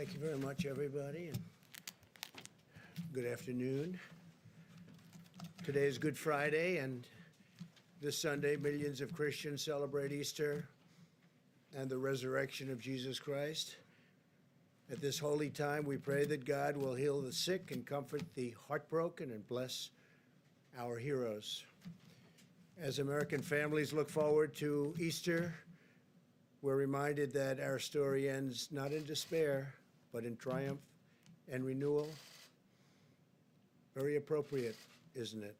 Thank you very much, everybody, and good afternoon. Today is Good Friday, and this Sunday, millions of Christians celebrate Easter and the resurrection of Jesus Christ. At this holy time, we pray that God will heal the sick and comfort the heartbroken and bless our heroes. As American families look forward to Easter, we're reminded that our story ends not in despair, but in triumph and renewal. Very appropriate, isn't it?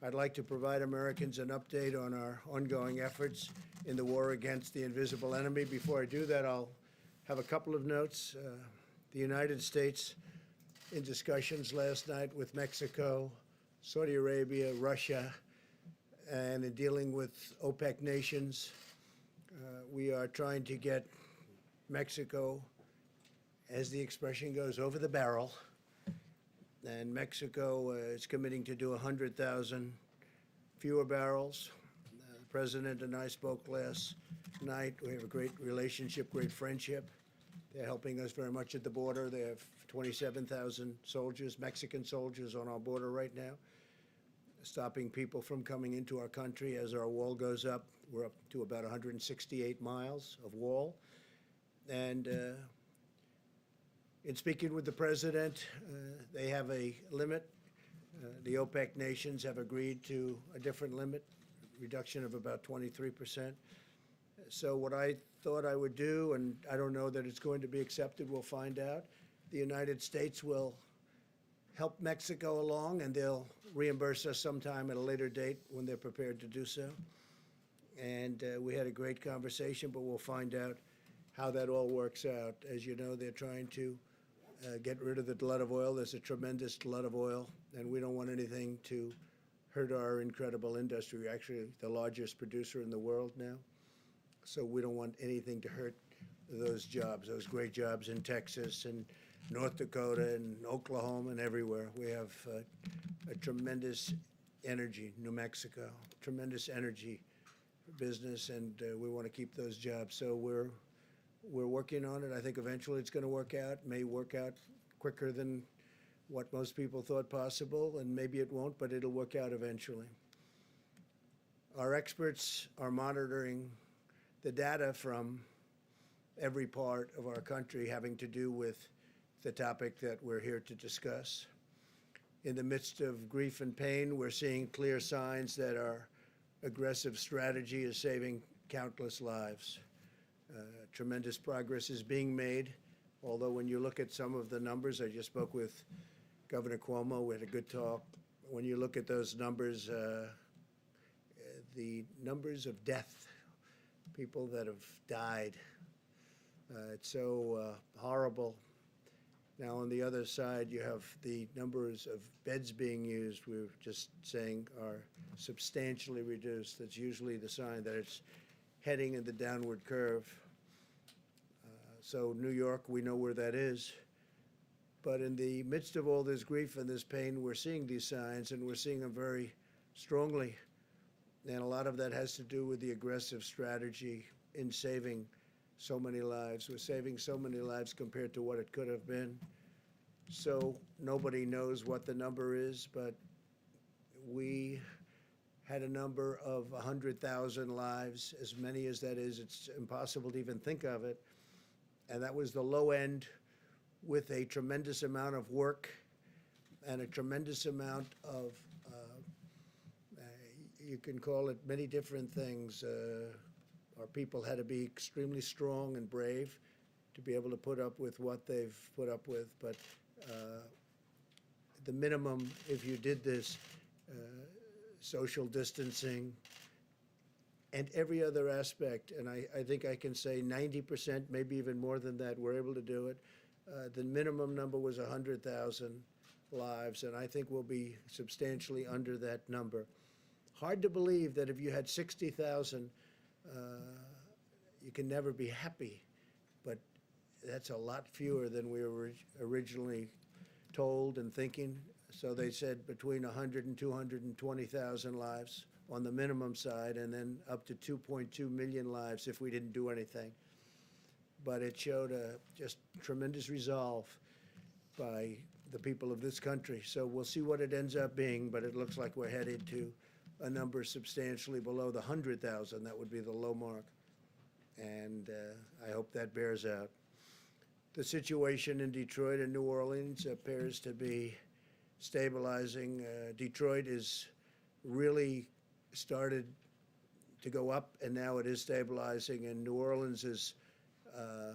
I'd like to provide Americans an update on our ongoing efforts in the war against the invisible enemy. Before I do that, I'll have a couple of notes. The United States, in discussions last night with Mexico, Saudi Arabia, Russia, and in dealing with OPEC nations, we are trying to get Mexico, as the expression goes, over the barrel. And Mexico is committing to do 100,000 fewer barrels. The president and I spoke last night. We have a great relationship, great friendship. They're helping us very much at the border. They have 27,000 soldiers, Mexican soldiers, on our border right now, stopping people from coming into our country as our wall goes up. We're up to about 168 miles of wall. And in speaking with the president, they have a limit. The OPEC nations have agreed to a different limit, reduction of about 23%. So what I thought I would do, and I don't know that it's going to be accepted, we'll find out. The United States will help Mexico along, and they'll reimburse us sometime at a later date when they're prepared to do so. And we had a great conversation, but we'll find out how that all works out. As you know, they're trying to get rid of the glut of oil. There's a tremendous glut of oil, and we don't want anything to hurt our incredible industry. We're actually the largest producer in the world now, so we don't want anything to hurt those jobs, those great jobs in Texas and North Dakota and Oklahoma and everywhere. We have a tremendous energy, New Mexico, tremendous energy business, and we want to keep those jobs. So we're working on it. I think eventually it's going to work out. May work out quicker than what most people thought possible, and maybe it won't, but it'll work out eventually. Our experts are monitoring the data from every part of our country having to do with the topic that we're here to discuss. In the midst of grief and pain, we're seeing clear signs that our aggressive strategy is saving countless lives. Tremendous progress is being made, although when you look at some of the numbers, I just spoke with Governor Cuomo, we had a good talk. When you look at those numbers, the numbers of death, people that have died, it's so horrible. Now, on the other side, you have the numbers of beds being used, we were just saying, are substantially reduced. That's usually the sign that it's heading in the downward curve. So New York, we know where that is. But in the midst of all this grief and this pain, we're seeing these signs, and we're seeing them very strongly. And a lot of that has to do with the aggressive strategy in saving so many lives. We're saving so many lives compared to what it could have been. So nobody knows what the number is, but we had a number of 100,000 lives. As many as that is, it's impossible to even think of it. And that was the low end, with a tremendous amount of work and a tremendous amount of, you can call it many different things. Our people had to be extremely strong and brave to be able to put up with what they've put up with. But the minimum, if you did this, social distancing, and every other aspect, and I think I can say 90%, maybe even more than that, we're able to do it. The minimum number was 100,000 lives, and I think we'll be substantially under that number. Hard to believe that if you had 60,000, you can never be happy, but that's a lot fewer than we were originally told and thinking. So they said between 100 and 220,000 lives on the minimum side, and then up to 2.2 million lives if we didn't do anything. but it showed just tremendous resolve by the people of this country. So we'll see what it ends up being, but it looks like we're headed to a number substantially below the 100,000. That would be the low mark. And I hope that bears out. The situation in Detroit and New Orleans appears to be stabilizing. Detroit is really started to go up, and now it is stabilizing. And New Orleans is a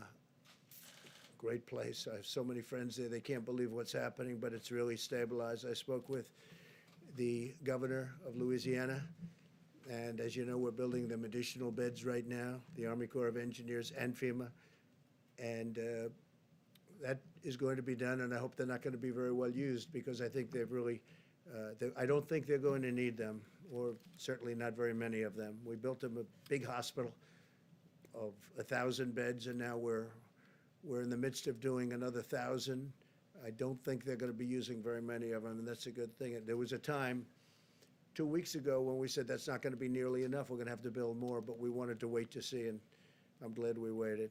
great place. I have so many friends there. They can't believe what's happening, but it's really stabilized. I spoke with the governor of Louisiana, and as you know, we're building them additional beds right now, the Army Corps of Engineers and FEMA. And that is going to be done, and I hope they're not going to be very well used, because I think they've really, I don't think they're going to need them, or certainly not very many of them. We built them a big hospital of 1,000 beds, and now we're in the midst of doing another 1,000. I don't think they're going to be using very many of them, and that's a good thing. There was a time 2 weeks ago when we said that's not going to be nearly enough. We're going to have to build more, but we wanted to wait to see, and I'm glad we waited.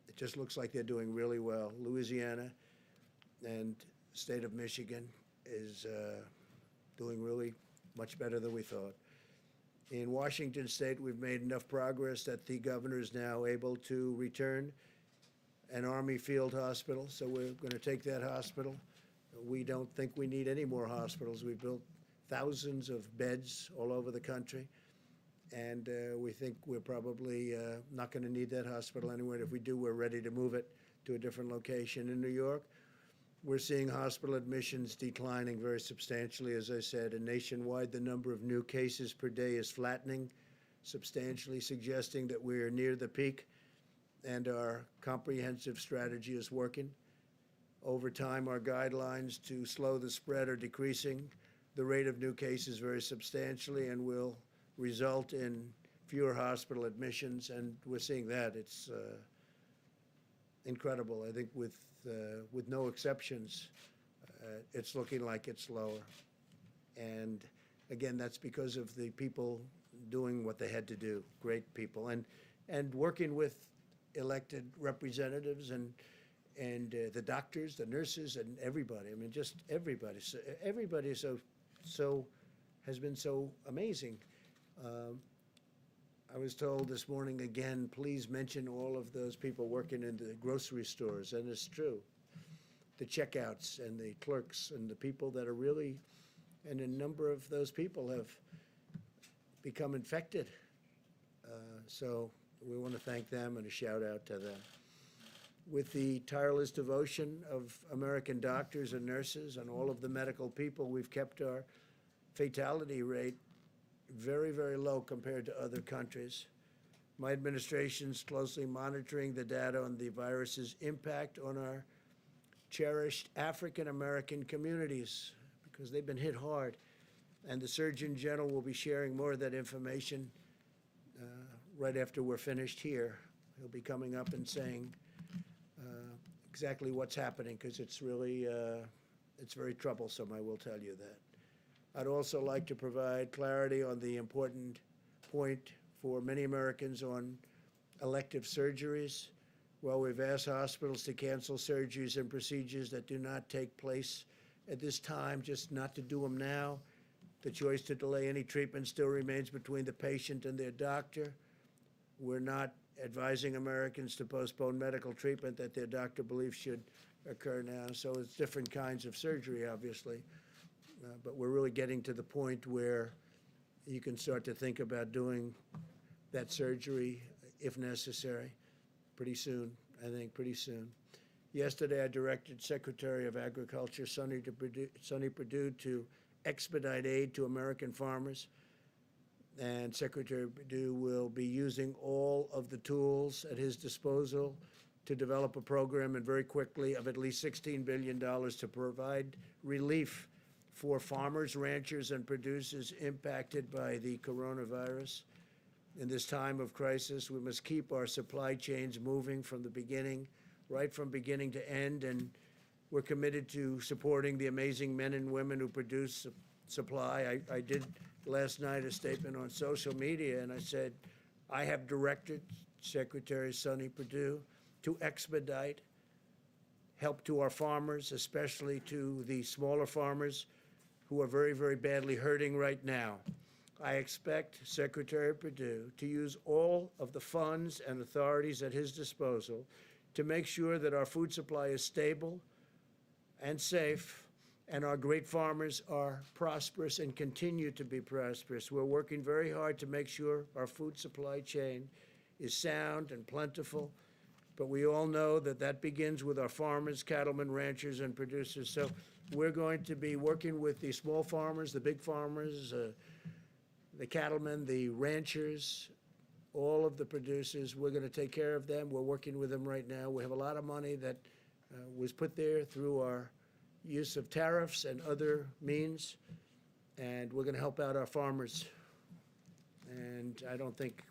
It just looks like they're doing really well. Louisiana and the state of Michigan is doing really much better than we thought. In Washington State, we've made enough progress that the governor is now able to return an Army field hospital, so we're going to take that hospital. We don't think we need any more hospitals. We've built thousands of beds all over the country, and we think we're probably not going to need that hospital anyway. If we do, we're ready to move it to a different location. In New York, we're seeing hospital admissions declining very substantially, as I said, and nationwide the number of new cases per day is flattening substantially, suggesting that we're near the peak and our comprehensive strategy is working. Over time, our guidelines to slow the spread are decreasing the rate of new cases very substantially, and will result in fewer hospital admissions, and we're seeing that. It's incredible. I think with no exceptions, it's looking like it's lower. And again, that's because of the people doing what they had to do, great people, and working with elected representatives and the doctors, the nurses, and everybody. I mean, just everybody. So everybody so has been so amazing. I was told this morning again, please mention all of those people working in the grocery stores, and it's true. The checkouts and the clerks and the people that are really, and a number of those people have become infected. So we want to thank them and a shout out to them. With the tireless devotion of American doctors and nurses and all of the medical people, we've kept our fatality rate very, very low compared to other countries. My administration's closely monitoring the data on the virus's impact on our cherished African American communities, because they've been hit hard. And the Surgeon General will be sharing more of that information right after we're finished here. He'll be coming up and saying exactly what's happening, because it's really, it's very troublesome, I will tell you that. I'd also like to provide clarity on the important point for many Americans on elective surgeries. Well, we've asked hospitals to cancel surgeries and procedures that do not take place at this time, just not to do them now. The choice to delay any treatment still remains between the patient and their doctor. We're not advising Americans to postpone medical treatment that their doctor believes should occur now. So it's different kinds of surgery, obviously. But we're really getting to the point where you can start to think about doing that surgery, if necessary, pretty soon, I think, pretty soon. Yesterday, I directed Secretary of Agriculture Sonny Perdue to expedite aid to American farmers. And Secretary Perdue will be using all of the tools at his disposal to develop a program, and very quickly, of at least $16 billion to provide relief for farmers, ranchers, and producers impacted by the coronavirus. In this time of crisis, we must keep our supply chains moving from the beginning, right from beginning to end, and we're committed to supporting the amazing men and women who produce supply. I did last night a statement on social media, and I said, I have directed Secretary Sonny Perdue to expedite help to our farmers, especially to the smaller farmers who are very, very badly hurting right now. I expect Secretary Perdue to use all of the funds and authorities at his disposal to make sure that our food supply is stable and safe, and our great farmers are prosperous and continue to be prosperous. We're working very hard to make sure our food supply chain is sound and plentiful, but we all know that that begins with our farmers, cattlemen, ranchers, and producers. So we're going to be working with the small farmers, the big farmers, the cattlemen, the ranchers, all of the producers. We're going to take care of them. We're working with them right now. We have a lot of money that was put there through our use of tariffs and other means, and we're going to help out our farmers. And I don't think,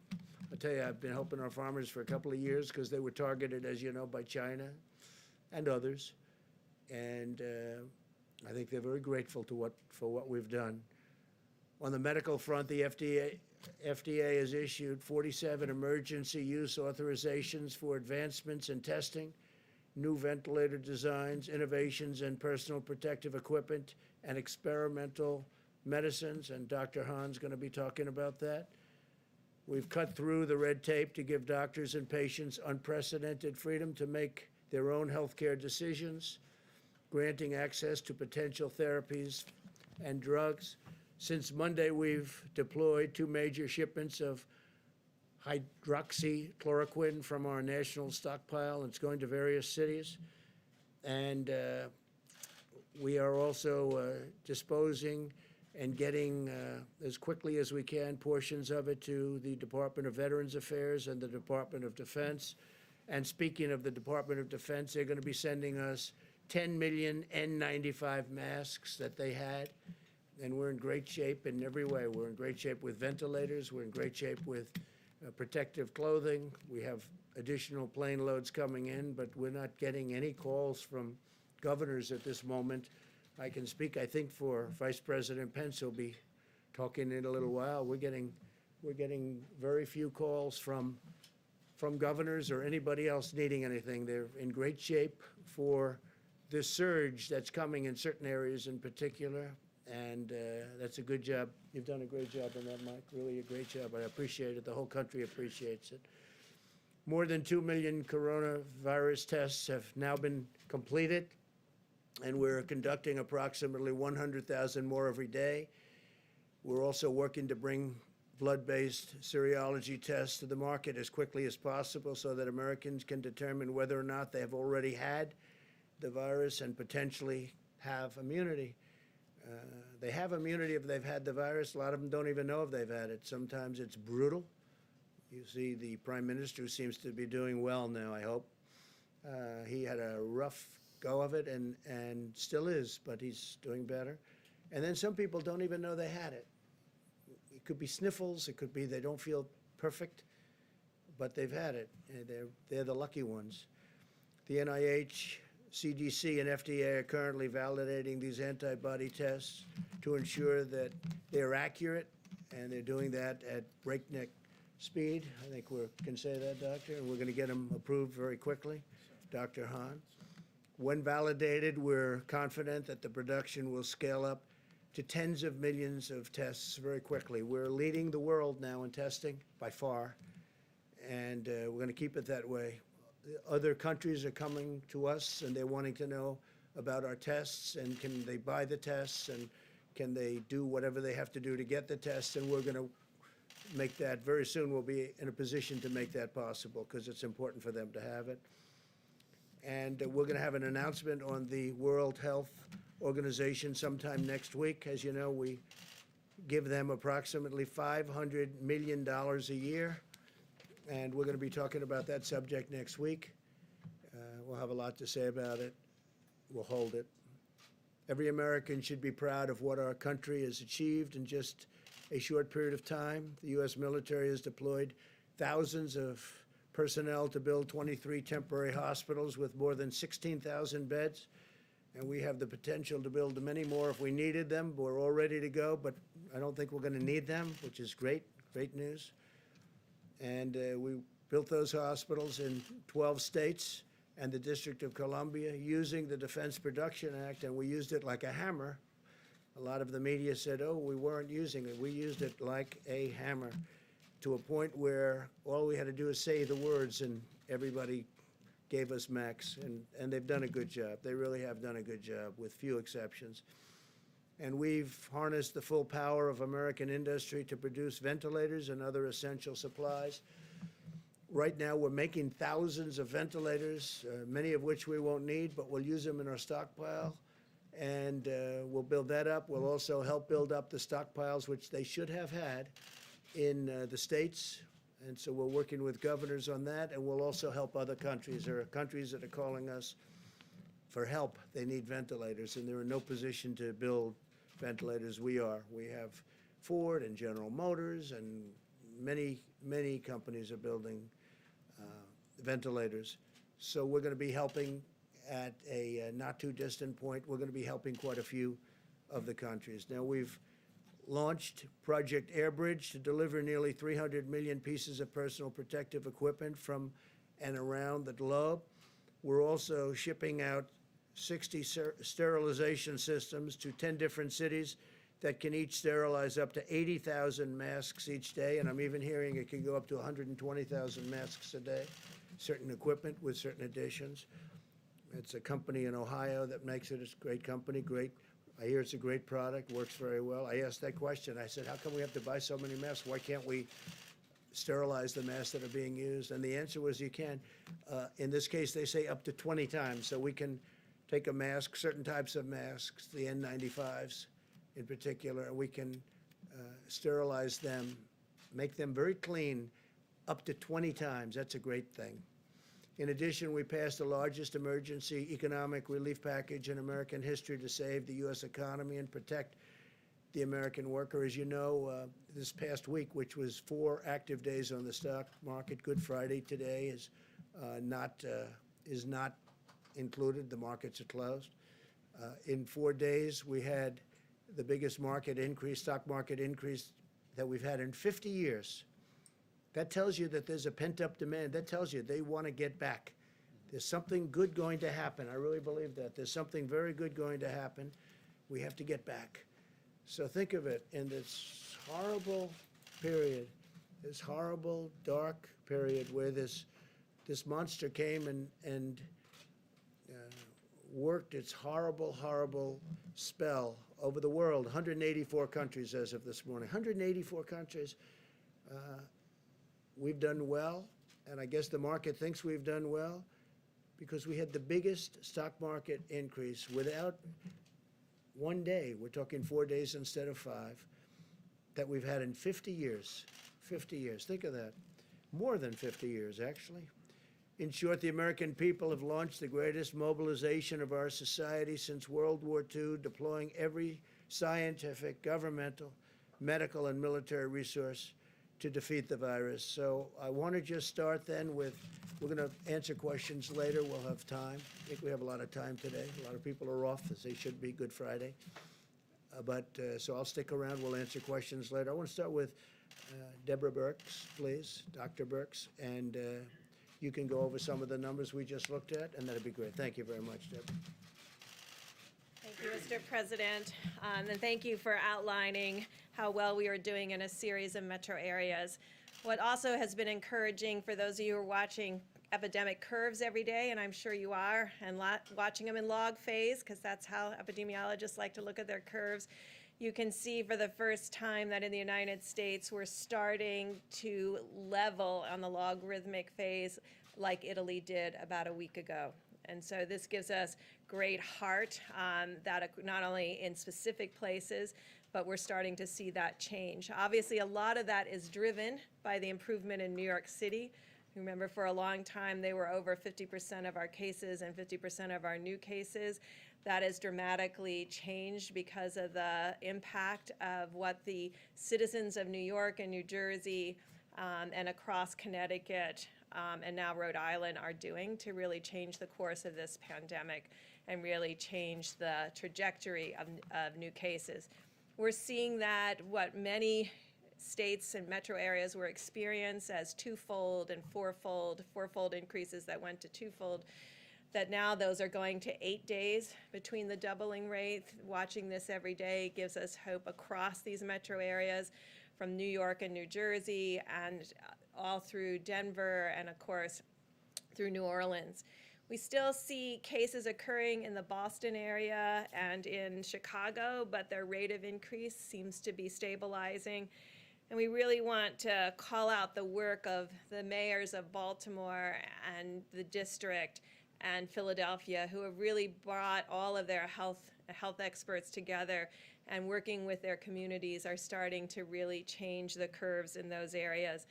I'll tell you, I've been helping our farmers for a couple of years because they were targeted, as you know, by China and others. And I think they're very grateful for what we've done. On the medical front, the FDA has issued 47 emergency use authorizations for advancements in testing, new ventilator designs, innovations in personal protective equipment, and experimental medicines, and Dr. Hahn's going to be talking about that. We've cut through the red tape to give doctors and patients unprecedented freedom to make their own healthcare decisions, granting access to potential therapies and drugs. Since Monday, we've deployed 2 major shipments of hydroxychloroquine from our national stockpile. It's going to various cities. And we are also disposing and getting, as quickly as we can, portions of it to the Department of Veterans Affairs and the Department of Defense. And speaking of the Department of Defense, they're going to be sending us 10 million N95 masks that they had. And we're in great shape in every way. We're in great shape with ventilators. We're in great shape with protective clothing. We have additional plane loads coming in, but we're not getting any calls from governors at this moment. I can speak, I think, for Vice President Pence, who'll be talking in a little while. We're getting very few calls from governors or anybody else needing anything. They're in great shape for this surge that's coming in certain areas in particular. And that's a good job. You've done a great job on that, Mike, really a great job. I appreciate it. The whole country appreciates it. More than 2 million coronavirus tests have now been completed, and we're conducting approximately 100,000 more every day. We're also working to bring blood-based serology tests to the market as quickly as possible so that Americans can determine whether or not they have already had the virus and potentially have immunity. They have immunity if they've had the virus. A lot of them don't even know if they've had it. Sometimes it's brutal. You see the Prime Minister, who seems to be doing well now, I hope. He had a rough go of it and still is, but he's doing better. And then some people don't even know they had it. It could be sniffles. It could be they don't feel perfect, but they've had it. And they're the lucky ones. The NIH, CDC, and FDA are currently validating these antibody tests to ensure that they're accurate, and they're doing that at breakneck speed. I think we can say that, Doctor, and we're going to get them approved very quickly. Dr. Hahn. When validated, we're confident that the production will scale up to tens of millions of tests very quickly. We're leading the world now in testing by far, and we're going to keep it that way. Other countries are coming to us, and they're wanting to know about our tests, and can they buy the tests, and can they do whatever they have to do to get the tests, and we're going to make that very soon. We'll be in a position to make that possible because it's important for them to have it. And we're going to have an announcement on the World Health Organization sometime next week. As you know, we give them approximately $500 million a year. And we're going to be talking about that subject next week. We'll have a lot to say about it. We'll hold it. Every American should be proud of what our country has achieved in just a short period of time. The U.S. military has deployed thousands of personnel to build 23 temporary hospitals with more than 16,000 beds. And we have the potential to build many more if we needed them. We're all ready to go, but I don't think we're going to need them, which is great news. And we've built those hospitals in 12 states and the District of Columbia using the Defense Production Act, and we used it like a hammer. A lot of the media said, oh, we weren't using it. We used it like a hammer to a point where all we had to do is say the words and everybody gave us max, and they've done a good job. They really have done a good job with few exceptions. And we've harnessed the full power of American industry to produce ventilators and other essential supplies. Right now, we're making thousands of ventilators, many of which we won't need, but we'll use them in our stockpile. And we'll build that up. We'll also help build up the stockpiles, which they should have had in the states. And so we're working with governors on that, and we'll also help other countries. There are countries that are calling us for help. They need ventilators, and they're in no position to build ventilators. We are. We have Ford and General Motors, and many, many companies are building ventilators. So we're going to be helping at a not too distant point. We're going to be helping quite a few of the countries. Now, we've launched Project Airbridge to deliver nearly 300 million pieces of personal protective equipment from and around the globe. We're also shipping out 60 sterilization systems to 10 different cities that can each sterilize up to 80,000 masks each day, and I'm even hearing it can go up to 120,000 masks a day, certain equipment with certain additions. It's a company in Ohio that makes it. It's a great company, great. I hear it's a great product, works very well. I asked that question. I said, how come we have to buy so many masks? Why can't we sterilize the masks that are being used? And the answer was you can. In this case, they say up to 20 times. So we can take a mask, certain types of masks, the N95s in particular, and we can sterilize them, make them very clean up to 20 times. That's a great thing. In addition, we passed the largest emergency economic relief package in American history to save the U.S. economy and protect the American worker. As you know, this past week, which was 4 active days on the stock market, Good Friday today is not included. The markets are closed. In 4 days, we had the biggest market increase, stock market increase that we've had in 50 years. That tells you that there's a pent-up demand. That tells you they want to get back. There's something good going to happen. I really believe that. There's something very good going to happen. We have to get back. So think of it, in this horrible period, this horrible, dark period where this monster came and worked its horrible, horrible spell over the world. 184 countries as of this morning. 184 countries. We've done well, and I guess the market thinks we've done well because we had the biggest stock market increase without one day. We're talking 4 days instead of 5 that we've had in 50 years. 50 years. Think of that. More than 50 years, actually. In short, the American people have launched the greatest mobilization of our society since World War II, deploying every scientific, governmental, medical, and military resource to defeat the virus. So I want to just start then with, we're going to answer questions later. We'll have time. I think we have a lot of time today. A lot of people are off, as they should be, Good Friday. So I'll stick around. We'll answer questions later. I want to start with Deborah Birx, please, Dr. Birx, and you can go over some of the numbers we just looked at, and that'd be great. Thank you very much, Deborah. Thank you, Mr. President, and thank you for outlining how well we are doing in a series of metro areas. What also has been encouraging for those of you who are watching epidemic curves every day, and I'm sure you are, and watching them in log phase, because that's how epidemiologists like to look at their curves, you can see for the first time that in the United States we're starting to level on the logarithmic phase like Italy did about a week ago. And so this gives us great heart that not only in specific places, but we're starting to see that change. Obviously, a lot of that is driven by the improvement in New York City. Remember, for a long time, they were over 50% of our cases and 50% of our new cases. That has dramatically changed because of the impact of what the citizens of New York and New Jersey and across Connecticut and now Rhode Island are doing to really change the course of this pandemic and really change the trajectory of new cases. We're seeing that what many states and metro areas were experienced as twofold and fourfold increases that went to twofold, that now those are going to 8 days between the doubling rate. Watching this every day gives us hope across these metro areas, from New York and New Jersey and all through Denver and, of course, through New Orleans. We still see cases occurring in the Boston area and in Chicago, but their rate of increase seems to be stabilizing. And we really want to call out the work of the mayors of Baltimore and the district and Philadelphia, who have really brought all of their health experts together, and working with their communities are starting to really change the curves in those areas.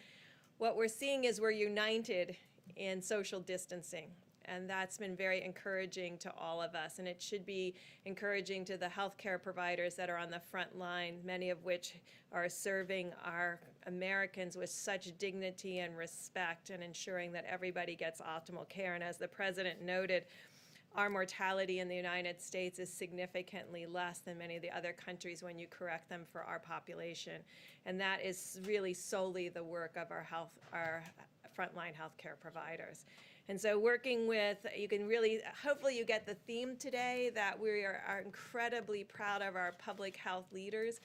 What we're seeing is we're united in social distancing, and that's been very encouraging to all of us, and it should be encouraging to the healthcare providers that are on the front line, many of which are serving our Americans with such dignity and respect and ensuring that everybody gets optimal care. And as the President noted, our mortality in the United States is significantly less than many of the other countries when you correct them for our population. And that is really solely the work of our frontline healthcare providers. And so working with, you can really, hopefully you get the theme today that we are incredibly proud of our public health leaders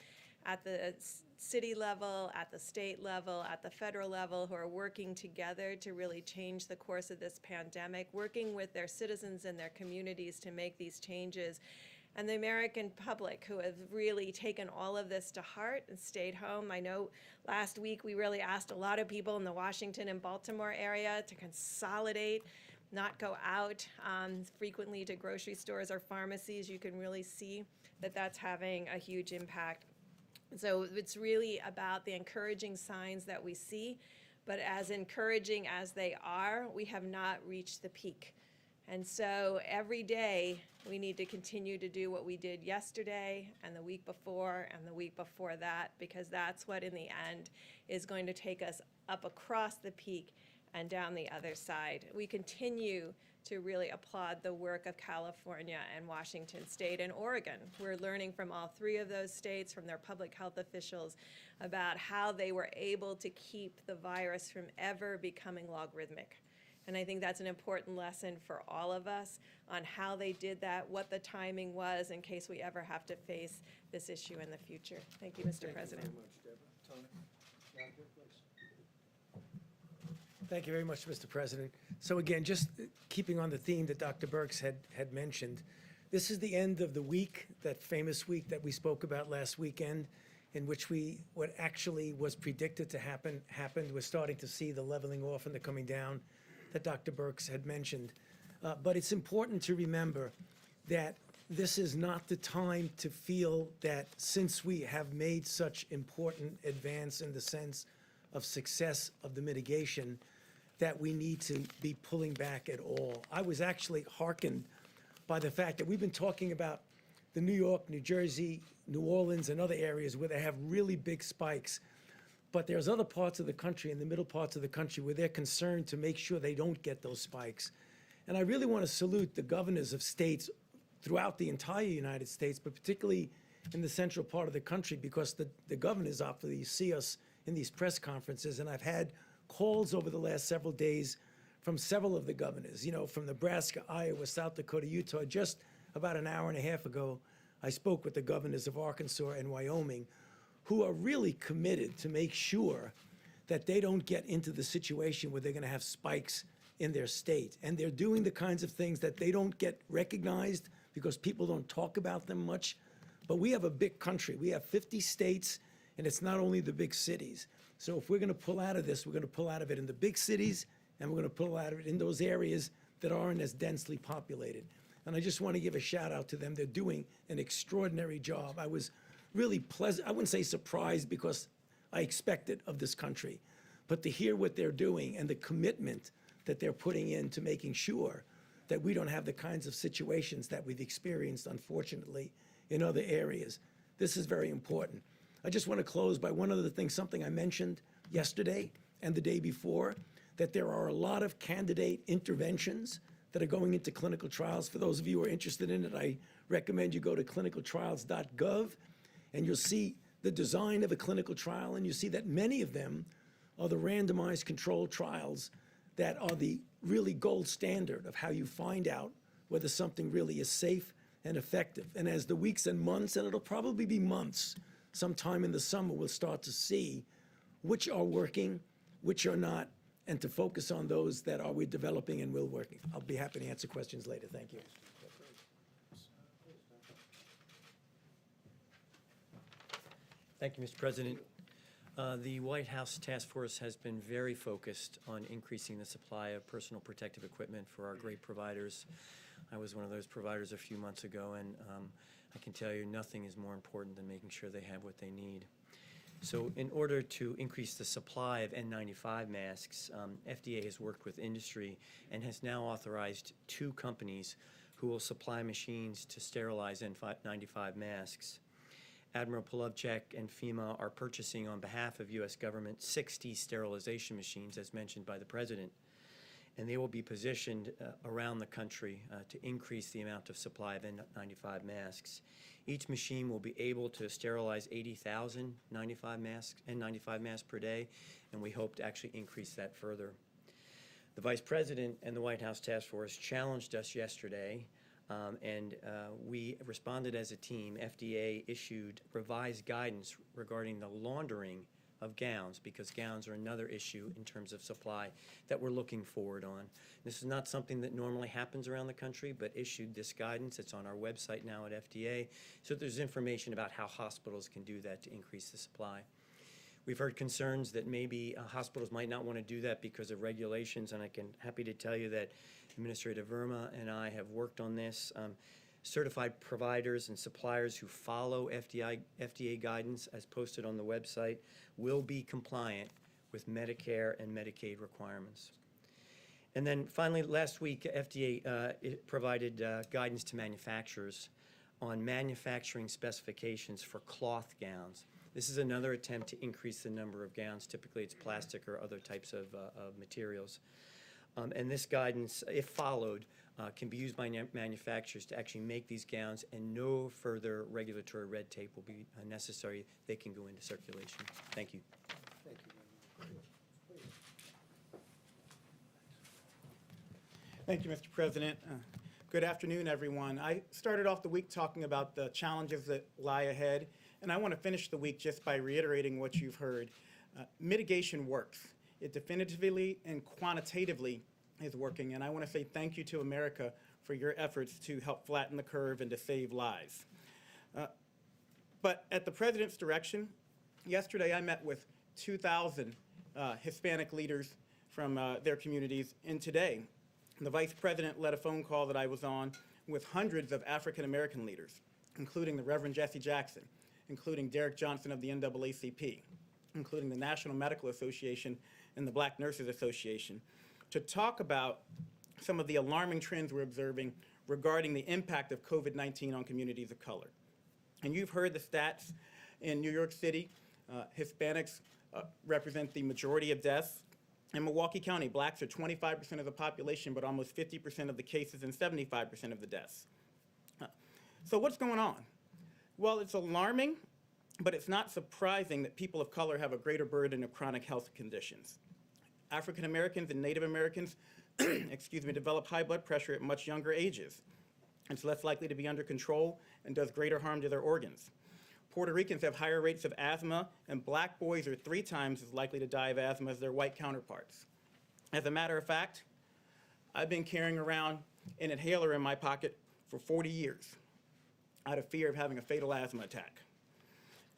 at the city level, at the state level, at the federal level, who are working together to really change the course of this pandemic, working with their citizens and their communities to make these changes. And the American public, who have really taken all of this to heart and stayed home. I know last week we really asked a lot of people in the Washington and Baltimore area to consolidate, not go out frequently to grocery stores or pharmacies. You can really see that that's having a huge impact. So it's really about the encouraging signs that we see, but as encouraging as they are, we have not reached the peak. And so every day we need to continue to do what we did yesterday and the week before and the week before that, because that's what in the end is going to take us up across the peak and down the other side. We continue to really applaud the work of California and Washington State and Oregon. We're learning from all three of those states, from their public health officials, about how they were able to keep the virus from ever becoming logarithmic. And I think that's an important lesson for all of us on how they did that, what the timing was in case we ever have to face this issue in the future. Thank you, Mr. President. Thank you very much, Deborah. Tony? Doctor, please. Thank you very much, Mr. President. So again, just keeping on the theme that Dr. Birx had mentioned, this is the end of the week, that famous week that we spoke about last weekend, in which what actually was predicted to happen happened. We're starting to see the leveling off and the coming down that Dr. Birx had mentioned. But it's important to remember that this is not the time to feel that since we have made such important advance in the sense of success of the mitigation, that we need to be pulling back at all. I was actually heartened by the fact that we've been talking about the New York, New Jersey, New Orleans, and other areas where they have really big spikes. But there's other parts of the country, in the middle parts of the country, where they're concerned to make sure they don't get those spikes. And I really want to salute the governors of states throughout the entire United States, but particularly in the central part of the country, because the governors obviously see us in these press conferences. And I've had calls over the last several days from several of the governors, from Nebraska, Iowa, South Dakota, Utah. Just about an hour and a half ago, I spoke with the governors of Arkansas and Wyoming, who are really committed to make sure that they don't get into the situation where they're going to have spikes in their state. And they're doing the kinds of things that they don't get recognized because people don't talk about them much. But we have a big country. We have 50 states, and it's not only the big cities. So if we're going to pull out of this, we're going to pull out of it in the big cities, and we're going to pull out of it in those areas that aren't as densely populated. And I just want to give a shout out to them. They're doing an extraordinary job. I was really pleasant, I wouldn't say surprised, because I expect it of this country, but to hear what they're doing and the commitment that they're putting into making sure that we don't have the kinds of situations that we've experienced, unfortunately, in other areas. This is very important. I just want to close by one other thing, something I mentioned yesterday and the day before, that there are a lot of candidate interventions that are going into clinical trials. For those of you who are interested in it, I recommend you go to clinicaltrials.gov, and you'll see the design of a clinical trial, and you see that many of them are the randomized controlled trials that are the really gold standard of how you find out whether something really is safe and effective. And as the weeks and months, and it'll probably be months, sometime in the summer, we'll start to see which are working, which are not, and to focus on those that are we developing and will working. I'll be happy to answer questions later. Thank you. Thank you, Mr. President. The White House Task Force has been very focused on increasing the supply of personal protective equipment for our great providers. I was one of those providers a few months ago, and I can tell you nothing is more important than making sure they have what they need. So in order to increase the supply of N95 masks, FDA has worked with industry and has now authorized 2 companies who will supply machines to sterilize N95 masks. Admiral Polovchek and FEMA are purchasing on behalf of U.S. government 60 sterilization machines, as mentioned by the President, and they will be positioned around the country to increase the amount of supply of N95 masks. Each machine will be able to sterilize 80,000 N95 masks per day, and we hope to actually increase that further. The Vice President and the White House Task Force challenged us yesterday, and we responded as a team. FDA issued revised guidance regarding the laundering of gowns, because gowns are another issue in terms of supply that we're looking forward on. This is not something that normally happens around the country, but issued this guidance. It's on our website now at FDA, so there's information about how hospitals can do that to increase the supply. We've heard concerns that maybe hospitals might not want to do that because of regulations, and I can happy to tell you that Administrator Verma and I have worked on this. Certified providers and suppliers who follow FDA guidance as posted on the website will be compliant with Medicare and Medicaid requirements. And then finally, last week, FDA provided guidance to manufacturers on manufacturing specifications for cloth gowns. This is another attempt to increase the number of gowns. Typically, it's plastic or other types of materials. And this guidance, if followed, can be used by manufacturers to actually make these gowns, and no further regulatory red tape will be necessary. They can go into circulation. Thank you. Thank you very much. Please. Thank you, Mr. President. Good afternoon, everyone. I started off the week talking about the challenges that lie ahead, and I want to finish the week just by reiterating what you've heard. Mitigation works. It definitively and quantitatively is working, and I want to say thank you to America for your efforts to help flatten the curve and to save lives. But at the President's direction, yesterday I met with 2,000 Hispanic leaders from their communities, and today the Vice President led a phone call that I was on with hundreds of African American leaders, including the Reverend Jesse Jackson, including Derek Johnson of the NAACP, including the National Medical Association and the Black Nurses Association, to talk about some of the alarming trends we're observing regarding the impact of COVID-19 on communities of color. And you've heard the stats in New York City. Hispanics represent the majority of deaths. In Milwaukee County, blacks are 25% of the population, but almost 50% of the cases and 75% of the deaths. So what's going on? Well, it's alarming, but it's not surprising that people of color have a greater burden of chronic health conditions. African Americans and Native Americans, develop high blood pressure at much younger ages. It's less likely to be under control and does greater harm to their organs. Puerto Ricans have higher rates of asthma, and black boys are 3 times as likely to die of asthma as their white counterparts. As a matter of fact, I've been carrying around an inhaler in my pocket for 40 years out of fear of having a fatal asthma attack.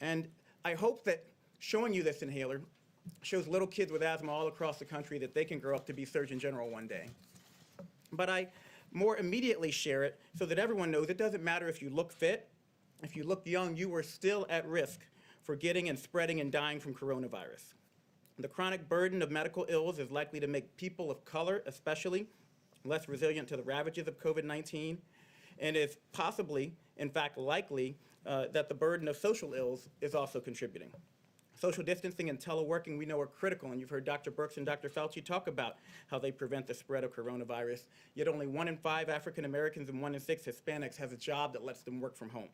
And I hope that showing you this inhaler shows little kids with asthma all across the country that they can grow up to be Surgeon General one day. But I more immediately share it so that everyone knows it doesn't matter if you look fit, if you look young, you are still at risk for getting and spreading and dying from coronavirus. The chronic burden of medical ills is likely to make people of color, especially, less resilient to the ravages of COVID-19, and is possibly, in fact likely, that the burden of social ills is also contributing. Social distancing and teleworking, we know, are critical, and you've heard Dr. Birx and Dr. Fauci talk about how they prevent the spread of coronavirus, yet only 1 in 5 African Americans and 1 in 6 Hispanics has a job that lets them work from home.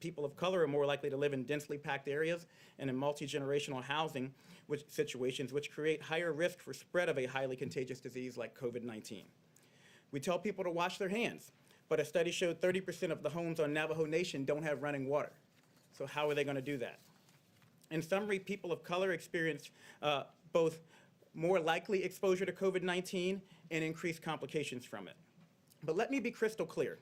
People of color are more likely to live in densely packed areas and in multi-generational housing situations, which create higher risk for spread of a highly contagious disease like COVID-19. We tell people to wash their hands, but a study showed 30% of the homes on Navajo Nation don't have running water. So how are they going to do that? In summary, people of color experience both more likely exposure to COVID-19 and increased complications from it. But let me be crystal clear.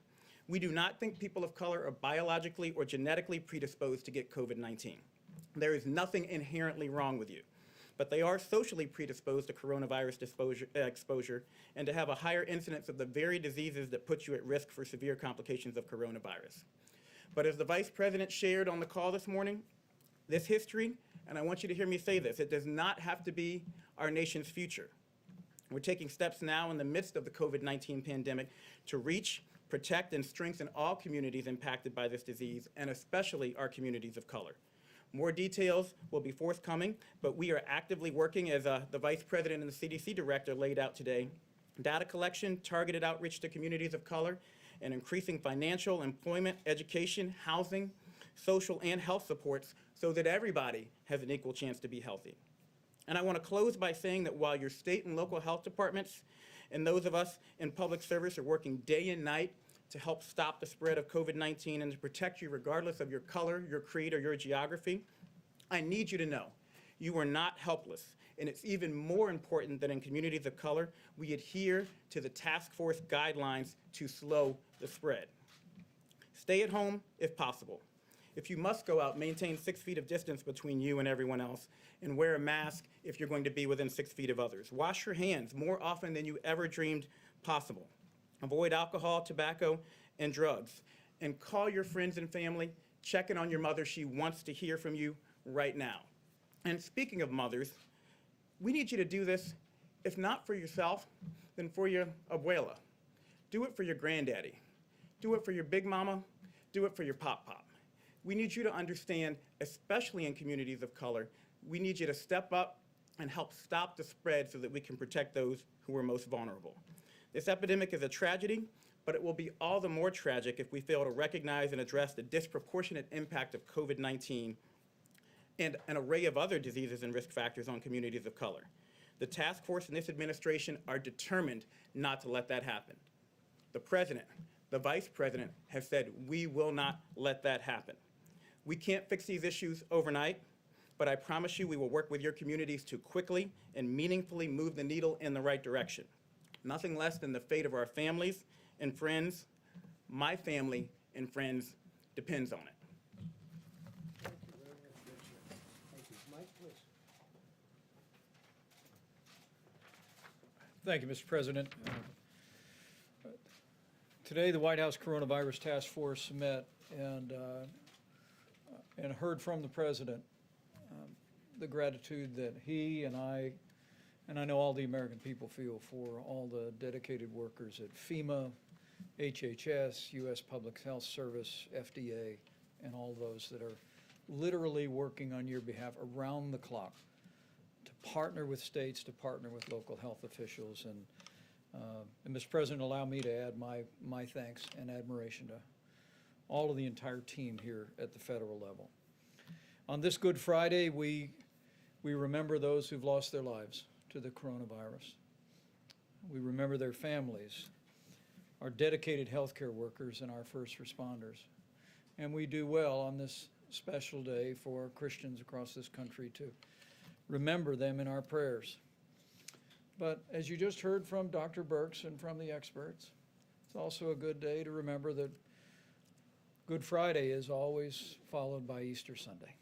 We do not think people of color are biologically or genetically predisposed to get COVID-19. There is nothing inherently wrong with you, but they are socially predisposed to coronavirus exposure and to have a higher incidence of the very diseases that put you at risk for severe complications of coronavirus. But as the Vice President shared on the call this morning, this history, and I want you to hear me say this, it does not have to be our nation's future. We're taking steps now in the midst of the COVID-19 pandemic to reach, protect, and strengthen all communities impacted by this disease, and especially our communities of color. More details will be forthcoming, but we are actively working, as the Vice President and the CDC Director laid out today, data collection, targeted outreach to communities of color, and increasing financial, employment, education, housing, social, and health supports so that everybody has an equal chance to be healthy. And I want to close by saying that while your state and local health departments and those of us in public service are working day and night to help stop the spread of COVID-19 and to protect you regardless of your color, your creed, or your geography, I need you to know you are not helpless. And it's even more important that in communities of color, we adhere to the Taskforce Guidelines to slow the spread. Stay at home if possible. If you must go out, maintain 6 feet of distance between you and everyone else, and wear a mask if you're going to be within 6 feet of others. Wash your hands more often than you ever dreamed possible. Avoid alcohol, tobacco, and drugs. And call your friends and family. Check in on your mother. She wants to hear from you right now. And speaking of mothers, we need you to do this, if not for yourself, then for your abuela. Do it for your granddaddy. Do it for your big mama. Do it for your pop-pop. We need you to understand, especially in communities of color, we need you to step up and help stop the spread so that we can protect those who are most vulnerable. This epidemic is a tragedy, but it will be all the more tragic if we fail to recognize and address the disproportionate impact of COVID-19 and an array of other diseases and risk factors on communities of color. The task force and this administration are determined not to let that happen. The President, the Vice President have said we will not let that happen. We can't fix these issues overnight, but I promise you we will work with your communities to quickly and meaningfully move the needle in the right direction. Nothing less than the fate of our families and friends. My family and friends depends on it. Thank you very much, Richard. Thank you. Mike, please. Thank you, Mr. President. Today, the White House Coronavirus Task Force met and heard from the President the gratitude that he and I know all the American people feel for all the dedicated workers at FEMA, HHS, U.S. Public Health Service, FDA, and all those that are literally working on your behalf around the clock to partner with states, to partner with local health officials. And Mr. President, allow me to add my thanks and admiration to all of the entire team here at the federal level. On this Good Friday, we remember those who've lost their lives to the coronavirus. We remember their families, our dedicated healthcare workers, and our first responders. And we do well on this special day for Christians across this country to remember them in our prayers. But as you just heard from Dr. Birx and from the experts, it's also a good day to remember that Good Friday is always followed by Easter Sunday.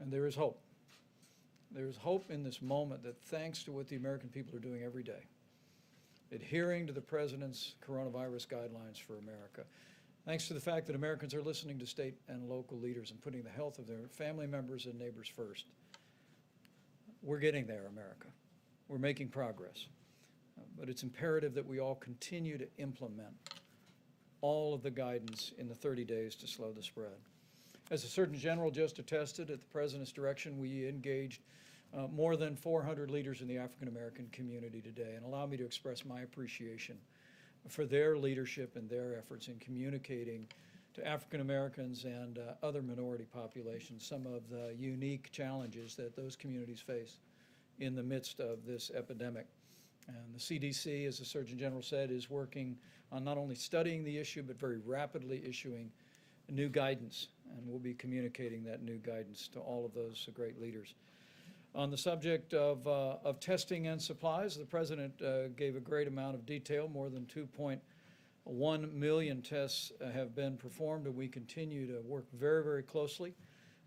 And there is hope. There is hope in this moment that thanks to what the American people are doing every day, adhering to the President's coronavirus guidelines for America, thanks to the fact that Americans are listening to state and local leaders and putting the health of their family members and neighbors first, we're getting there, America. We're making progress. But it's imperative that we all continue to implement all of the guidance in the 30 days to slow the spread. As the Surgeon General just attested, at the President's direction, we engaged more than 400 leaders in the African American community today, and allow me to express my appreciation for their leadership and their efforts in communicating to African Americans and other minority populations, some of the unique challenges that those communities face in the midst of this epidemic. And the CDC, as the Surgeon General said, is working on not only studying the issue, but very rapidly issuing new guidance, and we'll be communicating that new guidance to all of those great leaders. On the subject of testing and supplies, the President gave a great amount of detail. More than 2.1 million tests have been performed, and we continue to work very, very closely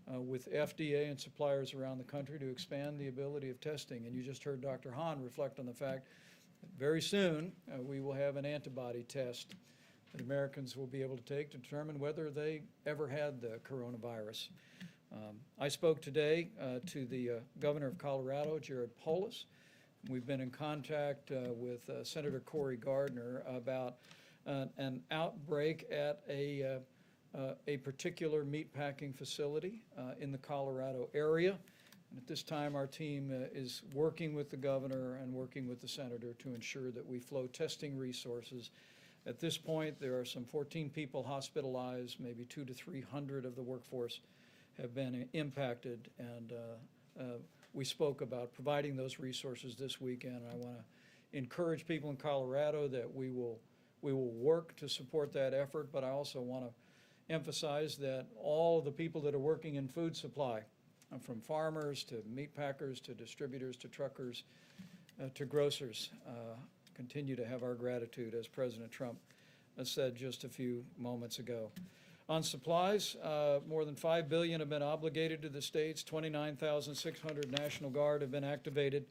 with FDA and suppliers around the country to expand the ability of testing. And you just heard Dr. Hahn reflect on the fact that very soon we will have an antibody test that Americans will be able to take to determine whether they ever had the coronavirus. I spoke today to the Governor of Colorado, Jared Polis. We've been in contact with Senator Cory Gardner about an outbreak at a particular meatpacking facility in the Colorado area. And at this time, our team is working with the governor and working with the senator to ensure that we flow testing resources. At this point, there are some 14 people hospitalized, maybe 200 to 300 of the workforce have been impacted, and we spoke about providing those resources this weekend. I want to encourage people in Colorado that we will work to support that effort, but I also want to emphasize that all of the people that are working in food supply, from farmers to meat packers to distributors to truckers to grocers, continue to have our gratitude, as President Trump said just a few moments ago. On supplies, more than $5 billion have been obligated to the states. 29,600 National Guard have been activated.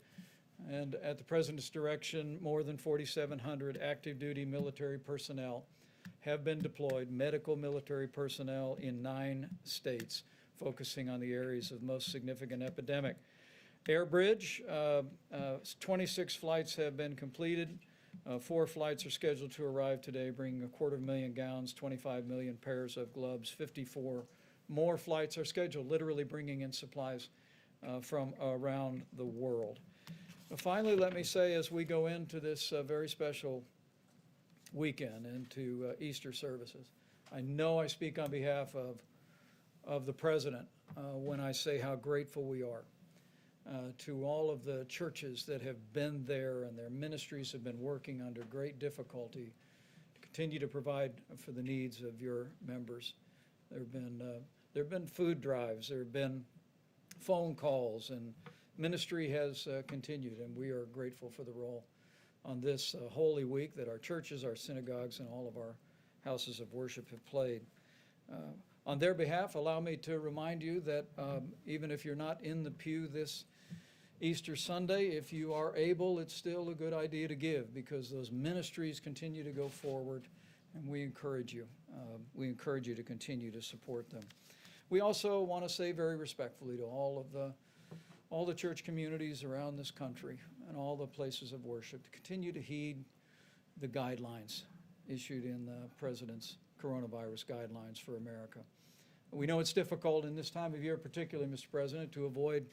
And at the President's direction, more than 4,700 active duty military personnel have been deployed, medical military personnel in 9 states, focusing on the areas of most significant epidemic. Air Bridge, 26 flights have been completed. 4 flights are scheduled to arrive today, bringing 250,000 gowns, 25 million pairs of gloves. 54 more flights are scheduled, literally bringing in supplies from around the world. Finally, let me say, as we go into this very special weekend, into Easter services, I know I speak on behalf of the President when I say how grateful we are to all of the churches that have been there, and their ministries have been working under great difficulty to continue to provide for the needs of your members. There have been food drives, there have been phone calls, and ministry has continued, and we are grateful for the role on this Holy Week that our churches, our synagogues, and all of our houses of worship have played. On their behalf, allow me to remind you that even if you're not in the pew this Easter Sunday, if you are able, it's still a good idea to give, because those ministries continue to go forward, and we encourage you. We encourage you to continue to support them. We also want to say very respectfully to all the church communities around this country and all the places of worship to continue to heed the guidelines issued in the President's coronavirus guidelines for America. We know it's difficult in this time of year, particularly, Mr. President, to avoid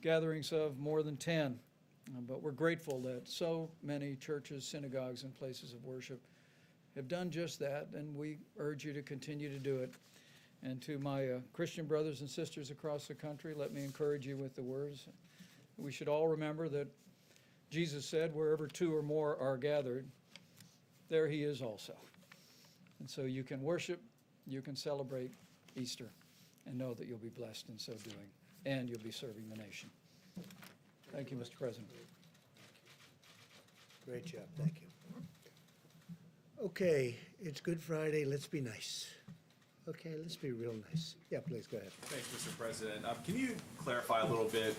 gatherings of more than 10, but we're grateful that so many churches, synagogues, and places of worship have done just that, and we urge you to continue to do it. And to my Christian brothers and sisters across the country, let me encourage you with the words. We should all remember that Jesus said, wherever 2 or more are gathered, there he is also. And so you can worship, you can celebrate Easter, and know that you'll be blessed in so doing, and you'll be serving the nation. Thank you, Mr. President. Great job, thank you. Okay, it's Good Friday, let's be nice. Okay, let's be real nice. Yeah, please, go ahead. Thanks, Mr. President. Can you clarify a little bit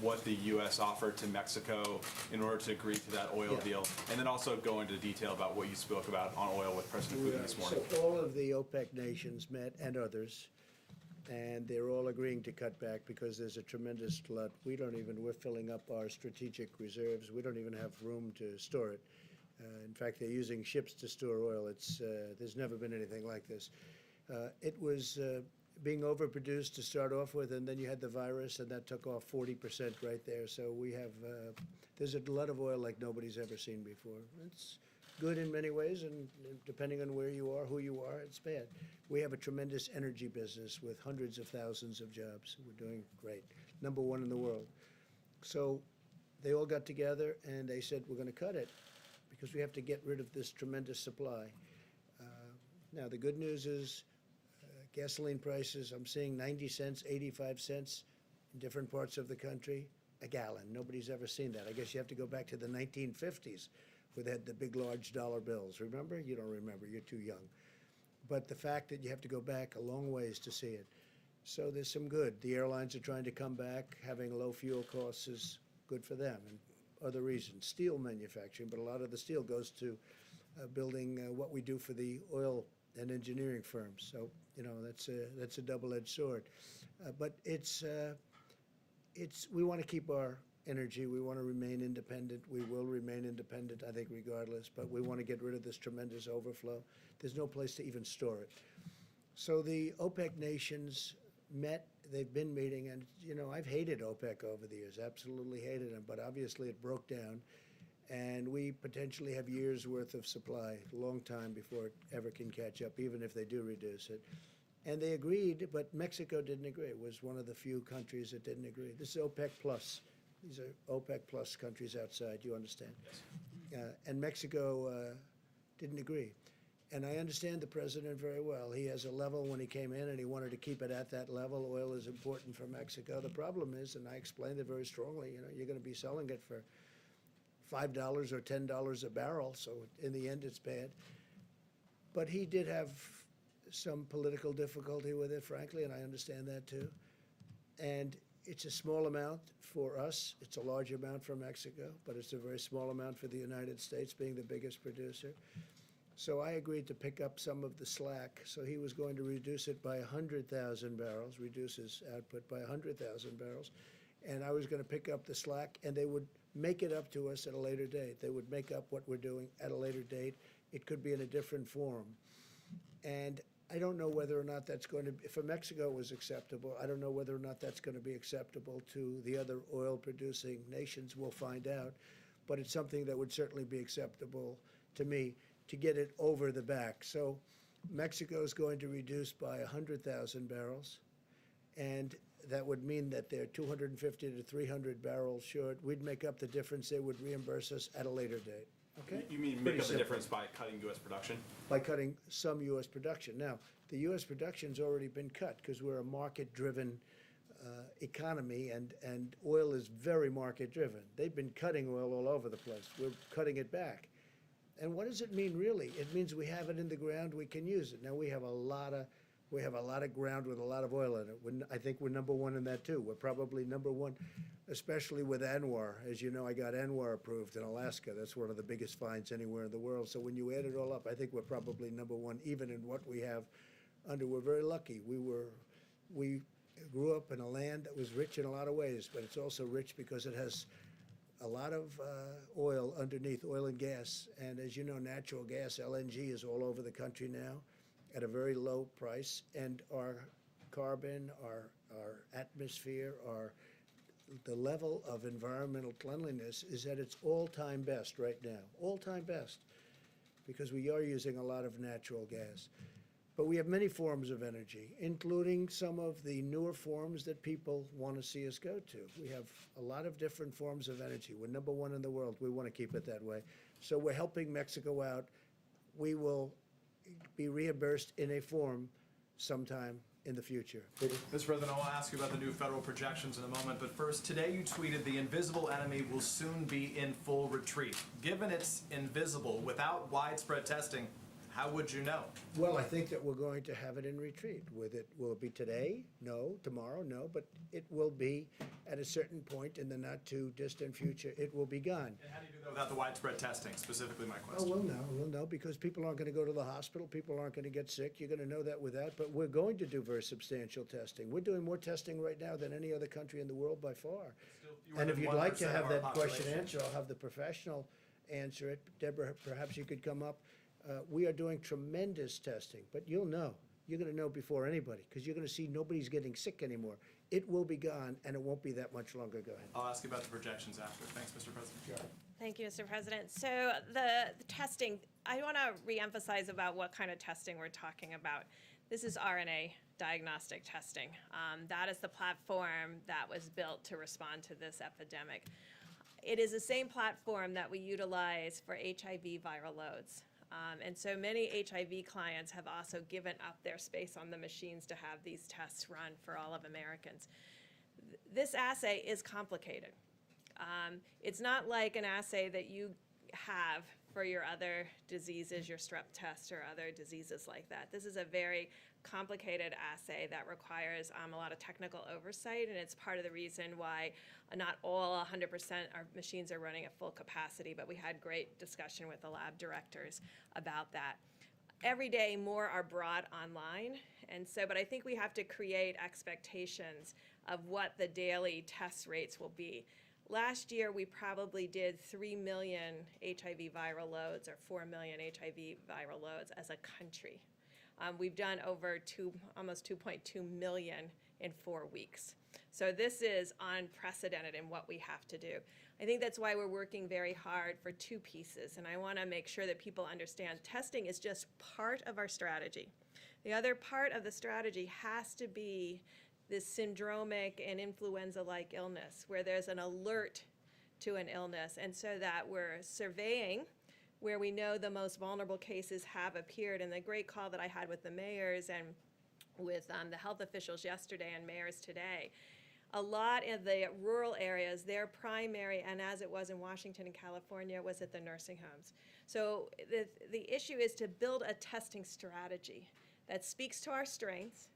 what the U.S. offered to Mexico in order to agree to that oil deal? And then also go into detail about what you spoke about on oil with President Putin this morning. So all of the OPEC nations met, and others, and they're all agreeing to cut back because there's a tremendous glut. We're filling up our strategic reserves. We don't even have room to store it. In fact, they're using ships to store oil. There's never been anything like this. It was being overproduced to start off with, and then you had the virus, and that took off 40% right there. So we have, there's a glut of oil like nobody's ever seen before. It's good in many ways, and depending on where you are, who you are, it's bad. We have a tremendous energy business with hundreds of thousands of jobs. We're doing great, #1 in the world. So they all got together and they said, we're going to cut it because we have to get rid of this tremendous supply. Now, the good news is gasoline prices, I'm seeing 90 cents, 85 cents in different parts of the country a gallon. Nobody's ever seen that. I guess you have to go back to the 1950s where they had the big, large dollar bills. Remember? You don't remember. You're too young. But the fact that you have to go back a long ways to see it. So there's some good. The airlines are trying to come back. Having low fuel costs is good for them, and other reasons. Steel manufacturing, but a lot of the steel goes to building what we do for the oil and engineering firms. So, you know, that's a double-edged sword. But we want to keep our energy. We want to remain independent. We will remain independent, I think, regardless. But we want to get rid of this tremendous overflow. There's no place to even store it. So the OPEC nations met. They've been meeting, and you know, I've hated OPEC over the years. Absolutely hated them. But obviously, it broke down, and we potentially have years' worth of supply, a long time before it ever can catch up, even if they do reduce it. And they agreed, but Mexico didn't agree. It was one of the few countries that didn't agree. This is OPEC plus. These are OPEC plus countries outside, you understand? Yes. And Mexico didn't agree. And I understand the president very well. He has a level when he came in, and he wanted to keep it at that level. Oil is important for Mexico. The problem is, and I explained it very strongly, you know, you're going to be selling it for $5 or $10 a barrel, so in the end, it's bad. But he did have some political difficulty with it, frankly, and I understand that too. And it's a small amount for us. It's a large amount for Mexico, but it's a very small amount for the United States, being the biggest producer. So I agreed to pick up some of the slack. So he was going to reduce it by 100,000 barrels, reduce his output by 100,000 barrels. And I was going to pick up the slack, and they would make it up to us at a later date. They would make up what we're doing at a later date. It could be in a different form. And I don't know whether or not that's going to be, for Mexico it was acceptable. I don't know whether or not that's going to be acceptable to the other oil-producing nations. We'll find out. But it's something that would certainly be acceptable to me to get it over the back. So Mexico is going to reduce by 100,000 barrels, and that would mean that they're 250 to 300 barrels short. We'd make up the difference. They would reimburse us at a later date. Okay? You mean Pretty make up the simple. difference by cutting U.S. production? By cutting some U.S. production. Now, the U.S. production's already been cut because we're a market-driven economy, and oil is very market-driven. They've been cutting oil all over the place. We're cutting it back. And what does it mean, really? It means we have it in the ground, we can use it. Now, we have a lot of ground with a lot of oil in it. I think we're #1 in that, too. We're probably #1, especially with ANWR. As you know, I got ANWR approved in Alaska. That's one of the biggest finds anywhere in the world. So when you add it all up, I think we're probably #1, even in what we have under. We're very lucky. We grew up in a land that was rich in a lot of ways, but it's also rich because it has a lot of oil underneath, oil and gas. And as you know, natural gas, LNG, is all over the country now at a very low price. And our carbon, our atmosphere, the level of environmental cleanliness is at its all-time best right now, all-time best, because we are using a lot of natural gas. But we have many forms of energy, including some of the newer forms that people want to see us go to. We have a lot of different forms of energy. We're #1 in the world. We want to keep it that way. So we're helping Mexico out. We will be reimbursed in a form sometime in the future. Mr. President, I want to ask you about the new federal projections in a moment, but first, today you tweeted the invisible enemy will soon be in full retreat. Given it's invisible, without widespread testing, how would you know? Well, I think that we're going to have it in retreat. Will it be today? No. Tomorrow? No. But it will be at a certain point in the not-too-distant future. It will be gone. And how do you do that without the widespread testing, specifically my Oh, question? we'll know, because people aren't going to go to the hospital. People aren't going to get sick. You're going to know that without. But we're going to do very substantial testing. We're doing more testing right now than any other country in the world by far. And if you'd like to have that question answered, I'll have the professional answer it. Deborah, perhaps you could come up. We are doing tremendous testing, but you'll know. you're going to know before anybody, because you're going to see nobody's getting sick anymore. It will be gone, and it won't be that much longer. Go ahead. I'll ask you about the projections after. Thanks, Mr. President. Thank you, Mr. President. So the testing, I want to reemphasize about what kind of testing we're talking about. This is RNA diagnostic testing. That is the platform that was built to respond to this epidemic. It is the same platform that we utilize for HIV viral loads. And so many HIV clients have also given up their space on the machines to have these tests run for all of Americans. This assay is complicated. It's not like an assay that you have for your other diseases, your strep test or other diseases like that. This is a very complicated assay that requires a lot of technical oversight, and it's part of the reason why not all 100% our machines are running at full capacity, but we had great discussion with the lab directors about that. Every day more are brought online, and so, but I think we have to create expectations of what the daily test rates will be. Last year, we probably did 3 million HIV viral loads or 4 million HIV viral loads as a country. We've done over almost 2.2 million in 4 weeks. So this is unprecedented in what we have to do. I think that's why we're working very hard for 2 pieces, and I want to make sure that people understand testing is just part of our strategy. The other part of the strategy has to be this syndromic and influenza-like illness where there's an alert to an illness, and so that we're surveying where we know the most vulnerable cases have appeared. And the great call that I had with the mayors and with the health officials yesterday and mayors today, a lot of the rural areas, their primary, and as it was in Washington and California, was at the nursing homes. So the issue is to build a testing strategy that speaks to our strengths,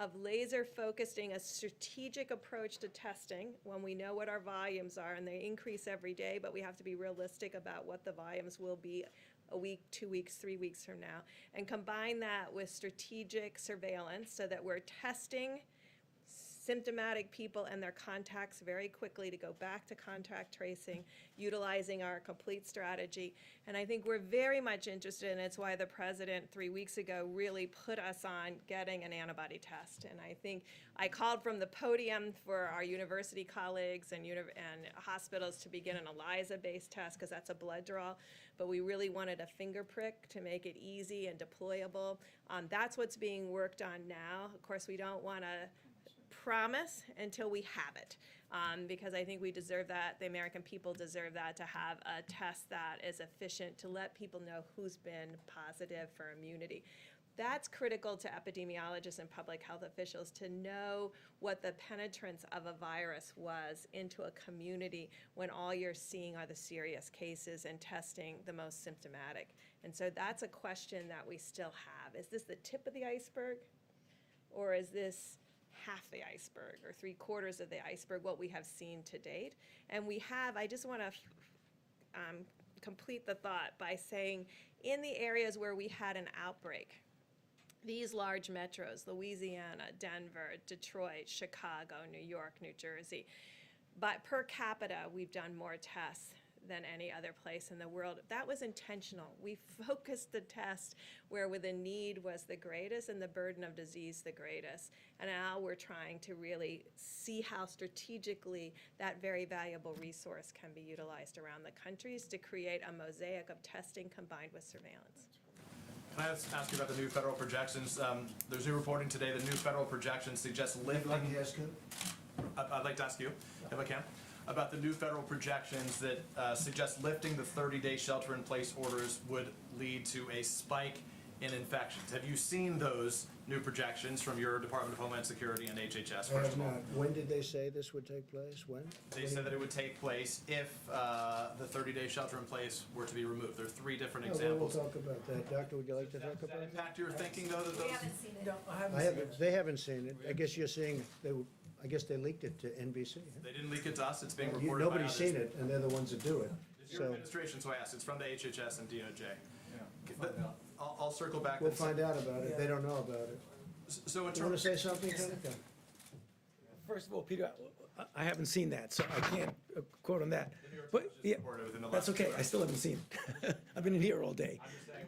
of laser focusing a strategic approach to testing when we know what our volumes are, and they increase every day, but we have to be realistic about what the volumes will be a week, 2 weeks, 3 weeks from now, and combine that with strategic surveillance so that we're testing symptomatic people and their contacts very quickly to go back to contact tracing, utilizing our complete strategy. And I think we're very much interested, and it's why the president 3 weeks ago really put us on getting an antibody test. And I think I called from the podium for our university colleagues and hospitals to begin an ELISA-based test because that's a blood draw, but we really wanted a finger prick to make it easy and deployable. That's what's being worked on now. Of course, we don't want to promise until we have it, because I think we deserve that, the American people deserve that, to have a test that is efficient to let people know who's been positive for immunity. That's critical to epidemiologists and public health officials to know what the penetrance of a virus was into a community when all you're seeing are the serious cases and testing the most symptomatic. And so that's a question that we still have. Is this the tip of the iceberg, or is this half the iceberg or 3/4 of the iceberg, what we have seen to date? And we have, I just want to complete the thought by saying, in the areas where we had an outbreak, these large metros, Louisiana, Denver, Detroit, Chicago, New York, New Jersey, but per capita, we've done more tests than any other place in the world. That was intentional. We focused the test where the need was the greatest and the burden of disease the greatest. And now we're trying to really see how strategically that very valuable resource can be utilized around the countries to create a mosaic of testing combined with surveillance. Can I ask you about the new federal projections? There's new reporting today. The new federal projections suggest lifting. I'd like to ask you. I'd like to ask you, if I can, about the new federal projections that suggest lifting the 30-day shelter-in-place orders would lead to a spike in infections. Have you seen those new projections from your Department of Homeland Security and HHS, I first have of all? not. When did they say this would take place? When? They said that it would take place if the 30-day shelter-in-place were to be removed. There are 3 different No, we'll examples. talk about that. Doctor, would you like to talk Does that about it? impact your thinking, though, that those? I haven't, they haven't seen it. I guess you're saying, I guess they leaked it to NBC. huh? They didn't leak it to us. It's being reported by Nobody's others. seen it, and they're the ones that do it. It's your So administration, so I asked. It's from the HHS and DOJ. I'll circle back. we'll and say- find out about it. They don't know about it. So in You want to terms, say something, Senator? First of all, Peter, I haven't seen that, so I can't quote on that. But, yeah, reported within the that's last okay, few I still haven't seen it. I've been in here all day.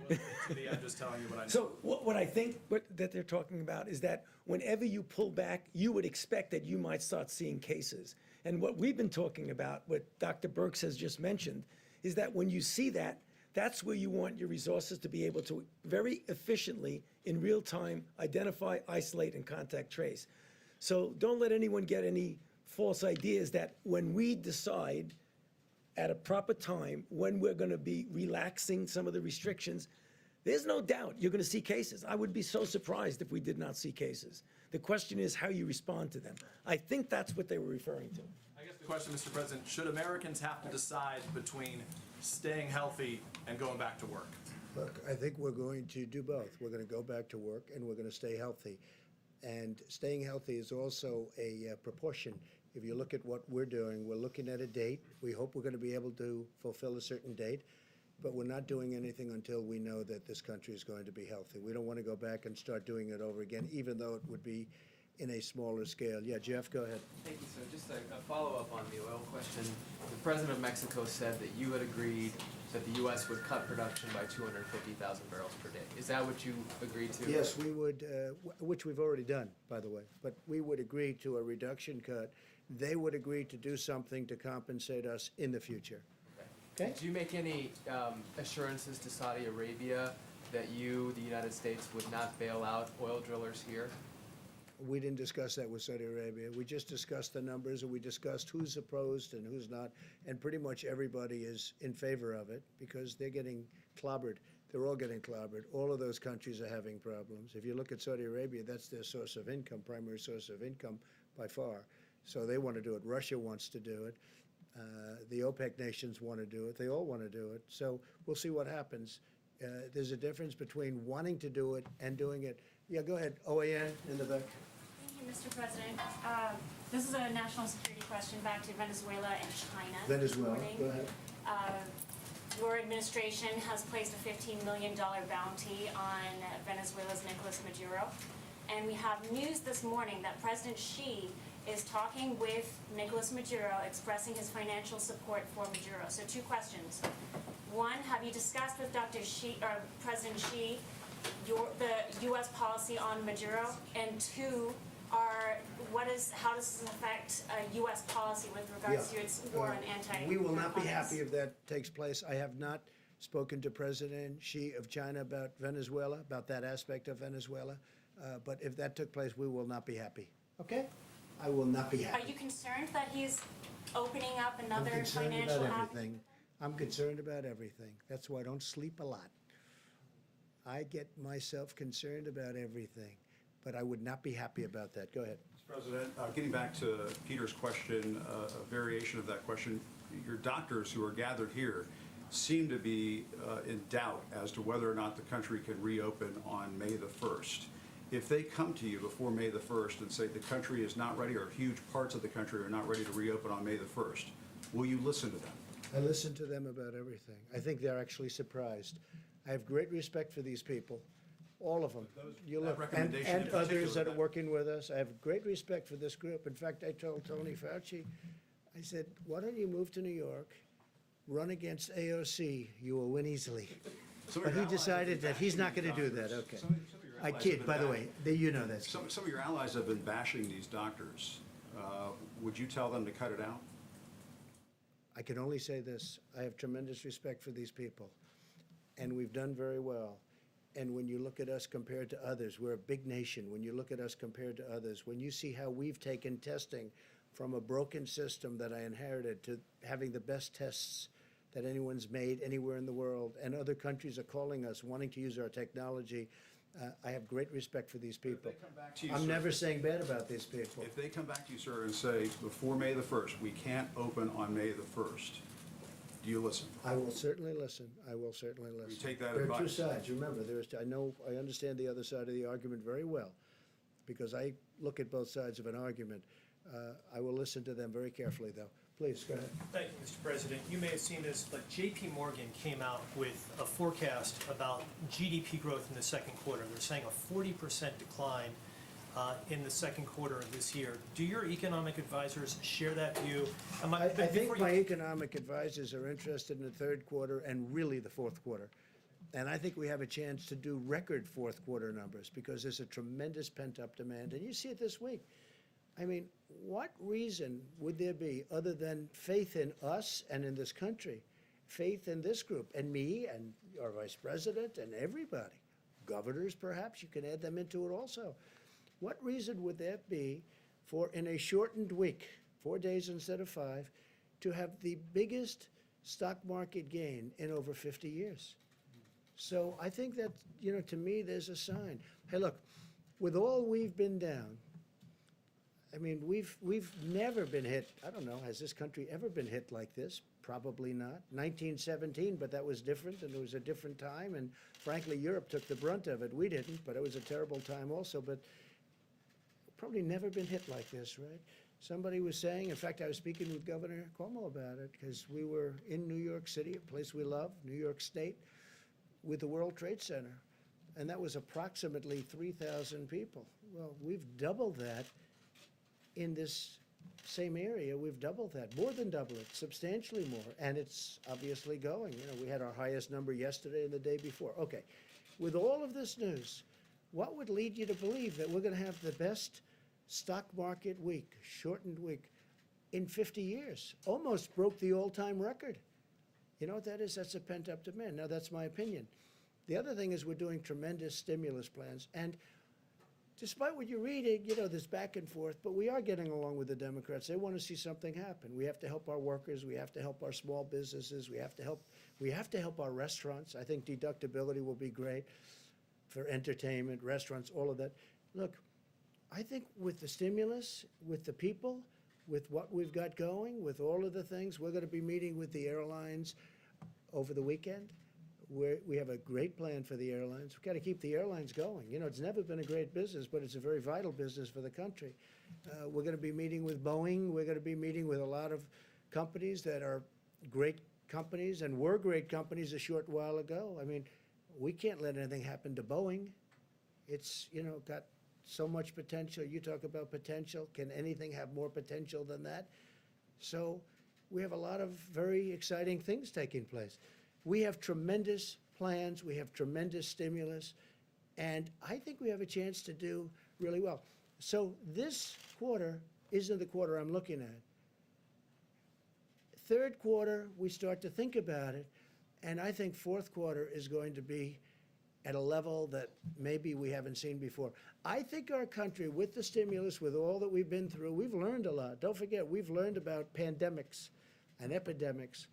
To me, I'm just telling you what I know. So what I think that they're talking about is that whenever you pull back, you would expect that you might start seeing cases. And what we've been talking about, what Dr. Birx has just mentioned, is that when you see that, that's where you want your resources to be able to very efficiently, in real time, identify, isolate, and contact trace. So don't let anyone get any false ideas that when we decide at a proper time when we're going to be relaxing some of the restrictions, there's no doubt you're going to see cases. I would be so surprised if we did not see cases. The question is how you respond to them. I think that's what they were referring to. I guess the question, Mr. President, should Americans have to decide between staying healthy and going back to work? Look, I think we're going to do both. We're going to go back to work and we're going to stay healthy. And staying healthy is also a proportion. If you look at what we're doing, we're looking at a date. We hope we're going to be able to fulfill a certain date, but we're not doing anything until we know that this country is going to be healthy. We don't want to go back and start doing it over again, even though it would be in a smaller scale. Yeah, Jeff, go ahead. Thank you, sir. Just a follow-up on the oil question. The president of Mexico said that you had agreed that the U.S. would cut production by 250,000 barrels per day. Is that what you agreed to? Yes, we would, which we've already done, by the way, but we would agree to a reduction cut. They would agree to do something to compensate us in the future. Okay? Did you make any assurances to Saudi Arabia that you, the United States, would not bail out oil drillers here? We didn't discuss that with Saudi Arabia. We just discussed the numbers, and we discussed who's opposed and who's not, and pretty much everybody is in favor of it because they're getting clobbered. They're all getting clobbered. All of those countries are having problems. If you look at Saudi Arabia, that's their source of income, primary source of income by far. So they want to do it. Russia wants to do it. The OPEC nations want to do it. They all want to do it. So we'll see what happens. There's a difference between wanting to do it and doing it. Yeah, go ahead. OAN in the back. Thank you, Mr. President. This is a national security question back to Venezuela and China. Venezuela, this morning. go ahead. Your administration has placed a $15 million bounty on Venezuela's Nicolas Maduro. And we have news this morning that President Xi is talking with Nicolas Maduro, expressing his financial support for Maduro. So 2 questions. One, have you discussed with Dr. Xi, or President Xi, the U.S. policy on Maduro? And 2, how does this affect U.S. policy with regards to its war on anti-narcotics? We will not be happy if that takes place. I have not spoken to President Xi of China about Venezuela, about that aspect of Venezuela. But if that took place, we will not be happy. Okay? I will not be happy. Are you concerned that he's opening up another I'm concerned financial about avenue? everything. I'm concerned about everything. That's why I don't sleep a lot. I get myself concerned about everything, but I would not be happy about that. Go ahead. Mr. President, getting back to Peter's question, a variation of that question, your doctors who are gathered here seem to be in doubt as to whether or not the country can reopen on May the 1st. If they come to you before May the 1st and say the country is not ready, or huge parts of the country are not ready to reopen on May the 1st, will you listen to them? I listen to them about everything. I think they're actually surprised. I have great respect for these people, all of them. You that look, and recommendation in others particular, that are that- working with us. I have great respect for this group. In fact, I told Tony Fauci, I said, why don't you move to New York, run against AOC, you will win easily. Some of But your he allies decided have been that he's not bashing going to do these that, doctors. okay. Some of your I allies kid, have been by the bashing- way, you know that. Some of your allies have been bashing these doctors. Would you tell them to cut it out? I can only say this, I have tremendous respect for these people, and we've done very well. And when you look at us compared to others, we're a big nation. When you look at us compared to others, when you see how we've taken testing from a broken system that I inherited to having the best tests that anyone's made anywhere in the world, and other countries are calling us, wanting to use our technology, I have great respect for these people. come back to you, I'm sir- never saying bad about these people. If they come back to you, sir, and say, before May the 1st, we can't open on May the 1st, do you listen? I will certainly listen. I will certainly listen. take that There are two advice. sides. Remember, I understand the other side of the argument very well, because I look at both sides of an argument. I will listen to them very carefully, though. Please, go ahead. Thank you, Mr. President. You may have seen this, but J.P. Morgan came out with a forecast about GDP growth in the second quarter. They're saying a 40% decline in the second quarter of this year. Do your economic advisors share that view? I think my economic advisors are interested in the third quarter and really the fourth quarter. And I think we have a chance to do record fourth quarter numbers because there's a tremendous pent-up demand. And you see it this week. I mean, what reason would there be other than faith in us and in this country, faith in this group and me and our vice president and everybody, governors perhaps, you can add them into it also. What reason would there be for, in a shortened week, 4 days instead of 5, to have the biggest stock market gain in over 50 years? So I think that, you know, to me, there's a sign. Hey, look, with all we've been down, I mean, we've never been hit. I don't know, has this country ever been hit like this? Probably not. 1917, but that was different, and it was a different time, and frankly, Europe took the brunt of it. We didn't, but it was a terrible time also, but probably never been hit like this, right? Somebody was saying, in fact, I was speaking with Governor Cuomo about it, because we were in New York City, a place we love, New York State, with the World Trade Center, and that was approximately 3,000 people. Well, we've doubled that in this same area. We've doubled that, more than double it, substantially more, and it's obviously going. You know, we had our highest number yesterday and the day before. Okay, with all of this news, what would lead you to believe that we're going to have the best stock market week, shortened week, in 50 years? Almost broke the all-time record. You know what that is? That's a pent-up demand. Now, that's my opinion. The other thing is we're doing tremendous stimulus plans, and despite what you're reading, you know, there's back and forth, but we are getting along with the Democrats. They want to see something happen. We have to help our workers. We have to help our small businesses. We have to help our restaurants. I think deductibility will be great for entertainment, restaurants, all of that. Look, I think with the stimulus, with the people, with what we've got going, with all of the things, we're going to be meeting with the airlines over the weekend. We have a great plan for the airlines. We've got to keep the airlines going. You know, it's never been a great business, but it's a very vital business for the country. We're going to be meeting with Boeing. We're going to be meeting with a lot of companies that are great companies and were great companies a short while ago. I mean, we can't let anything happen to Boeing. It's, you know, got so much potential. You talk about potential. Can anything have more potential than that? So we have a lot of very exciting things taking place. We have tremendous plans, we have tremendous stimulus, and I think we have a chance to do really well. So this quarter isn't the quarter I'm looking at. Third quarter, we start to think about it, and I think fourth quarter is going to be at a level that maybe we haven't seen before. I think our country, with the stimulus, with all that we've been through, we've learned a lot. Don't forget, we've learned about pandemics and epidemics.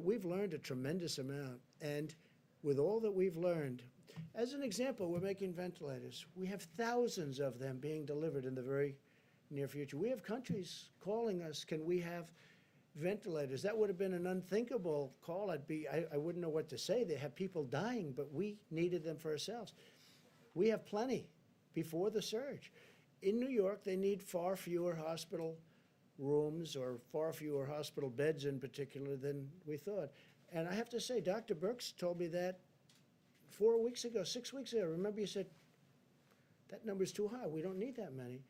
We've learned a tremendous amount, and with all that we've learned, as an example, we're making ventilators. We have thousands of them being delivered in the very near future. We have countries calling us, can we have ventilators? That would have been an unthinkable call. I wouldn't know what to say. They have people dying, but we needed them for ourselves. We have plenty before the surge. In New York, they need far fewer hospital rooms or far fewer hospital beds in particular than we thought. And I have to say, Dr. Birx told me that 4 weeks ago, 6 weeks ago. Remember, you said, that number's too high. We don't need that many.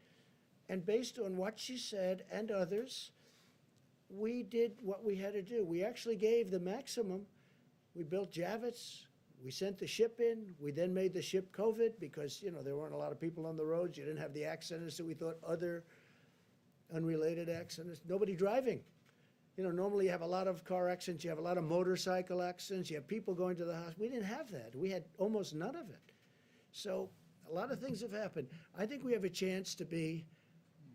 And based on what she said and others, we did what we had to do. We actually gave the maximum. We built Javits. We sent the ship in. We then made the ship COVID because, you know, there weren't a lot of people on the roads. You didn't have the accidents that we thought, other unrelated accidents, nobody driving. You know, normally you have a lot of car accidents, you have a lot of motorcycle accidents, you have people going to the hospital. We didn't have that. We had almost none of it. So a lot of things have happened. I think we have a chance to be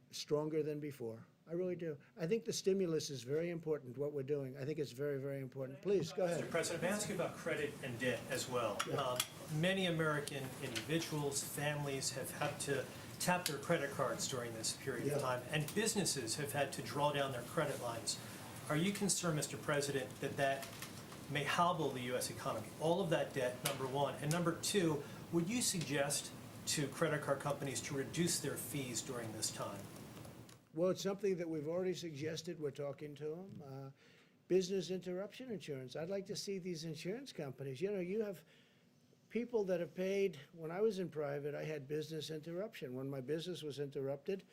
stronger than before. I really do. I think the stimulus is very important, what we're doing. I think it's very, very important. Please, go ahead. Mr. President, may I ask you about credit and debt as well? Yeah. Many American individuals, families have had to tap their credit cards during this period of time, and businesses have had to draw down their credit lines. Are you concerned, Mr. President, that that may hobble the U.S. economy? All of that debt, number one. And number two, would you suggest to credit card companies to reduce their fees during this time? Well, it's something that we've already suggested. We're talking to them. Business interruption insurance. I'd like to see these insurance companies. You know, you have people that have paid. When I was in private, I had business interruption. When my business was interrupted,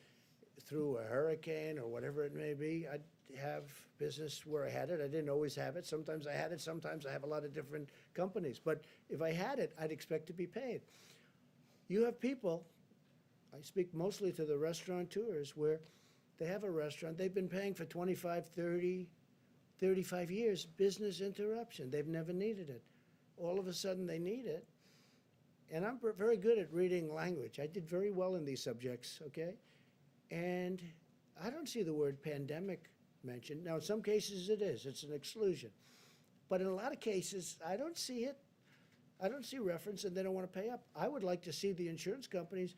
through a hurricane or whatever it may be, I'd have business where I had it. I didn't always have it. Sometimes I had it, sometimes I have a lot of different companies. But if I had it, I'd expect to be paid. You have people, I speak mostly to the restaurateurs, where they have a restaurant, they've been paying for 25, 30, 35 years, business interruption. They've never needed it. All of a sudden, they need it. And I'm very good at reading language. I did very well in these subjects, okay? And I don't see the word pandemic mentioned. Now, in some cases it is, it's an exclusion. But in a lot of cases, I don't see it. I don't see reference, and they don't want to pay up. I would like to see the insurance companies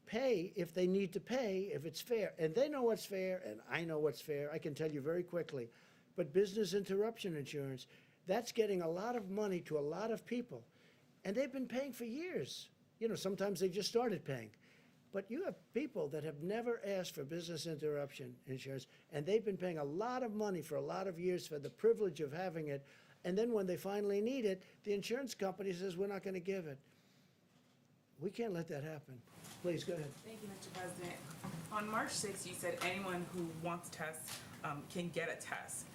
pay if they need to pay, if it's fair. And they know what's fair, and I know what's fair. I can tell you very quickly. But business interruption insurance, that's getting a lot of money to a lot of people. And they've been paying for years. You know, sometimes they just started paying. But you have people that have never asked for business interruption insurance, and they've been paying a lot of money for a lot of years for the privilege of having it. And then when they finally need it, the insurance company says, we're not going to give it. We can't let that happen. Please, go ahead. Thank you, Mr. President. On March 6th, you said anyone who wants tests can get a test.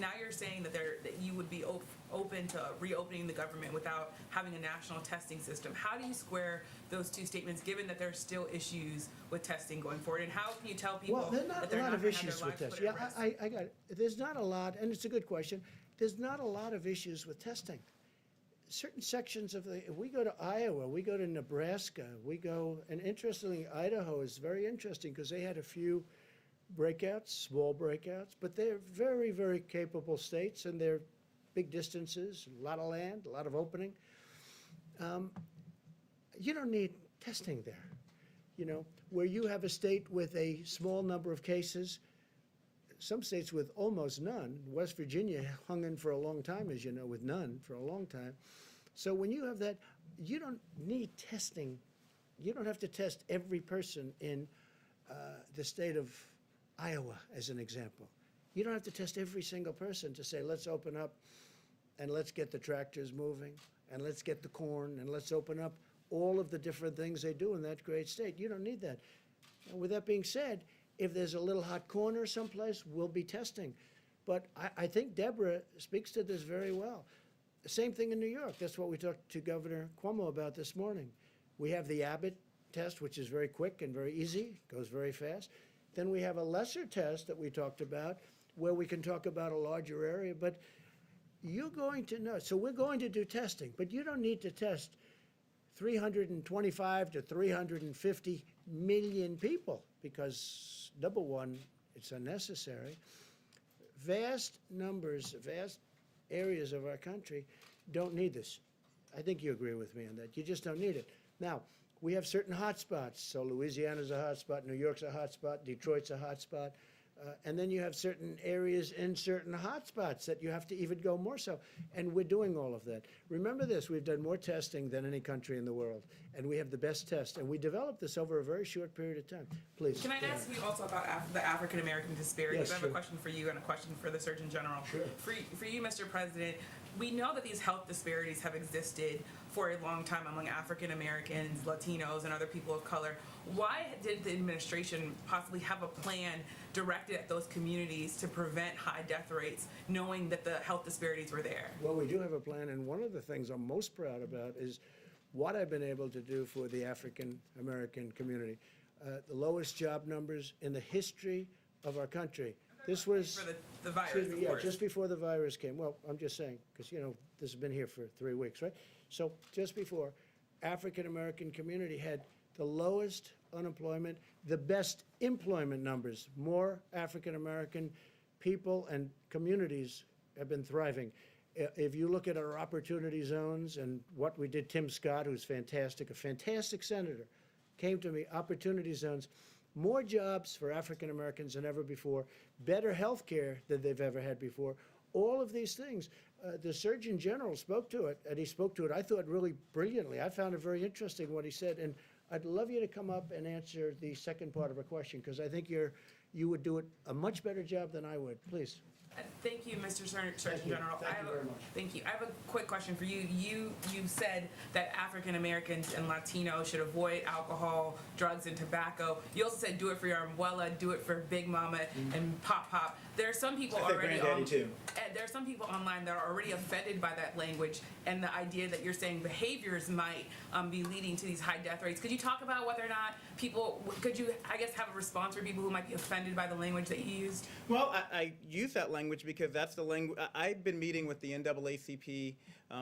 Now you're saying that you would be open to reopening the government without having a national testing system. How do you square those two statements, given that there's still issues with testing going forward? And how can you tell people Well, there's not that they're a lot not of going to have issues their with lives this. put at Yeah, risk? I got it. There's not a lot, and it's a good question. There's not a lot of issues with testing. Certain sections of if we go to Iowa, we go to Nebraska, and interestingly, Idaho is very interesting because they had a few breakouts, small breakouts, but they're very, very capable states, and they're big distances, a lot of land, a lot of opening. You don't need testing there. You know, where you have a state with a small number of cases, some states with almost none. West Virginia hung in for a long time, as you know, with none for a long time. So when you have that, you don't need testing. You don't have to test every person in the state of Iowa, as an example. You don't have to test every single person to say, let's open up and let's get the tractors moving and let's get the corn and let's open up all of the different things they do in that great state. You don't need that. And with that being said, if there's a little hot corner someplace, we'll be testing. But I think Deborah speaks to this very well. The same thing in New York. That's what we talked to Governor Cuomo about this morning. We have the Abbott test, which is very quick and very easy, goes very fast. Then we have a lesser test that we talked about where we can talk about a larger area. But you're going to know. So we're going to do testing, but you don't need to test 325 to 350 million people because, number one, it's unnecessary. Vast numbers, vast areas of our country don't need this. I think you agree with me on that. You just don't need it. Now, we have certain hot spots. So Louisiana's a hot spot, New York's a hot spot, Detroit's a hot spot. And then you have certain areas in certain hot spots that you have to even go more so. And we're doing all of that. Remember this, we've done more testing than any country in the world. And we have the best test. And we developed this over a very short period of time. Please. Can I ask you also about the African-American disparities? Yes, I have sure. a question for you and a question for the Surgeon General. Sure. For you, Mr. President, we know that these health disparities have existed for a long time among African-Americans, Latinos, and other people of color. Why did the administration possibly have a plan directed at those communities to prevent high death rates, knowing that the health disparities were there? Well, we do have a plan, and one of the things I'm most proud about is what I've been able to do for the African-American community. The lowest job numbers in the history of our country. This was, For the virus, excuse me, of yeah, course. just before the virus came. Well, I'm just saying, because, you know, this has been here for 3 weeks, right? So just before, African-American community had the lowest unemployment, the best employment numbers. More African-American people and communities have been thriving. If you look at our opportunity zones and what we did, Tim Scott, who's fantastic, a fantastic senator, came to me, opportunity zones, more jobs for African-Americans than ever before, better health care than they've ever had before. All of these things. The Surgeon General spoke to it, and he spoke to it, I thought, really brilliantly. I found it very interesting what he said, and I'd love you to come up and answer the second part of a question, because I think you would do it a much better job than I would. Please. Thank you, Mr. Surgeon General. Thank you very much. Thank you. I have a quick question for you. You said that African Americans and Latinos should avoid alcohol, drugs, and tobacco. You also said do it for your abuela, do it for Big Mama and Pop Pop. There are some people I said already granddaddy too. there are some people online that are already offended by that language and the idea that you're saying behaviors might be leading to these high death rates. Could you talk about whether or not could you, I guess, have a response for people who might be offended by the language that you used? Well, I use that language because that's the language. I've been meeting with the NAACP,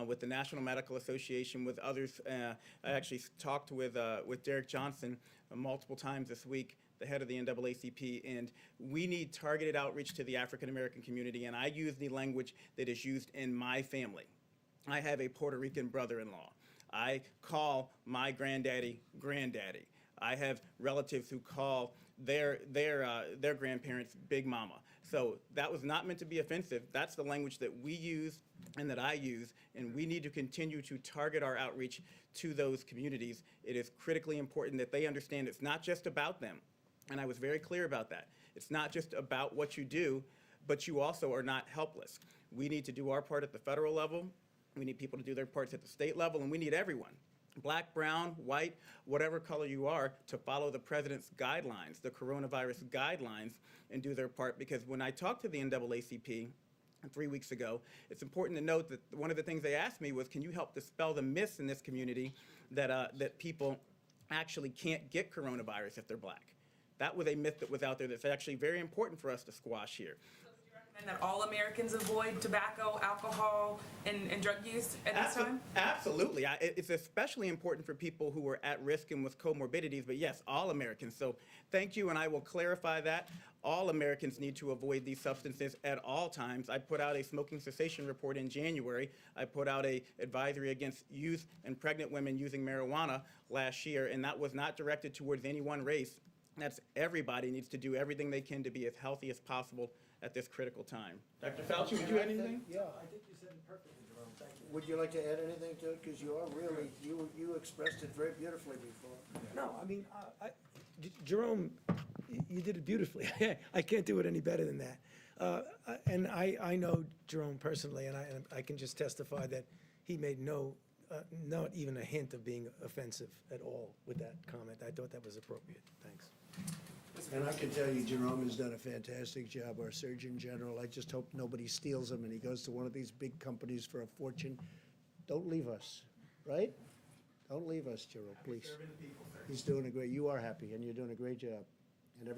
with the National Medical Association, with others. I actually talked with Derek Johnson multiple times this week, the head of the NAACP, and we need targeted outreach to the African American community, and I use the language that is used in my family. I have a Puerto Rican brother-in-law. I call my granddaddy, granddaddy. I have relatives who call their grandparents Big Mama. So that was not meant to be offensive. That's the language that we use and that I use, and we need to continue to target our outreach to those communities. It is critically important that they understand it's not just about them, and I was very clear about that. It's not just about what you do, but you also are not helpless. We need to do our part at the federal level. We need people to do their parts at the state level, and we need everyone, black, brown, white, whatever color you are, to follow the president's guidelines, the coronavirus guidelines, and do their part. Because when I talked to the NAACP 3 weeks ago, it's important to note that one of the things they asked me was, can you help dispel the myths in this community that people actually can't get coronavirus if they're black? That was a myth that was out there that's actually very important for us to squash here. And that all Americans avoid tobacco, alcohol, and drug use at this time? Absolutely. It's especially important for people who are at risk and with comorbidities, but yes, all Americans. So thank you, and I will clarify that. All Americans need to avoid these substances at all times. I put out a smoking cessation report in January. I put out an advisory against youth and pregnant women using marijuana last year, and that was not directed towards any one race. That's everybody needs to do everything they can to be as healthy as possible at this critical time. Dr. Fauci, would you add anything? Yeah, I think you said it perfectly, Jerome. Thank you. Would you like to add anything to it? Because you are really, you expressed it very beautifully before. No, I mean, Jerome, you did it beautifully. I can't do it any better than that. And I know Jerome personally, and I can just testify that he made not even a hint of being offensive at all with that comment. I thought that was appropriate. Thanks. And I can tell you, Jerome has done a fantastic job, our Surgeon General. I just hope nobody steals him and he goes to one of these big companies for a fortune. Don't leave us, right? Don't leave us, Jerome, please. He's doing a great, you are happy and you're doing a great job. And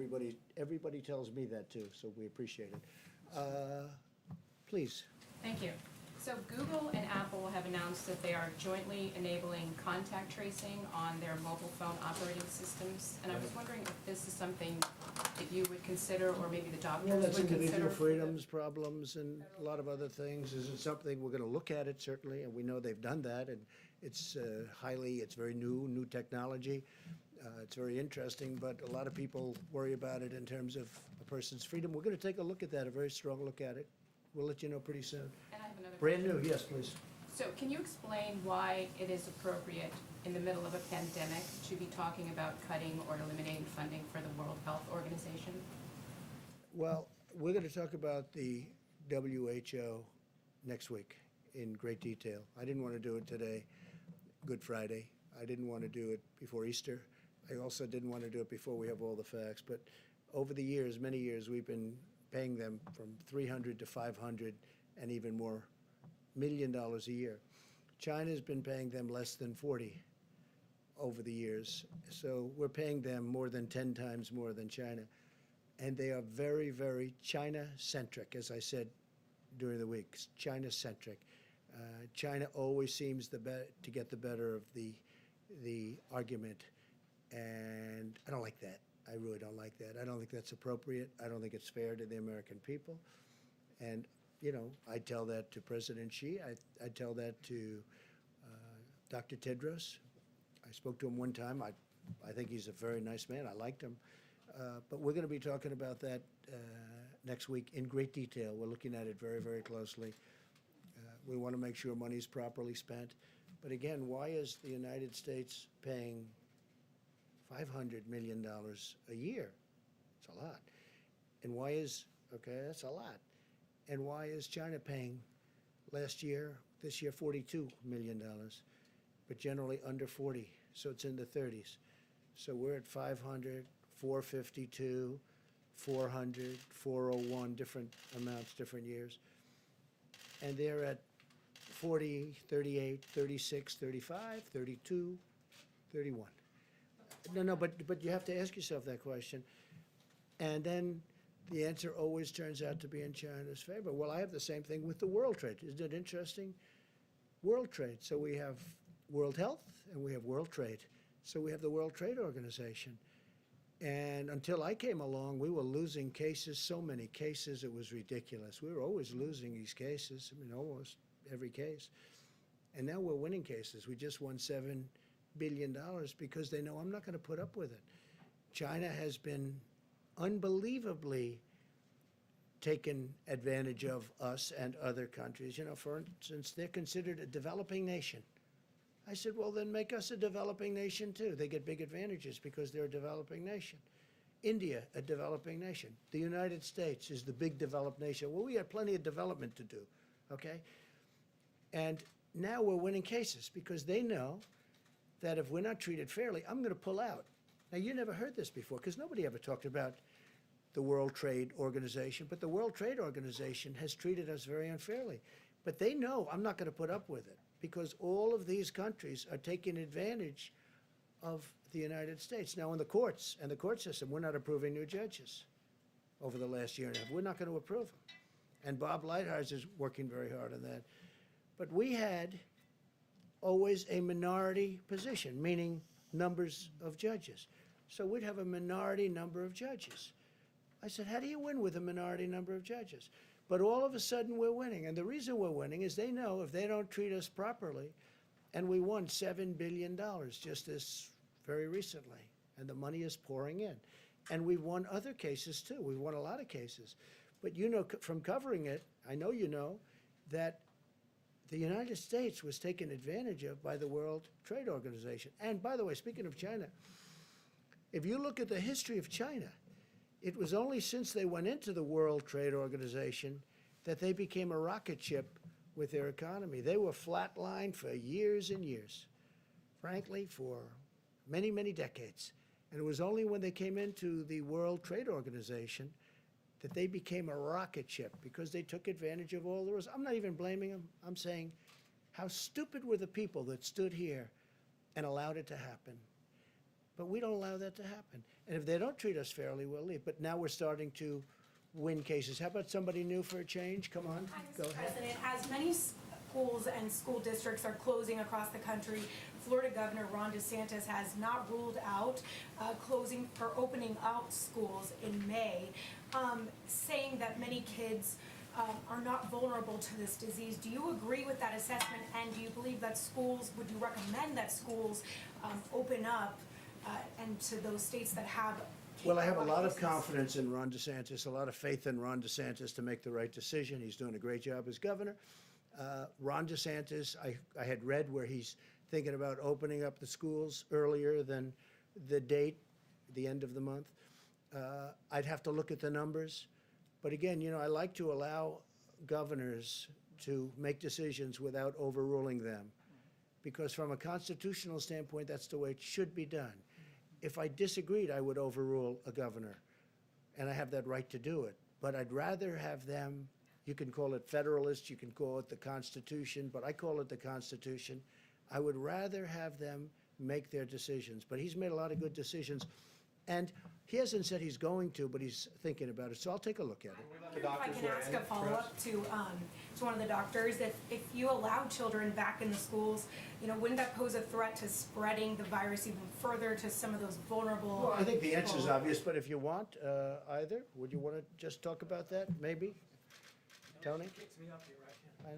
everybody tells me that too, so we appreciate it. Please. Thank you. So Google and Apple have announced that they are jointly enabling contact tracing on their mobile phone operating systems. And I was wondering if this is something that you would consider, or maybe the doctors Well, that's would consider. individual freedoms, problems, and a lot of other things. Is it something, we're gonna look at it certainly, and we know they've done that, and it's it's very new technology. It's very interesting, but a lot of people worry about it in terms of a person's freedom. We're gonna take a look at that, a very strong look at it. We'll let you know pretty soon. And I have another Brand question. new, yes, please. So can you explain why it is appropriate in the middle of a pandemic to be talking about cutting or eliminating funding for the World Health Organization? Well, we're going to talk about the WHO next week in great detail. I didn't want to do it today, Good Friday. I didn't want to do it before Easter. I also didn't want to do it before we have all the facts. But over the years, many years, we've been paying them from $300 to $500 and even more $1 million a year. China's been paying them less than 40 over the years. So we're paying them more than 10 times more than China. And they are very, very China-centric, as I said during the week, China-centric. China always seems to get the better of the argument, and I don't like that. I really don't like that. I don't think that's appropriate. I don't think it's fair to the American people. And, you know, I tell that to President Xi. I tell that to Dr. Tedros. I spoke to him one time. I think he's a very nice man. I liked him. But we're going to be talking about that next week in great detail. We're looking at it very, very closely. We want to make sure money's properly spent. But again, why is the United States paying $500 million a year? It's a lot. And why is, okay, that's a lot. And why is China paying this year, $42 million, but generally under 40, so it's in the 30s. So we're at 500, 452, 400, 401, different amounts, different years. And they're at 40, 38, 36, 35, 32, 31. No, but you have to ask yourself that question. And then the answer always turns out to be in China's favor. Well, I have the same thing with the world trade. Isn't it interesting? World trade. So we have World Health and we have World Trade. So we have the World Trade Organization. And until I came along, we were losing cases, so many cases, it was ridiculous. We were always losing these cases, I mean, almost every case. And now we're winning cases. We just won $7 billion because they know I'm not going to put up with it. China has been unbelievably taken advantage of us and other countries. You know, for instance, they're considered a developing nation. I said, well, then make us a developing nation too. They get big advantages because they're a developing nation. India, a developing nation. The United States is the big developed nation. Well, we have plenty of development to do, okay? And now we're winning cases because they know that if we're not treated fairly, I'm going to pull out. Now, you never heard this before because nobody ever talked about the World Trade Organization, but the World Trade Organization has treated us very unfairly. But they know I'm not going to put up with it because all of these countries are taking advantage of the United States. Now, in the courts and the court system, we're not approving new judges over the last year and a half. We're not going to approve them. And Bob Lighthizer is working very hard on that. But we had always a minority position, meaning numbers of judges. So we'd have a minority number of judges. I said, how do you win with a minority number of judges? But all of a sudden we're winning. And the reason we're winning is they know if they don't treat us properly, and we won $7 billion just this very recently, and the money is pouring in. And we've won other cases too. We've won a lot of cases. But you know from covering it, I know you know, that the United States was taken advantage of by the World Trade Organization. And by the way, speaking of China, if you look at the history of China, it was only since they went into the World Trade Organization that they became a rocket ship with their economy. They were flatlined for years and years, frankly, for many, many decades. And it was only when they came into the World Trade Organization that they became a rocket ship because they took advantage of all the rules. I'm not even blaming them. I'm saying, how stupid were the people that stood here and allowed it to happen? But we don't allow that to happen. And if they don't treat us fairly, we'll leave. But now we're starting to win cases. How about somebody new for a change? Come on, go ahead. President, as many schools and school districts are closing across the country, Florida Governor Ron DeSantis has not ruled out closing or opening out schools in May, saying that many kids are not vulnerable to this disease. Do you agree with that assessment? And do you believe that schools, would you recommend that schools open up and to those states that have? Well, I have a lot of confidence in Ron DeSantis, a lot of faith in Ron DeSantis to make the right decision. He's doing a great job as governor. Ron DeSantis, I had read where he's thinking about opening up the schools earlier than the date, the end of the month. I'd have to look at the numbers. But again, you know, I like to allow governors to make decisions without overruling them. Because from a constitutional standpoint, that's the way it should be done. If I disagreed, I would overrule a governor. And I have that right to do it. But I'd rather have them, you can call it federalist, you can call it the Constitution, but I call it the Constitution. I would rather have them make their decisions. But he's made a lot of good decisions. And he hasn't said he's going to, but he's thinking about it. So I'll take a look at it. If I can ask a follow-up to one of the doctors, if you allow children back in the schools, you know, wouldn't that pose a threat to spreading the virus even further to some of those vulnerable? Well, I think the answer is obvious, but if you want either, would you want to just talk about that, maybe? Tony? Kicks me up here, I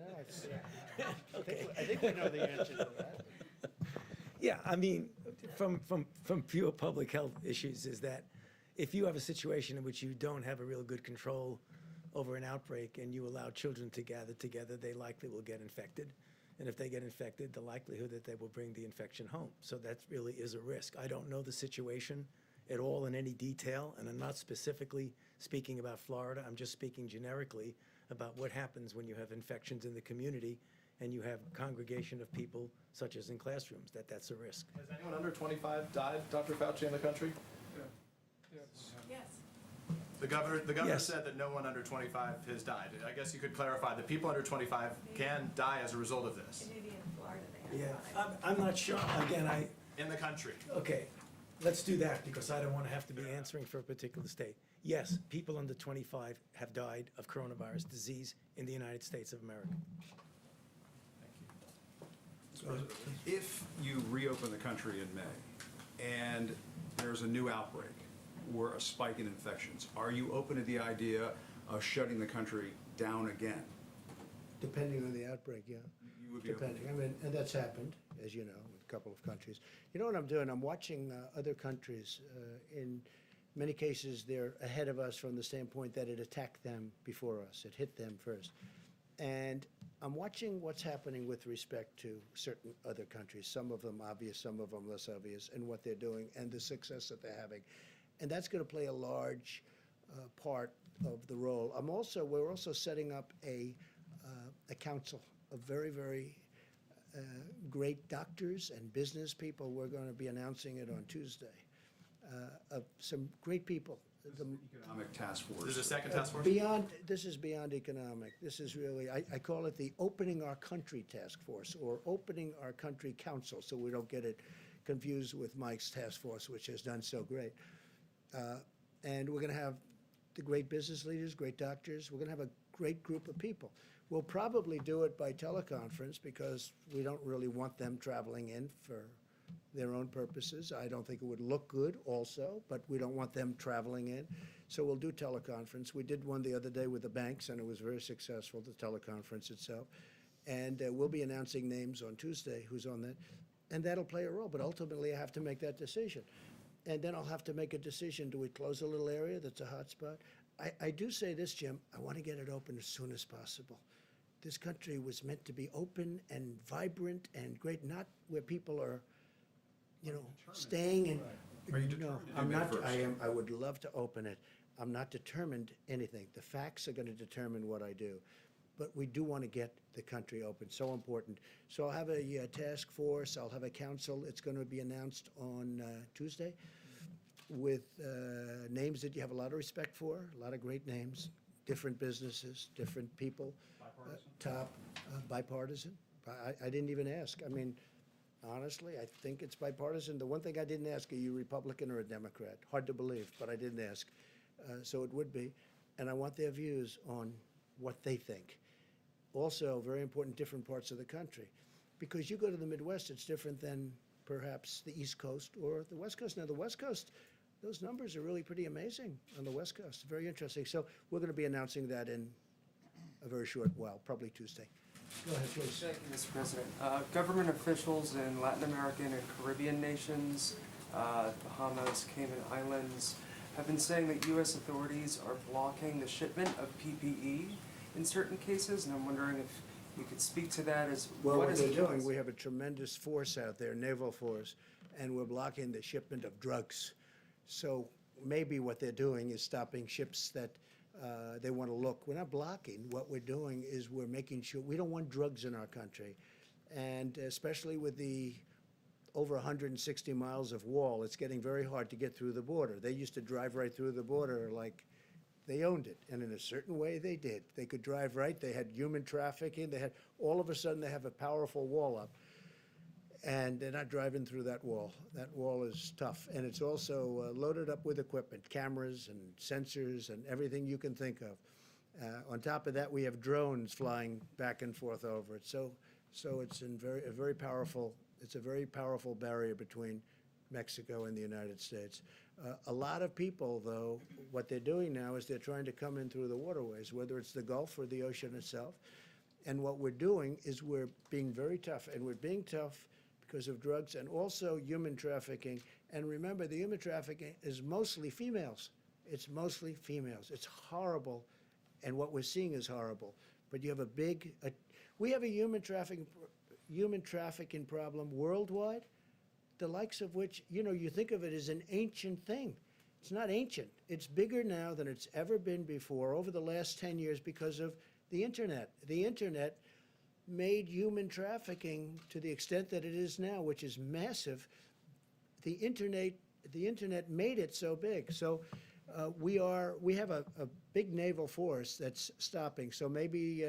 can't. I know. I think we know the answer to that. Yeah, I mean, from pure public health issues is that if you have a situation in which you don't have a real good control over an outbreak and you allow children to gather together, they likely will get infected. And if they get infected, the likelihood that they will bring the infection home. So that really is a risk. I don't know the situation at all in any detail, and I'm not specifically speaking about Florida. I'm just speaking generically about what happens when you have infections in the community and you have congregation of people, such as in classrooms, that's a risk. Has anyone under 25 died, Dr. Fauci, in the country? Yes. The governor Yes. said that no one under 25 has died. I guess you could clarify that people under 25 can die as a result of this Maybe in Florida they have. Yeah, I'm not sure, again, in the country. okay, let's do that, because I don't want to have to be answering for a particular state. Yes, people under 25 have died of coronavirus disease in the United States of America. If you reopen the country in May and there's a new outbreak or a spike in infections, are you open to the idea of shutting the country down again? Depending on the outbreak, yeah. You would be open to Depending, I mean, and that's happened, as you know, with a couple of countries. You know what I'm doing? I'm watching other countries. In many cases, they're ahead of us from the standpoint that it attacked them before us. It hit them first. And I'm watching what's happening with respect to certain other countries, some of them obvious, some of them less obvious, and what they're doing and the success that they're having. And that's going to play a large part of the role. We're also setting up a council of very, very great doctors and business people. We're going to be announcing it on Tuesday. Of some great people. Economic task force. There's a second task force? This is beyond economic. This is really, I call it the Opening Our Country Task Force, or Opening Our Country Council, so we don't get it confused with Mike's task force, which has done so great. And we're going to have the great business leaders, great doctors. We're going to have a great group of people. We'll probably do it by teleconference because we don't really want them traveling in for their own purposes. I don't think it would look good also, but we don't want them traveling in. So we'll do teleconference. We did one the other day with the banks, and it was very successful, the teleconference itself. And we'll be announcing names on Tuesday, who's on that. And that'll play a role, but ultimately I have to make that decision. And then I'll have to make a decision, do we close a little area that's a hot spot? I do say this, Jim, I want to get it open as soon as possible. This country was meant to be open and vibrant and great, not where people are, staying and. Are you No, determined to I'm do May not, first? I would love to open it. I'm not determined anything. The facts are going to determine what I do. But we do want to get the country open, so important. So I'll have a task force, I'll have a council. It's going to be announced on Tuesday with names that you have a lot of respect for, a lot of great names, different businesses, different people. Bipartisan. I didn't even ask. I mean, honestly, I think it's bipartisan. The one thing I didn't ask, are you Republican or a Democrat? Hard to believe, but I didn't ask. So it would be. And I want their views on what they think. Also, very important, different parts of the country. Because you go to the Midwest, it's different than perhaps the East Coast or the West Coast. Now, the West Coast, those numbers are really pretty amazing on the West Coast. Very interesting. So we're going to be announcing that in a very short while, probably Tuesday. Go ahead, please. Thank you, Mr. President. Government officials in Latin American and Caribbean nations, Bahamas, Cayman Islands, have been saying that U.S. authorities are blocking the shipment of PPE in certain cases, and I'm wondering if you could speak to that as Well, what is they're the doing, policy? we have a tremendous force out there, naval force, and we're blocking the shipment of drugs. So maybe what they're doing is stopping ships that they want to look. We're not blocking. What we're doing is we're making sure, we don't want drugs in our country. And especially with the over 160 miles of wall, it's getting very hard to get through the border. They used to drive right through the border like they owned it, and in a certain way they did. They could drive right, they had human trafficking, they had, all of a sudden they have a powerful wall up, and they're not driving through that wall. That wall is tough, and it's also loaded up with equipment, cameras and sensors and everything you can think of. On top of that, we have drones flying back and forth over it. So it's a very powerful barrier between Mexico and the United States. A lot of people, though, what they're doing now is they're trying to come in through the waterways, whether it's the Gulf or the ocean itself. And what we're doing is we're being very tough, and we're being tough because of drugs and also human trafficking. And remember, the human trafficking is mostly females. It's mostly females. It's horrible, and what we're seeing is horrible. But you have we have a human trafficking problem worldwide, the likes of which, you think of it as an ancient thing. It's not ancient. It's bigger now than it's ever been before over the last 10 years because of The internet made human trafficking to the extent that it is now, which is massive. The internet made it so big. So we have a big naval force that's stopping. So maybe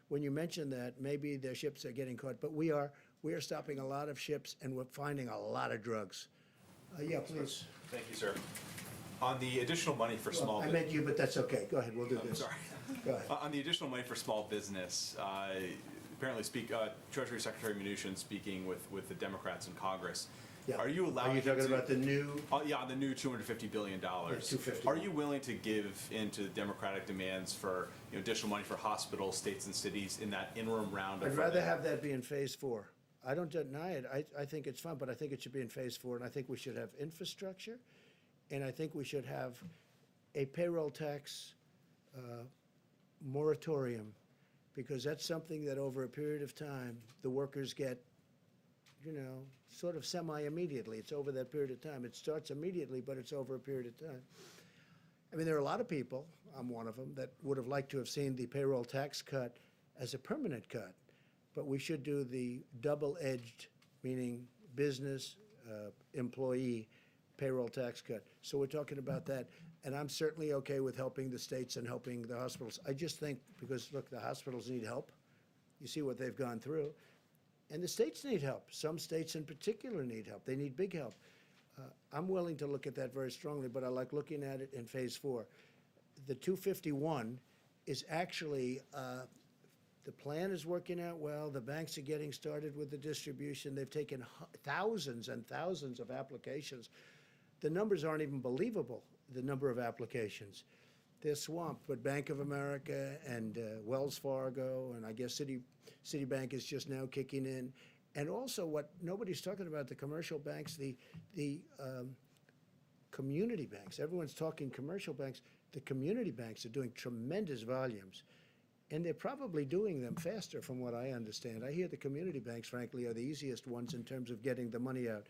when you mention that, maybe their ships are getting caught. But we are stopping a lot of ships, and we're finding a lot of drugs. Yeah, please. Thank you, sir. On the additional money for small I business. meant you, but that's okay. Go ahead, we'll do this. Sorry. Go ahead. On the additional money for small business, apparently Treasury Secretary Mnuchin speaking with the Democrats in Congress. Yeah. Are you allowing Are you talking him to- about the new? Yeah, the new $250 billion. $250. Are you willing to give into the Democratic demands for additional money for hospitals, states, and cities in that interim round of I'd rather funding? have that be in phase 4. I don't deny it. I think it's fun, but I think it should be in phase 4, and I think we should have infrastructure, and I think we should have a payroll tax moratorium, because that's something that over a period of time, the workers get, sort of semi-immediately. It's over that period of time. It starts immediately, but it's over a period of time. I mean, there are a lot of people, I'm one of them, that would have liked to have seen the payroll tax cut as a permanent cut. But we should do the double-edged, meaning business, employee, payroll tax cut. So we're talking about that. And I'm certainly okay with helping the states and helping the hospitals. I just think, because, look, the hospitals need help. You see what they've gone through. And the states need help. Some states in particular need help. They need big help. I'm willing to look at that very strongly, but I like looking at it in phase 4. The 251 is actually, the plan is working out well. The banks are getting started with the distribution. They've taken thousands and thousands of applications. The numbers aren't even believable, the number of applications. They're swamped, but Bank of America and Wells Fargo, and I guess Citibank is just now kicking in. And also what nobody's talking about, the commercial banks, the community banks. Everyone's talking commercial banks. The community banks are doing tremendous volumes. And they're probably doing them faster from what I understand. I hear the community banks, frankly, are the easiest ones in terms of getting the money out.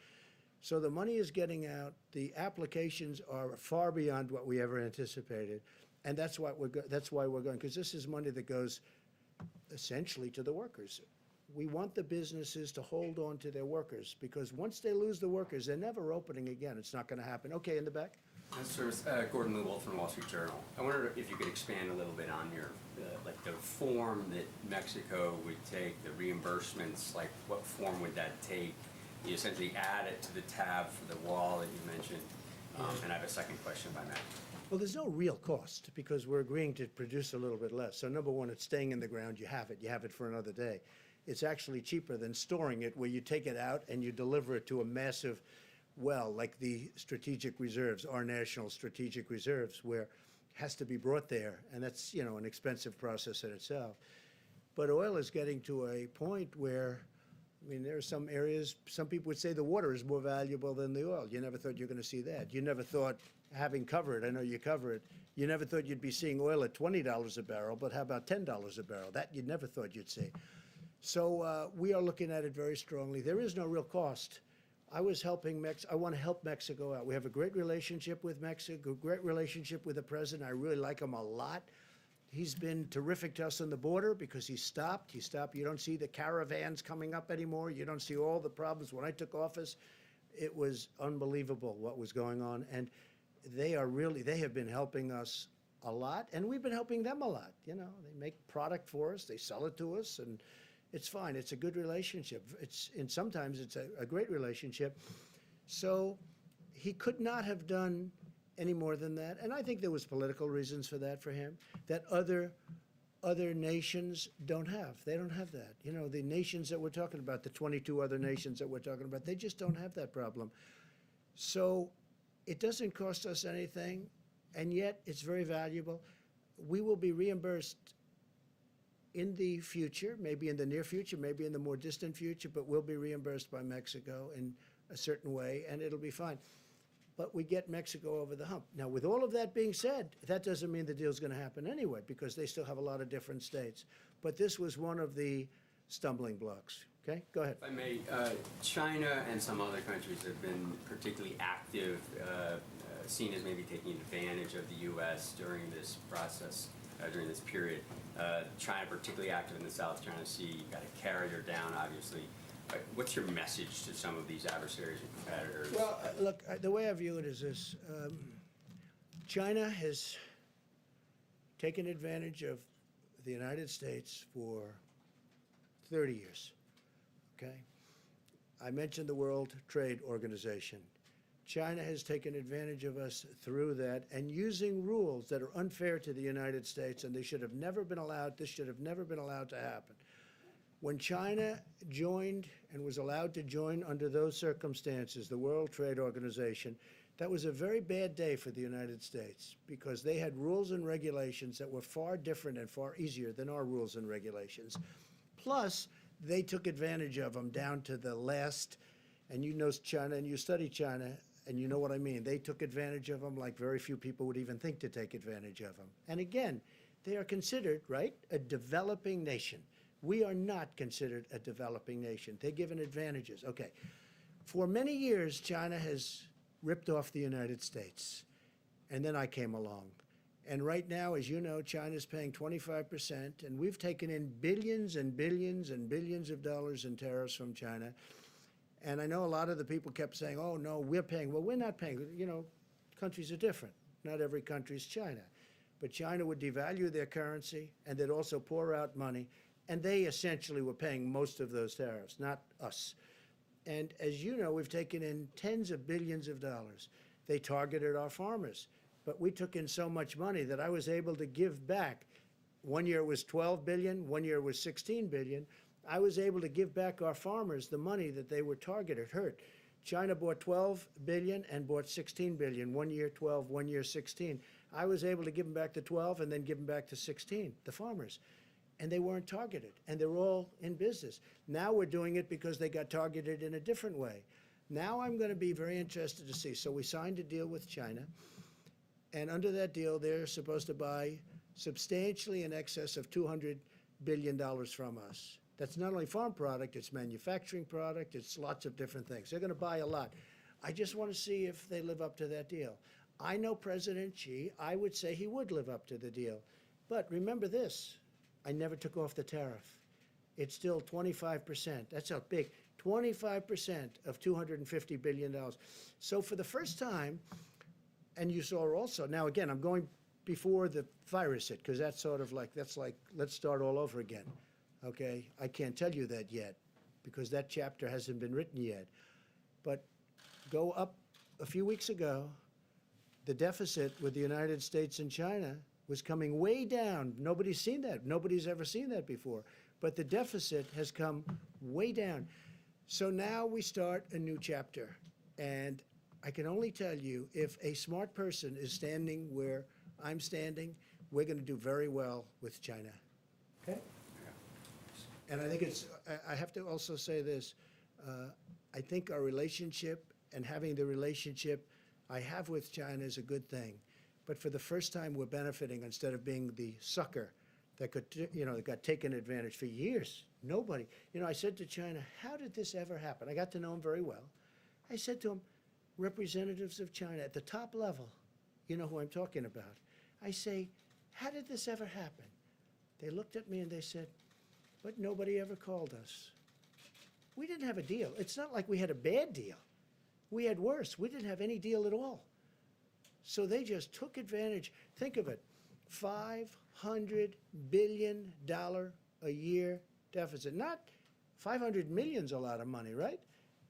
So the money is getting out. The applications are far beyond what we ever anticipated. And that's why we're going, because this is money that goes essentially to the workers. We want the businesses to hold on to their workers, because once they lose the workers, they're never opening again. It's not going to happen. Okay, in the back. Gordon Lewald from Wall Street Journal. I wonder if you could expand a little bit on your, like the form that Mexico would take, the reimbursements, like what form would that take? You essentially add it to the tab for the wall that you mentioned. And I have a second question by Matt. Well, there's no real cost, because we're agreeing to produce a little bit less. So number one, it's staying in the ground. You have it for another day. It's actually cheaper than storing it, where you take it out and you deliver it to a massive well, like the strategic reserves, our national strategic reserves, where it has to be brought there. And that's, an expensive process in itself. But oil is getting to a point where, there are some areas, some people would say the water is more valuable than the oil. You never thought you were going to see that. You never thought, having covered, I know you cover it, you never thought you'd be seeing oil at $20 a barrel, but how about $10 a barrel? That you never thought you'd see. So we are looking at it very strongly. There is no real cost. I want to help Mexico out. We have a great relationship with Mexico, great relationship with the president. I really like him a lot. He's been terrific to us on the border, because he stopped. You don't see the caravans coming up anymore. You don't see all the problems. When I took office, it was unbelievable what was going on. And they have been helping us a lot, and we've been helping them a lot. They make product for us, they sell it to us, and it's fine. It's a good relationship. And sometimes it's a great relationship. So he could not have done any more than that. And I think there was political reasons for that for him, that other nations don't have. They don't have that. The nations that we're talking about, the 22 other nations that we're talking about, they just don't have that problem. So it doesn't cost us anything, and yet it's very valuable. We will be reimbursed in the future, maybe in the near future, maybe in the more distant future, but we'll be reimbursed by Mexico in a certain way, and it'll be fine. But we get Mexico over the hump. Now, with all of that being said, that doesn't mean the deal's going to happen anyway, because they still have a lot of different states. But this was one of the stumbling blocks. Okay, go ahead. If I may, China and some other countries have been particularly active, seen as maybe taking advantage of the U.S. during this process. during this period. China particularly active in the South China Sea. You've got a carrier down, obviously. What's your message to some of these adversaries and competitors? Well, look, the way I view it is this. China has taken advantage of the United States for 30 years, okay? I mentioned the World Trade Organization. China has taken advantage of us through that and using rules that are unfair to the United States, and they should have never been allowed, this should have never been allowed to happen. When China joined and was allowed to join under those circumstances, the World Trade Organization, that was a very bad day for the United States because they had rules and regulations that were far different and far easier than our rules and regulations. Plus, they took advantage of them down to the last, and you know China and you study China, and you know what I mean. They took advantage of them like very few people would even think to take advantage of them. And again, they are considered, right, a developing nation. We are not considered a developing nation. They're given advantages. Okay. For many years, China has ripped off the United States. And then I came along. And right now, as you know, China's paying 25%, and we've taken in billions and billions and billions of dollars in tariffs from China. And I know a lot of the people kept saying, oh, no, we're paying. Well, we're not paying. You know, countries are different. Not every country is China. But China would devalue their currency, and they'd also pour out money. And they essentially were paying most of those tariffs, not us. And as you know, we've taken in tens of billions of dollars. They targeted our farmers. But we took in so much money that I was able to give back. One year it was 12 billion, one year it was 16 billion. I was able to give back our farmers the money that they were targeted, hurt. China bought 12 billion and bought 16 billion. 1 year 12, 1 year 16. I was able to give them back the 12 and then give them back to 16, the farmers. And they weren't targeted, and they're all in business. Now we're doing it because they got targeted in a different way. Now I'm going to be very interested to see. So we signed a deal with China, and under that deal, they're supposed to buy substantially in excess of $200 billion from us. That's not only farm product, it's manufacturing product, it's lots of different things. They're going to buy a lot. I just want to see if they live up to that deal. I know President Xi, I would say he would live up to the deal. But remember this. I never took off the tariff. It's still 25%. That's how big. 25% of $250 billion. So for the first time, and you saw also, now again, I'm going before the virus hit, because that's sort of like, that's like, let's start all over again. Okay? I can't tell you that yet, because that chapter hasn't been written yet. But go up a few weeks ago, the deficit with the United States and China was coming way down. Nobody's seen that. Nobody's ever seen that before. But the deficit has come way down. So now we start a new chapter. And I can only tell you, if a smart person is standing where I'm standing, we're going to do very well with China. Okay? And I think it's, I have to also say this. I think our relationship and having the relationship I have with China is a good thing. But for the first time, we're benefiting instead of being the sucker that could, you know, that got taken advantage for years. Nobody. You know, I said to China, how did this ever happen? I got to know him very well. I said to him, representatives of China at the top level, you know who I'm talking about. I say, how did this ever happen? They looked at me and they said, but nobody ever called us. We didn't have a deal. It's not like we had a bad deal. We had worse. We didn't have any deal at all. So they just took advantage. Think of it, $500 billion a year deficit. Not 500 million's a lot of money, right?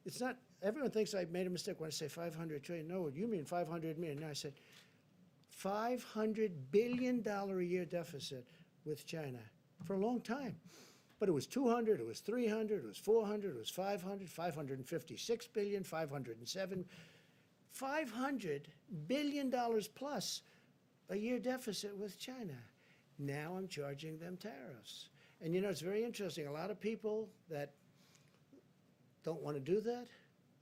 It's not, everyone thinks I made a mistake when I say 500 trillion. No, you mean 500 million. No, I said $500 billion a year deficit with China for a long time. But it was 200, it was 300, it was 400, it was 500, 556 billion, 507. $500 billion plus a year deficit with China. Now I'm charging them tariffs. And you know, it's very interesting. A lot of people that don't want to do that,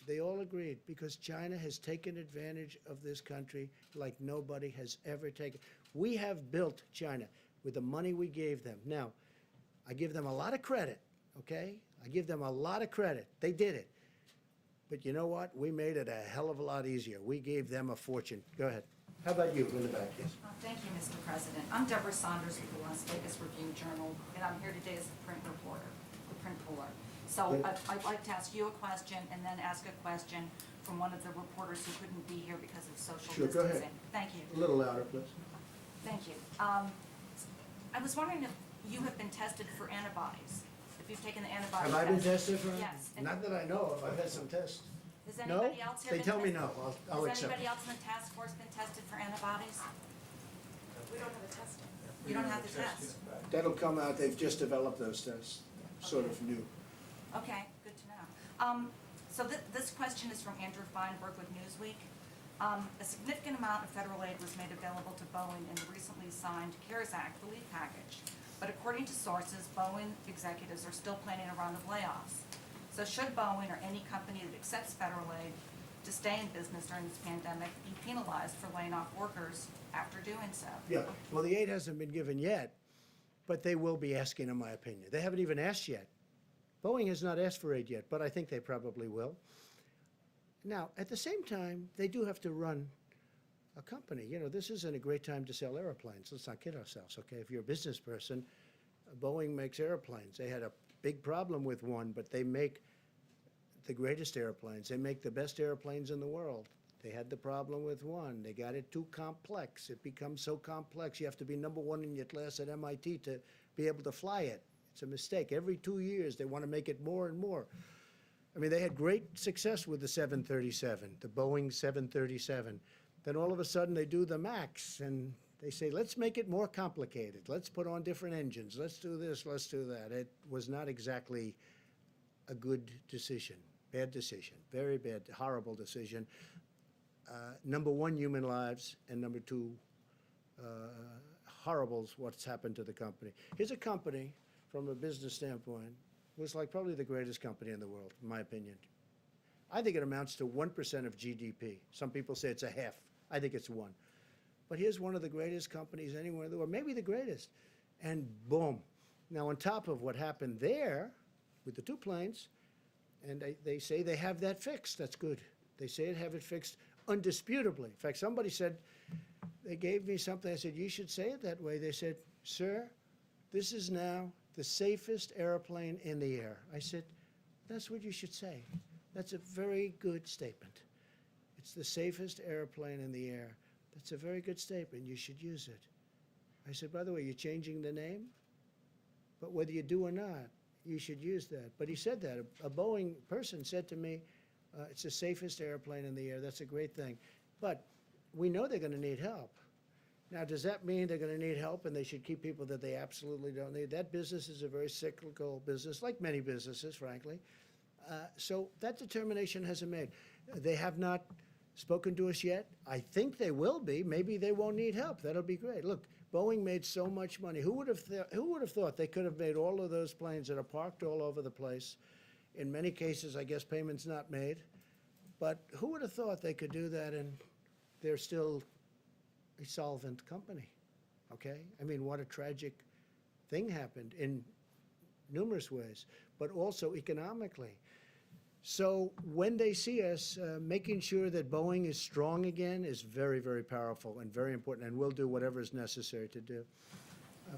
they all agreed because China has taken advantage of this country like nobody has ever taken. We have built China with the money we gave them. Now, I give them a lot of credit, okay? I give them a lot of credit. They did it. But you know what? We made it a hell of a lot easier. We gave them a fortune. Go ahead. How about you in the back, yes? Thank you, Mr. President. I'm Deborah Saunders with the Las Vegas Review-Journal, and I'm here today as the print reporter, the print puller. So I'd like to ask you a question and then ask a question from one of the reporters who couldn't be here because of social Sure, go distancing. ahead. Thank you. A little louder, please. Thank you. I was wondering if you have been tested for antibodies, if you've taken the antibody Have test. I been tested for? Yes. And Not that I know of, I've had some tests. Has No? anybody else here They been tell me tested? no, I'll Has accept anybody it. else in the task force been tested for antibodies? We don't have a testing. You don't have the test? That'll come out, they've just developed those tests, sort of new. Okay, good to know. So this question is from Andrew Feinberg with Newsweek. A significant amount of federal aid was made available to Boeing in the recently signed CARES Act relief package. But according to sources, Boeing executives are still planning a round of layoffs. So should Boeing or any company that accepts federal aid to stay in business during this pandemic be penalized for laying off workers after doing so? Yeah, well, the aid hasn't been given yet, but they will be asking, in my opinion. They haven't even asked yet. Boeing has not asked for aid yet, but I think they probably will. Now, at the same time, they do have to run a company. You know, this isn't a great time to sell airplanes. Let's not kid ourselves, okay? If you're a business person, Boeing makes airplanes. They had a big problem with one, but they make the greatest airplanes. They make the best airplanes in the world. They had the problem with one. They got it too complex. It becomes so complex. You have to be number one in your class at MIT to be able to fly it. It's a mistake. Every 2 years, they want to make it more and more. I mean, they had great success with the 737, the Boeing 737. Then all of a sudden, they do the MAX, and they say, let's make it more complicated. Let's put on different engines. Let's do this, let's do that. It was not exactly a good decision. Bad decision. Very bad, horrible decision. Number one, human lives, and number two, horrible what's happened to the company. Here's a company, from a business standpoint, was like probably the greatest company in the world, in my opinion. I think it amounts to 1% of GDP. Some people say it's a half. I think it's 1. But here's one of the greatest companies anywhere in the world, maybe the greatest. And boom. Now, on top of what happened there with the 2 planes, and they say they have that fixed. That's good. They say they have it fixed undisputably. In fact, somebody said, they gave me something. I said, you should say it that way. They said, sir, this is now the safest airplane in the air. I said, that's what you should say. That's a very good statement. It's the safest airplane in the air. That's a very good statement. You should use it. I said, by the way, you're changing the name? But whether you do or not, you should use that. But he said that. A Boeing person said to me, it's the safest airplane in the air. That's a great thing. But we know they're going to need help. Now, does that mean they're going to need help and they should keep people that they absolutely don't need? That business is a very cyclical business, like many businesses, frankly. So that determination hasn't made. They have not spoken to us yet. I think they will be. Maybe they won't need help. That'll be great. Look, Boeing made so much money. Who would have thought they could have made all of those planes that are parked all over the place? In many cases, I guess payments not made. But who would have thought they could do that and they're still a solvent company, okay? I mean, what a tragic thing happened in numerous ways, but also economically. So when they see us, making sure that Boeing is strong again is very, very powerful and very important, and we'll do whatever is necessary to do.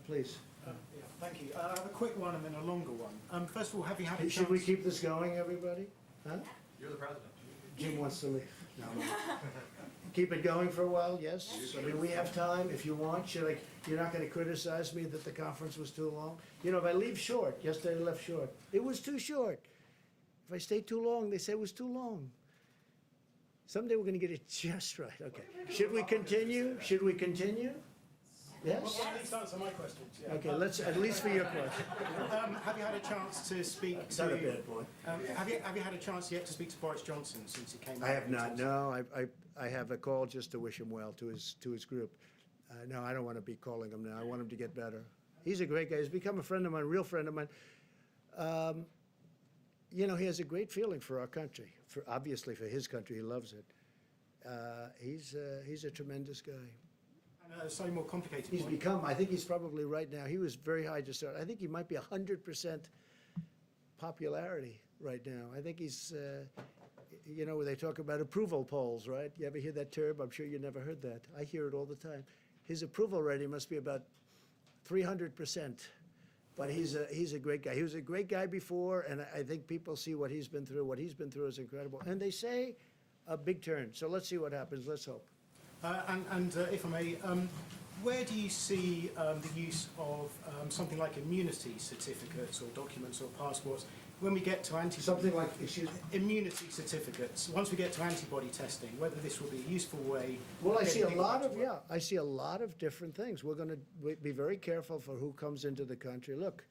Please. Yeah, thank you. I have a quick one and then a longer one. First of all, have you had a chance... Should we keep this going, everybody? Huh? You're the president. Jim wants to leave. No. Keep it going for a while, yes? I mean, we have time if you want. You're not going to criticize me that the conference was too long? You know, if I leave short, yesterday I left short. It was too short. If I stay too long, they say it was too long. Someday we're going to get it just right. Okay. Should we continue? Should we continue? Yes? Well, at least answer my questions. Yeah. Okay, let's, at least for your question. Have you had a chance to speak to... Not a bad boy. Have you had a chance yet to speak to Boris Johnson since he came out? I have not, no. I have a call just to wish him well to his group. No, I don't want to be calling him now. I want him to get better. He's a great guy. He's become a friend of mine, a real friend of mine. You know, he has a great feeling for our country. Obviously for his country, he loves it. He's a tremendous guy. And a slightly more complicated He's point. become, I think he's probably right now, he was very high to start. I think he might be 100% popularity right now. I think he's, you know, they talk about approval polls, right? You ever hear that term? I'm sure you never heard that. I hear it all the time. His approval rating must be about 300%. But he's a great guy. He was a great guy before, and I think people see what he's been through. What he's been through is incredible. And they say a big turn. So let's see what happens. Let's hope. If I may, where do you see the use of something like immunity certificates or documents or passports when we get to antibody? Something like, excuse me? Immunity certificates. Once we get to antibody testing, whether this will be a useful way. Well, I of see getting a lot people of, back to work. I see a lot of different things. We're going to be very careful for who comes into the country. Look,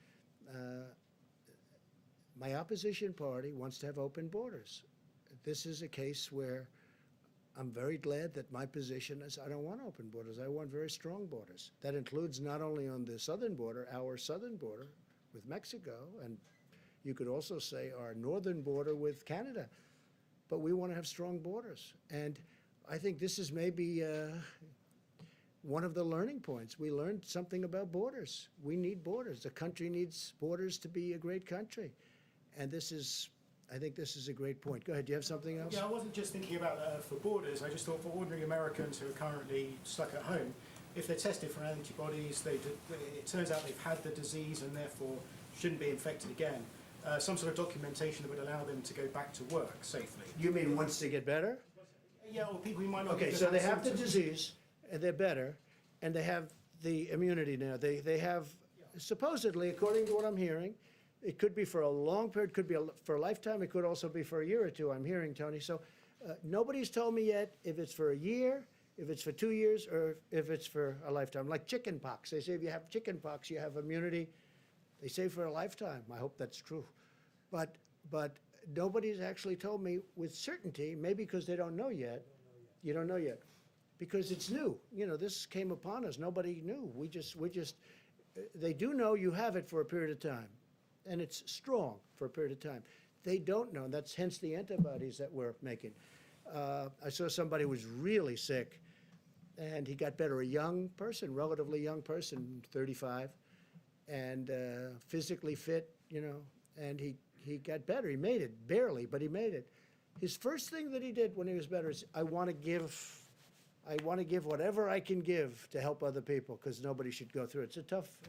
my opposition party wants to have open borders. This is a case where I'm very glad that my position is I don't want open borders. I want very strong borders. That includes not only on the southern border, our southern border with Mexico, and you could also say our northern border with Canada. But we want to have strong borders. And I think this is maybe one of the learning points. We learned something about borders. We need borders. The country needs borders to be a great country. And I think this is a great point. Go ahead, do you have something else? Yeah, I wasn't just thinking about for borders. I just thought for ordinary Americans who are currently stuck at home, if they're tested for antibodies, it turns out they've had the disease and therefore shouldn't be infected again. Some sort of documentation that would allow them to go back to work safely. You mean once they get better? Yeah, or people who might not. Okay, get so they had have the symptoms. disease, and they're better, and they have the immunity now. They have, supposedly, according to what I'm hearing, it could be for a long period, could be for a lifetime, it could also be for a year or two, I'm hearing, Tony. So nobody's told me yet if it's for a year, if it's for 2 years, or if it's for a lifetime. Like chicken pox. They say if you have chicken pox, you have immunity, they say for a lifetime. I hope that's true. But nobody's actually told me with certainty, maybe because they don't know yet. You don't know yet. Because it's new. You know, this came upon us. Nobody knew. They do know you have it for a period of time. And it's strong for a period of time. They don't know. That's hence the antibodies that we're making. I saw somebody who was really sick, and he got better. A young person, relatively young person, 35, and physically fit, you know, and he got better. He made it, barely, but he made it. His first thing that he did when he was better is, I want to give whatever I can give to help other people, because nobody should go through it.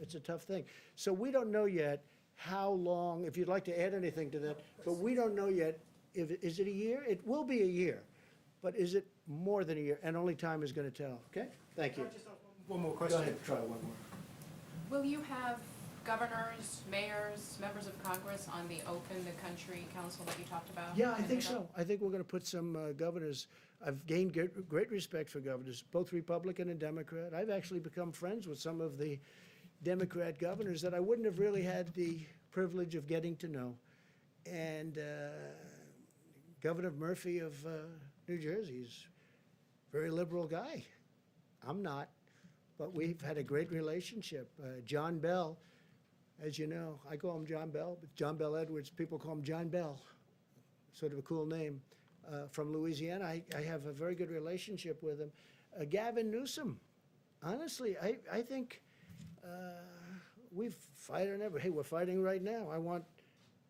It's a tough thing. So we don't know yet how long, if you'd like to add anything to that, but we don't know yet, is it a year? It will be a year, but is it more than a year? And only time is going to tell, okay? Thank you. One more question. Go ahead, try one more. Will you have governors, mayors, members of Congress on the Open the Country Council that you talked about? Yeah, I think so. I think we're going to put some governors. I've gained great respect for governors, both Republican and Democrat. I've actually become friends with some of the Democrat governors that I wouldn't have really had the privilege of getting to know. And Governor Murphy of New Jersey is a very liberal guy. I'm not, but we've had a great relationship. John Bell, as you know, I call him John Bell, but John Bell Edwards, people call him John Bell, sort of a cool name. From Louisiana, I have a very good relationship with him. Gavin Newsom, honestly, I think we've fighted ever. Hey, we're fighting right now. I want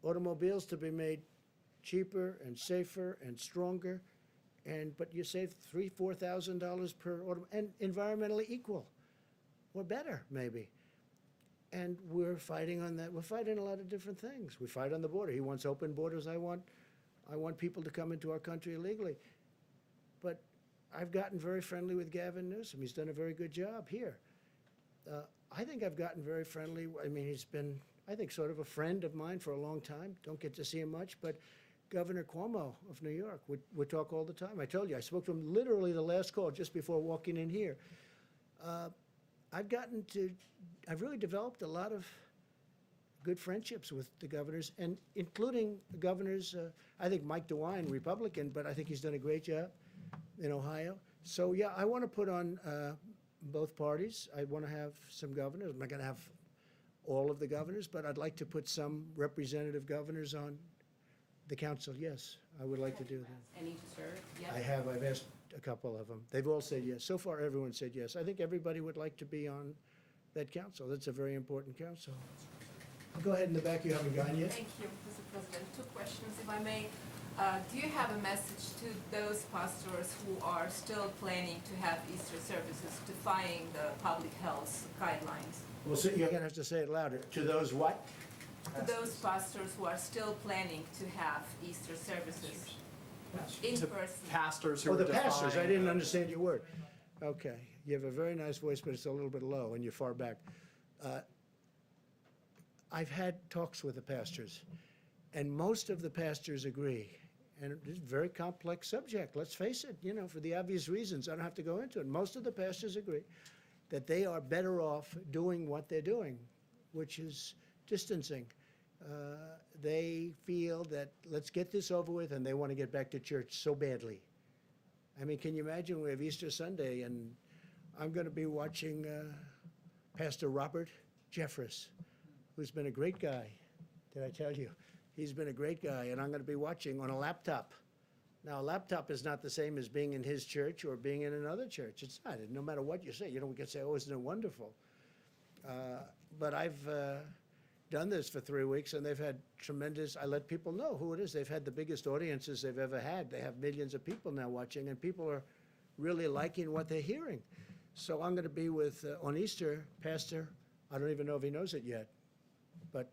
automobiles to be made cheaper and safer and stronger, but you save $3,000-4,000 per auto, and environmentally equal, or better maybe. And we're fighting on that. We're fighting a lot of different things. We fight on the border. He wants open borders. I want people to come into our country illegally. But I've gotten very friendly with Gavin Newsom. He's done a very good job here. I think I've gotten very friendly. I mean, he's been, I think, sort of a friend of mine for a long time. Don't get to see him much, but Governor Cuomo of New York, we talk all the time. I told you, I spoke to him literally the last call just before walking in here. I've really developed a lot of good friendships with the governors, and including the governors, I think Mike DeWine, Republican, but I think he's done a great job in Ohio. So yeah, I want to put on both parties. I want to have some governors. I'm not going to have all of the governors, but I'd like to put some representative governors on the council. Yes, I would like to do that. Any to serve? Yes. I have. I've asked a couple of them. They've all said yes. So far, everyone said yes. I think everybody would like to be on that council. That's a very important council. Go ahead in the back. You haven't gone yet. Thank you, Mr. President. Two questions, if I may. Do you have a message to those pastors who are still planning to have Easter services, defying the public health guidelines? Well, so you're gonna have to say it louder. To those what? To those pastors who are still planning to have Easter services in To person? pastors who Oh, are the pastors, I defying didn't the- understand your word. Okay, you have a very nice voice, but it's a little bit low and you're far back. I've had talks with the pastors, and most of the pastors agree. And it's a very complex subject, let's face it, you know, for the obvious reasons, I don't have to go into it. Most of the pastors agree that they are better off doing what they're doing, which is distancing. They feel that let's get this over with, and they want to get back to church so badly. I mean, can you imagine we have Easter Sunday, and I'm going to be watching Pastor Robert Jeffress, who's been a great guy. Did I tell you? He's been a great guy, and I'm going to be watching on a laptop. Now, a laptop is not the same as being in his church or being in another church. It's not. No matter what you say, you know, we can say, oh, isn't it wonderful? But I've done this for 3 weeks, and they've had tremendous, I let people know who it is. They've had the biggest audiences they've ever had. They have millions of people now watching, and people are really liking what they're hearing. So I'm going to be with, on Easter, Pastor, I don't even know if he knows it yet, but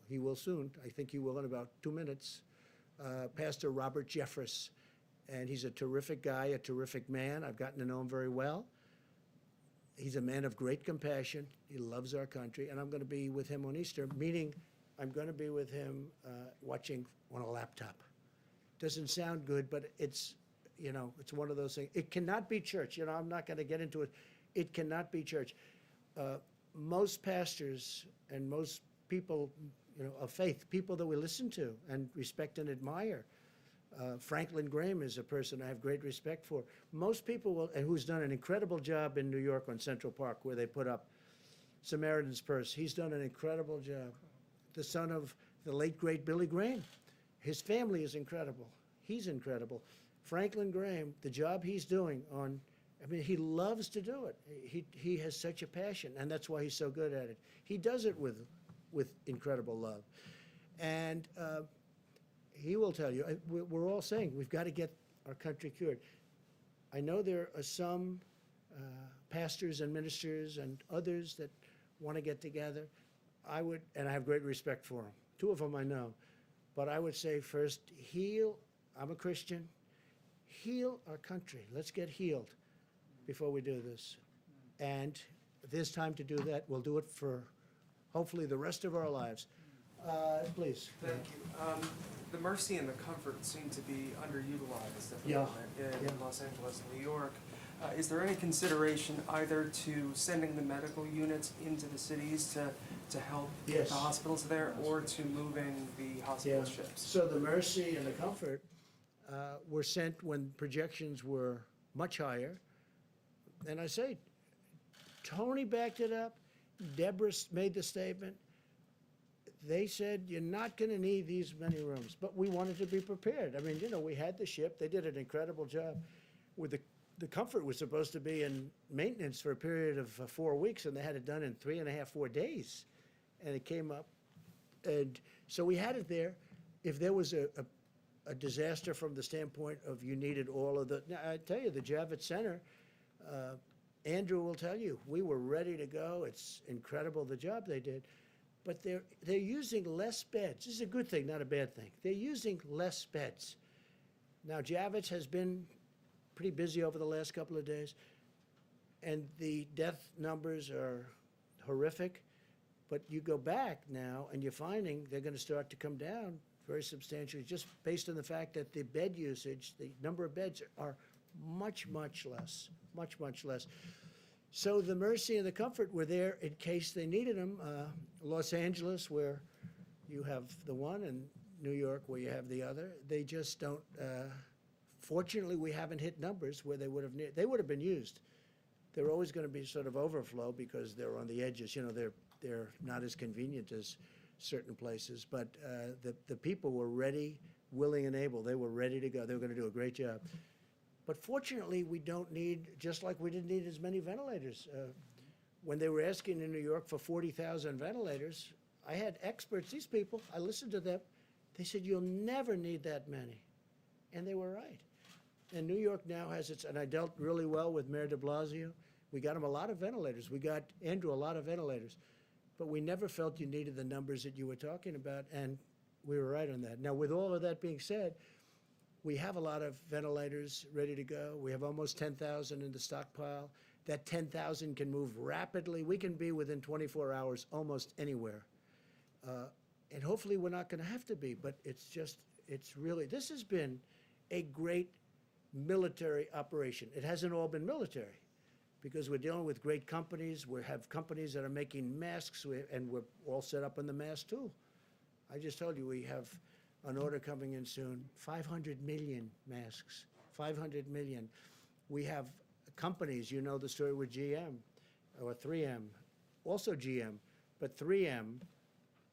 he will soon. I think he will in about 2 minutes. Pastor Robert Jeffress, and he's a terrific guy, a terrific man. I've gotten to know him very well. He's a man of great compassion. He loves our country, and I'm going to be with him on Easter, meaning I'm going to be with him watching on a laptop. Doesn't sound good, but it's, you know, it's one of those things. It cannot be church. You know, I'm not going to get into it. It cannot be church. Most pastors and most people, you know, of faith, people that we listen to and respect and admire. Franklin Graham is a person I have great respect for. Most people will, and who's done an incredible job in New York on Central Park, where they put up Samaritan's Purse. He's done an incredible job. The son of the late, great Billy Graham. His family is incredible. He's incredible. Franklin Graham, the job he's doing on, I mean, he loves to do it. He has such a passion, and that's why he's so good at it. He does it with incredible love. And he will tell you, we're all saying we've got to get our country cured. I know there are some pastors and ministers and others that want to get together. I would, and I have great respect for them. 2 of them I know. But I would say first, heal. I'm a Christian. Heal our country. Let's get healed before we do this. And if there's time to do that, we'll do it for hopefully the rest of our lives. Please. Thank you. The Mercy and the Comfort seem to be underutilized at the Yeah. moment in Yeah. Los Angeles and New York. Is there any consideration either to sending the medical units into the cities to help Yes. the hospitals there, or to moving the hospital ships? So the Mercy and the Comfort were sent when projections were much higher. And I say, Tony backed it up. Deborah made the statement. They said, you're not going to need these many rooms. But we wanted to be prepared. I mean, you know, we had the ship. They did an incredible job. With the Comfort was supposed to be in maintenance for a period of 4 weeks, and they had it done in 3.5, 4 days. And it came up. And so we had it there. If there was a disaster from the standpoint of you needed all of the, now, I tell you, the Javits Center, Andrew will tell you, we were ready to go. It's incredible the job they did. But they're using less beds. This is a good thing, not a bad thing. They're using less beds. Now, Javits has been pretty busy over the last couple of days, and the death numbers are horrific. But you go back now, and you're finding they're going to start to come down very substantially, just based on the fact that the bed usage, the number of beds are much, much less, much, much less. So the Mercy and the Comfort were there in case they needed them. Los Angeles, where you have the one, and New York, where you have the other. They just don't, fortunately, we haven't hit numbers where they would have been used. They're always going to be sort of overflow because they're on the edges. You know, they're not as convenient as certain places. But the people were ready, willing, and able. They were ready to go. They were going to do a great job. But fortunately, we don't need, just like we didn't need as many ventilators. When they were asking in New York for 40,000 ventilators, I had experts, these people, I listened to them. They said, you'll never need that many. And they were right. And New York now has its, and I dealt really well with Mayor de Blasio. We got him a lot of ventilators. We got Andrew a lot of ventilators. But we never felt you needed the numbers that you were talking about, and we were right on that. Now, with all of that being said, we have a lot of ventilators ready to go. We have almost 10,000 in the stockpile. That 10,000 can move rapidly. We can be within 24 hours almost anywhere. And hopefully we're not going to have to be, but it's really, this has been a great military operation. It hasn't all been military because we're dealing with great companies. We have companies that are making masks, and we're all set up on the mask too. I just told you we have an order coming in soon, 500 million masks, 500 million. We have companies, you know the story with GM or 3M, also GM, but 3M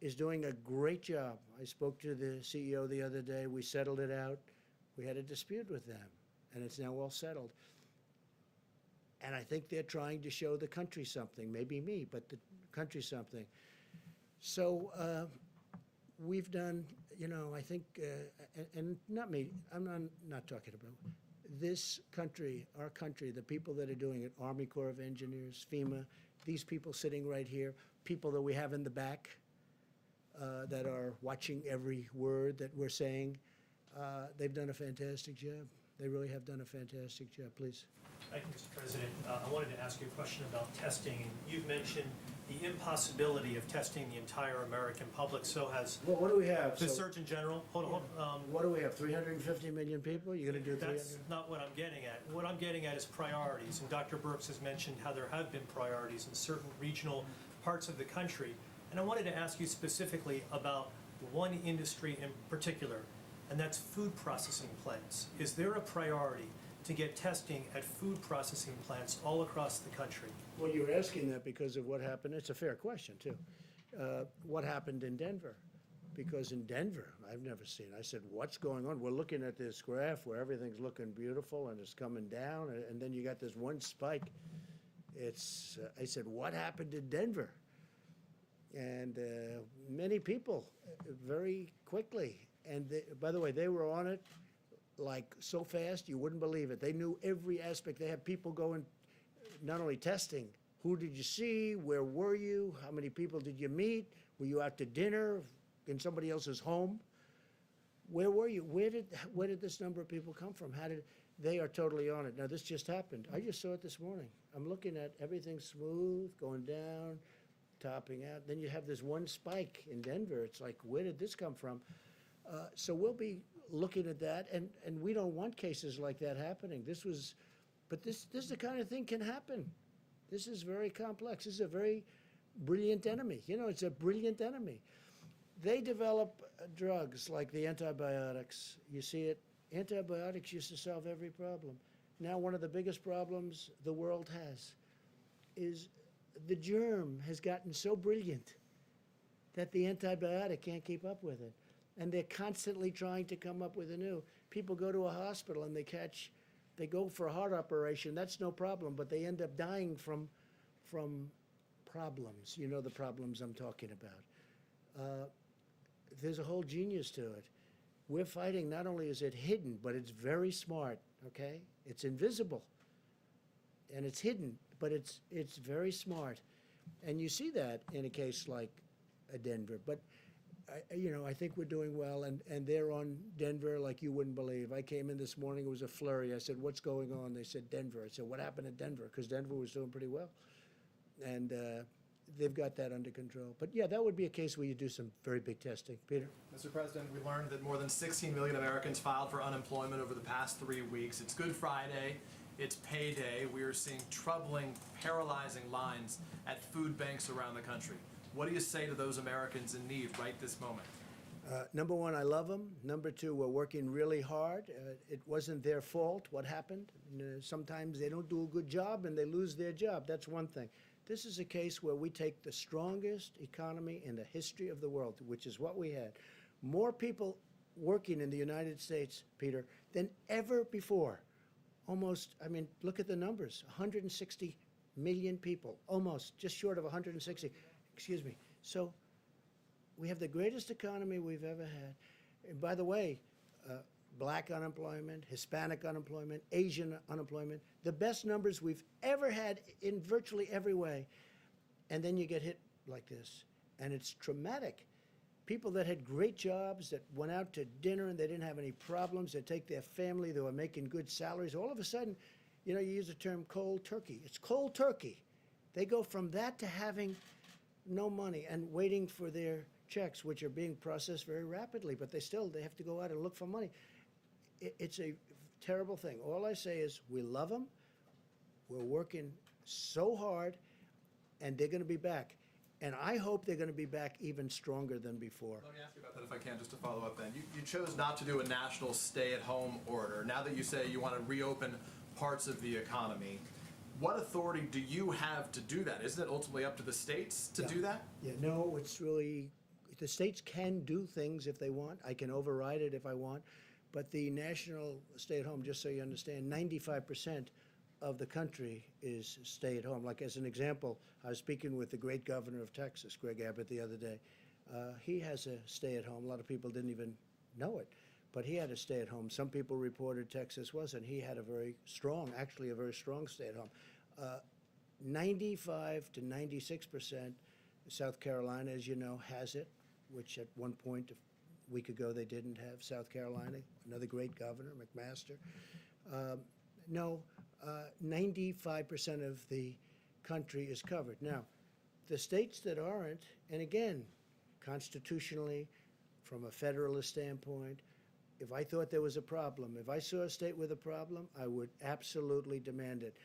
is doing a great job. I spoke to the CEO the other day. We settled it out. We had a dispute with them, and it's now all settled. And I think they're trying to show the country something, maybe me, but the country something. So we've done, you know, I think, and not me, I'm not talking about this country, our country, the people that are doing it, Army Corps of Engineers, FEMA, these people sitting right here, people that we have in the back that are watching every word that we're saying, they've done a fantastic job. They really have done a fantastic job. Please. Thank you, Mr. President. I wanted to ask you a question about testing. You've mentioned the impossibility of testing the entire American public. So has Well, what do we have? the So- Surgeon General. Hold on. What do we have, 350 million people? You're going to do 300? That's not what I'm getting at. What I'm getting at is priorities. And Dr. Birx has mentioned how there have been priorities in certain regional parts of the country. And I wanted to ask you specifically about one industry in particular, and that's food processing plants. Is there a priority to get testing at food processing plants all across the country? Well, you're asking that because of what happened. It's a fair question, too. What happened in Denver? Because in Denver, I've never seen, I said, what's going on? We're looking at this graph where everything's looking beautiful and it's coming down, and then you got this one spike. It's, I said, what happened in Denver? And many people, very quickly, and by the way, they were on it like so fast, you wouldn't believe it. They knew every aspect. They had people going, not only testing, who did you see, where were you, how many people did you meet, were you out to dinner, in somebody else's home? Where were you? Where did this number of people come from? They are totally on it. Now, this just happened. I just saw it this morning. I'm looking at everything smooth, going down, topping out. Then you have this one spike in Denver. It's like, where did this come from? So we'll be looking at that, and we don't want cases like that happening. But this is the kind of thing can happen. This is very complex. This is a very brilliant enemy. You know, it's a brilliant enemy. They develop drugs like the antibiotics. You see it. Antibiotics used to solve every problem. Now one of the biggest problems the world has is the germ has gotten so brilliant that the antibiotic can't keep up with it. And they're constantly trying to come up with a new. People go to a hospital and they go for a heart operation. That's no problem, but they end up dying from problems. You know the problems I'm talking about. There's a whole genius to it. We're fighting, not only is it hidden, but it's very smart, okay? It's invisible, and it's hidden, but it's very smart. And you see that in a case like Denver. But I think we're doing well, and they're on Denver like you wouldn't believe. I came in this morning, it was a flurry. I said, what's going on? They said, Denver. I said, what happened at Denver? Because Denver was doing pretty well. And they've got that under control. But yeah, that would be a case where you do some very big testing. Peter? Mr. President, we learned that more than 16 million Americans filed for unemployment over the past 3 weeks. It's Good Friday. It's payday. We are seeing troubling, paralyzing lines at food banks around the country. What do you say to those Americans in need right this moment? Number one, I love them. Number two, we're working really hard. It wasn't their fault what happened. Sometimes they don't do a good job and they lose their job. That's one thing. This is a case where we take the strongest economy in the history of the world, which is what we had. More people working in the United States, Peter, than ever before. Almost, I mean, look at the numbers, 160 million people, almost, just short of 160. Excuse me. So we have the greatest economy we've ever had. And by the way, black unemployment, Hispanic unemployment, Asian unemployment, the best numbers we've ever had in virtually every way. And then you get hit like this. And it's traumatic. People that had great jobs, that went out to dinner and they didn't have any problems, they take their family, they were making good salaries, all of a sudden, you know, you use the term cold turkey. It's cold turkey. They go from that to having no money and waiting for their checks, which are being processed very rapidly, but they have to go out and look for money. It's a terrible thing. All I say is we love them. We're working so hard, and they're going to be back. And I hope they're going to be back even stronger than before. Let me ask you about that if I can, just to follow up then. You chose not to do a national stay-at-home order. Now that you say you want to reopen parts of the economy, what authority do you have to do that? Isn't it ultimately up to the states to do that? Yeah, no, it's really, the states can do things if they want. I can override it if I want. But the national stay-at-home, just so you understand, 95% of the country is stay-at-home. Like as an example, I was speaking with the great governor of Texas, Greg Abbott, the other day. He has a stay-at-home. A lot of people didn't even know it, but he had a stay-at-home. Some people reported Texas wasn't. He had a very strong, actually a very strong stay-at-home. 95 to 96%, South Carolina, as you know, has it, which at one point, a week ago, they didn't have South Carolina. Another great governor, McMaster. No, 95% of the country is covered. Now, the states that aren't, and again, constitutionally, from a federalist standpoint, if I thought there was a problem, if I saw a state with a problem, I would absolutely demand it.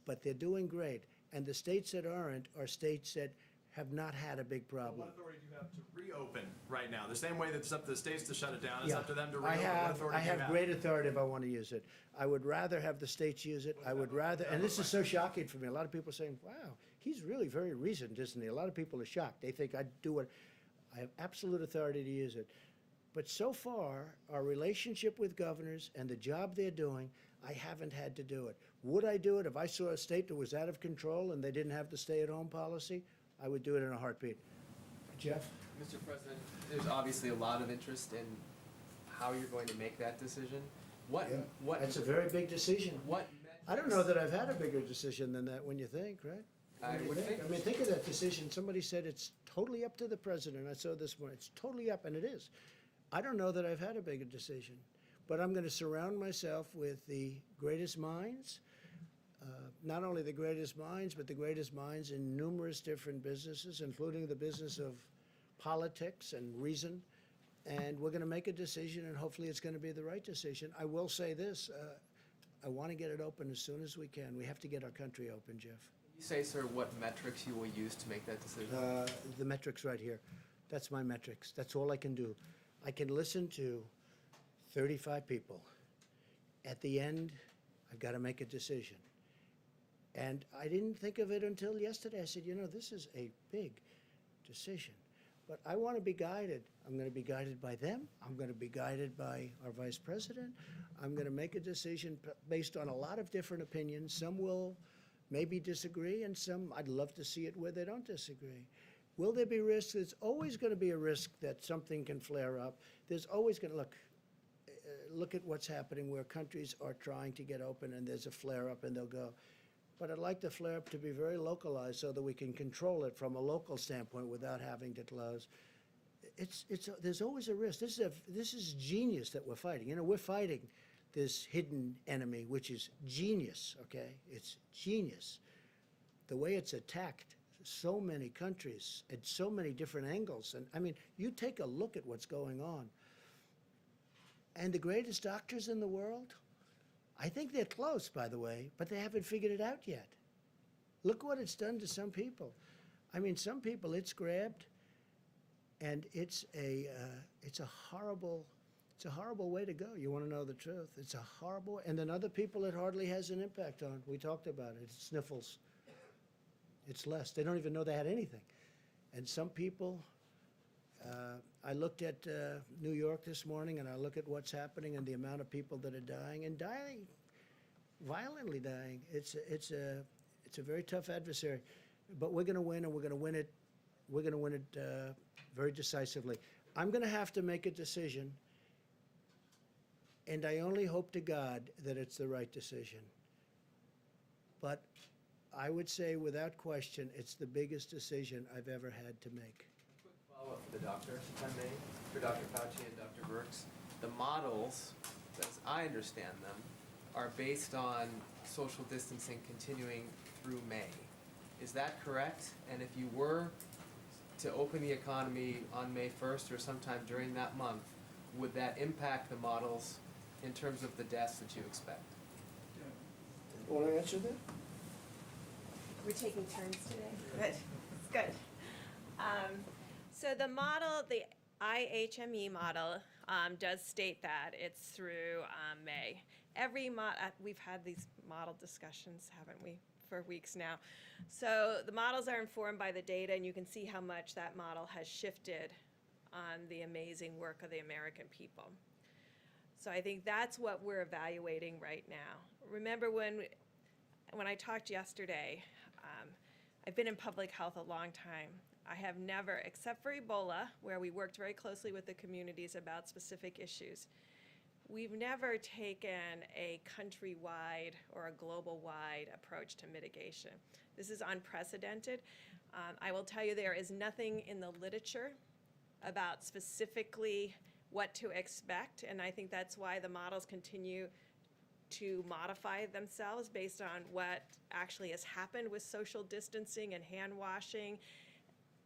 But they're doing great. And the states that aren't are states that have not had a big problem. What authority do you have to reopen right now? The same way that it's up to the states to shut it down, it's Yeah. up to them to I reopen. What have authority do you have? great authority if I want to use it. I would rather have the states use it. I would rather, and this is so shocking for me. A lot of people are saying, wow, he's really very reasoned, isn't he? A lot of people are shocked. They think I'd do what, I have absolute authority to use it. But so far, our relationship with governors and the job they're doing, I haven't had to do it. Would I do it if I saw a state that was out of control and they didn't have the stay-at-home policy? I would do it in a heartbeat. Jeff? Mr. President, there's obviously a lot of interest in how you're going to make that decision. What? That's a very big decision. What? I don't know that I've had a bigger decision than that when you think, right? I When you would think. I mean, think of that decision. Somebody said it's totally up to the president. I saw this one. It's totally up, and it is. I don't know that I've had a bigger decision, but I'm going to surround myself with the greatest minds, not only the greatest minds, but the greatest minds in numerous different businesses, including the business of politics and reason. And we're going to make a decision, and hopefully it's going to be the right decision. I will say this. I want to get it open as soon as we can. We have to get our country open, Jeff. You say, sir, what metrics you will use to make that decision? The metrics right here. That's my metrics. That's all I can do. I can listen to 35 people. At the end, I've got to make a decision. And I didn't think of it until yesterday. I said, you know, this is a big decision. But I want to be guided. I'm going to be guided by them. I'm going to be guided by our vice president. I'm going to make a decision based on a lot of different opinions. Some will maybe disagree, and some I'd love to see it where they don't disagree. Will there be risks? There's always going to be a risk that something can flare up. There's always going to, look at what's happening where countries are trying to get open and there's a flare up and they'll go. But I'd like the flare up to be very localized so that we can control it from a local standpoint without having to close. There's always a risk. This is genius that we're fighting. You know, we're fighting this hidden enemy, which is genius, okay? It's genius. The way it's attacked so many countries at so many different angles. And I mean, you take a look at what's going on. And the greatest doctors in the world, I think they're close, by the way, but they haven't figured it out yet. Look what it's done to some people. I mean, some people it's grabbed, and it's a horrible way to go. You want to know the truth? It's a horrible. And then other people it hardly has an impact on. We talked about it. It's sniffles. It's less. They don't even know they had anything. And some people. I looked at New York this morning, and I look at what's happening and the amount of people that are dying, and dying, violently dying. It's a very tough adversary, but we're going to win, and we're going to win it. We're going to win it very decisively. I'm going to have to make a decision, And I only hope to God that it's the right decision. But I would say without question, it's the biggest decision I've ever had to make. Quick follow-up for the doctors, if I may, for Dr. Fauci and Dr. Birx. The models, as I understand them, are based on social distancing continuing through May. Is that correct? And if you were to open the economy on May 1st or sometime during that month, would that impact the models in terms of the deaths that you expect? Want to answer that? We're taking turns today. Good. Good. So the model, the IHME model, does state that it's through May. We've had these model discussions, haven't we, for weeks now. So the models are informed by the data, and you can see how much that model has shifted on the amazing work of the American people. So I think that's what we're evaluating right now. Remember when I talked yesterday, I've been in public health a long time. I have never, except for Ebola, where we worked very closely with the communities about specific issues, we've never taken a countrywide or a global-wide approach to mitigation. This is unprecedented. I will tell you there is nothing in the literature about specifically what to expect, and I think that's why the models continue to modify themselves based on what actually has happened with social distancing and hand washing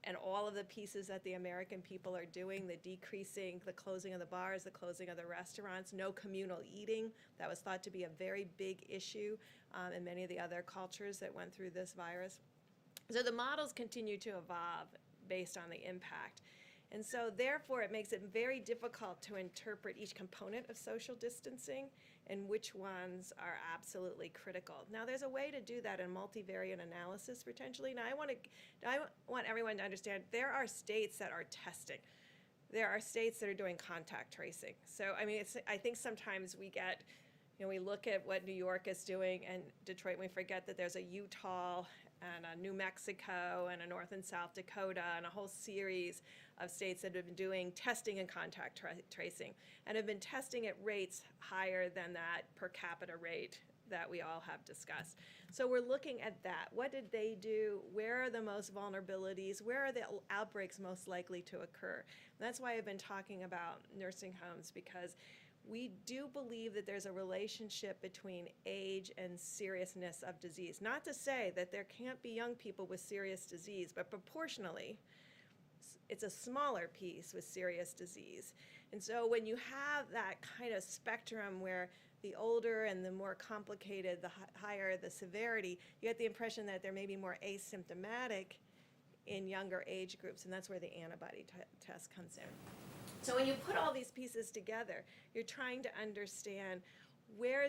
and all of the pieces that the American people are doing, the decreasing, the closing of the bars, the closing of the restaurants, no communal eating. That was thought to be a very big issue in many of the other cultures that went through this virus. So the models continue to evolve based on the impact. And so therefore, it makes it very difficult to interpret each component of social distancing and which ones are absolutely critical. Now, there's a way to do that in multivariate analysis potentially. Now, I want everyone to understand there are states that are testing. There are states that are doing contact tracing. So, I mean, I think sometimes we get, we look at what New York is doing and Detroit, and we forget that there's a Utah and a New Mexico and a North and South Dakota and a whole series of states that have been doing testing and contact tracing and have been testing at rates higher than that per capita rate that we all have discussed. So we're looking at that. What did they do? Where are the most vulnerabilities? Where are the outbreaks most likely to occur? And that's why I've been talking about nursing homes, because we do believe that there's a relationship between age and seriousness of disease. Not to say that there can't be young people with serious disease, but proportionally, it's a smaller piece with serious disease. And so when you have that kind of spectrum where the older and the more complicated, the higher the severity, you get the impression that there may be more asymptomatic in younger age groups, and that's where the antibody test comes in. So when you put all these pieces together, you're trying to understand where